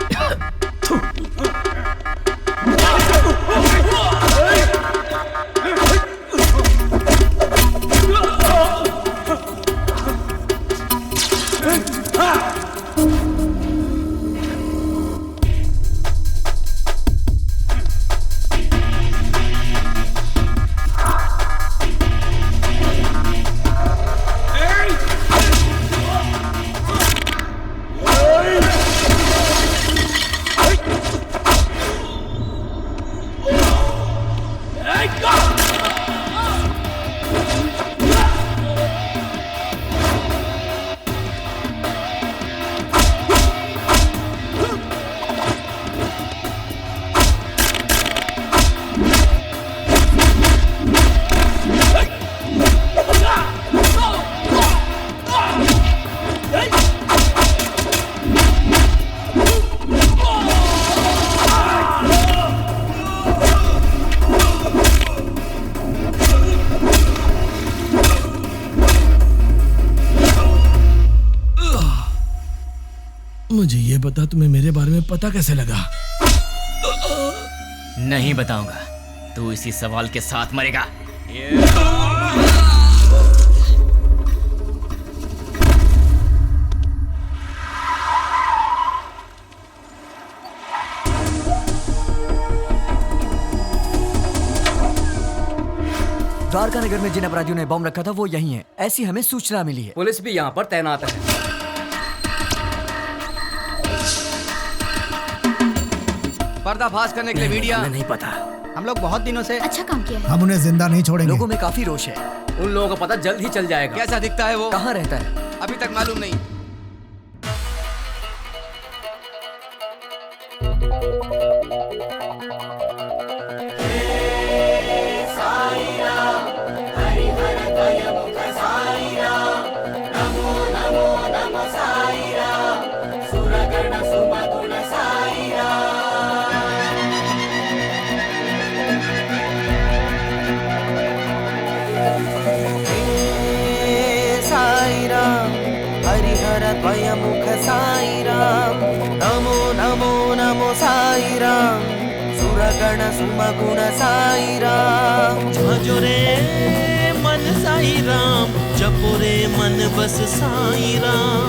मुझे ये बता, तुम्हें मेरे बारे में पता कैसे लगा? नहीं बताऊंगा, तू इसी सवाल के साथ मरेगा। द्वारका नगर चंडीगढ़ में जिन अपराधियों ने बम रखा था वो यही है, ऐसी हमें सूचना मिली है। पुलिस भी यहाँ पर तैनात है। पर्दाफाश करने के लिए मीडिया। नहीं पता। हम लोग बहुत दिनों से अच्छा काम किया है। हम उन्हें जिंदा नहीं छोड़ेंगे। लोगों में काफी रोष है। उन लोगों को पता जल्द ही चल जाएगा। कैसा दिखता है वो? कहाँ रहता है? अभी तक मालूम नहीं। हरिहरद्वयमुख साईराम नमो नमो नमो साईराम सुरगण सुमगुण साईराम भजो रे मन साईराम जपो रे मन बस साईराम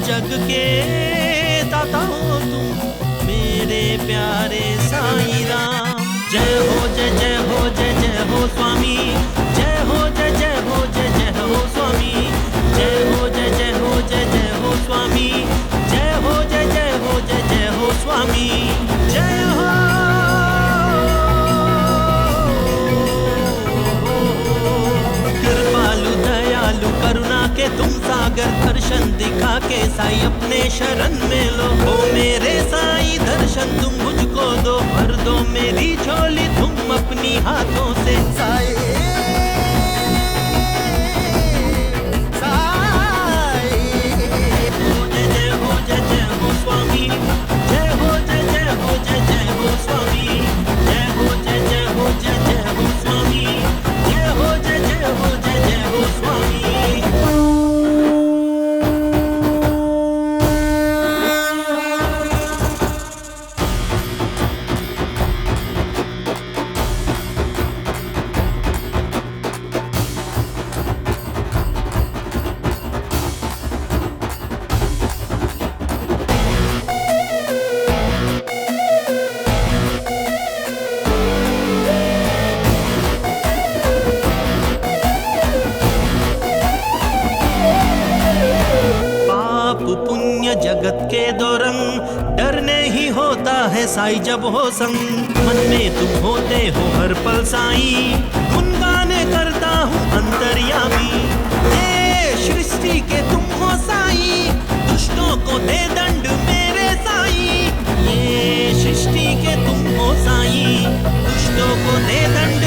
जग के दाता हो तुम मेरे प्यारे साईराम जय हो जय जय हो जय जय हो स्वामी जय हो जय जय हो जय जय हो स्वामी जय हो जय जय हो जय जय हो स्वामी जय हो जय जय हो जय जय हो स्वामी जय हो। कृपालु दयालु करुणा के तुम सागर दर्शन दिखा के साई अपने शरण में लो हो मेरे साई दर्शन तुम मुझको दो भर दो मेरी झोली तुम अपनी हाथों से साई स्वामी जय हो जय जय हो जय जय हो स्वामी जय हो जय जय हो जय जय हो स्वामी जय हो जय जय हो जय जय हो स्वामी। जगत के दो रंग डरने ही होता है साई जब हो संग मन में तुम होते हो हर पल साई गुनगाने करता हूँ अंतर्यामी ये सृष्टि के तुम हो साई दुष्टों को दे दंड मेरे साई ये सृष्टि के तुम हो साई दुष्टों को दे दंड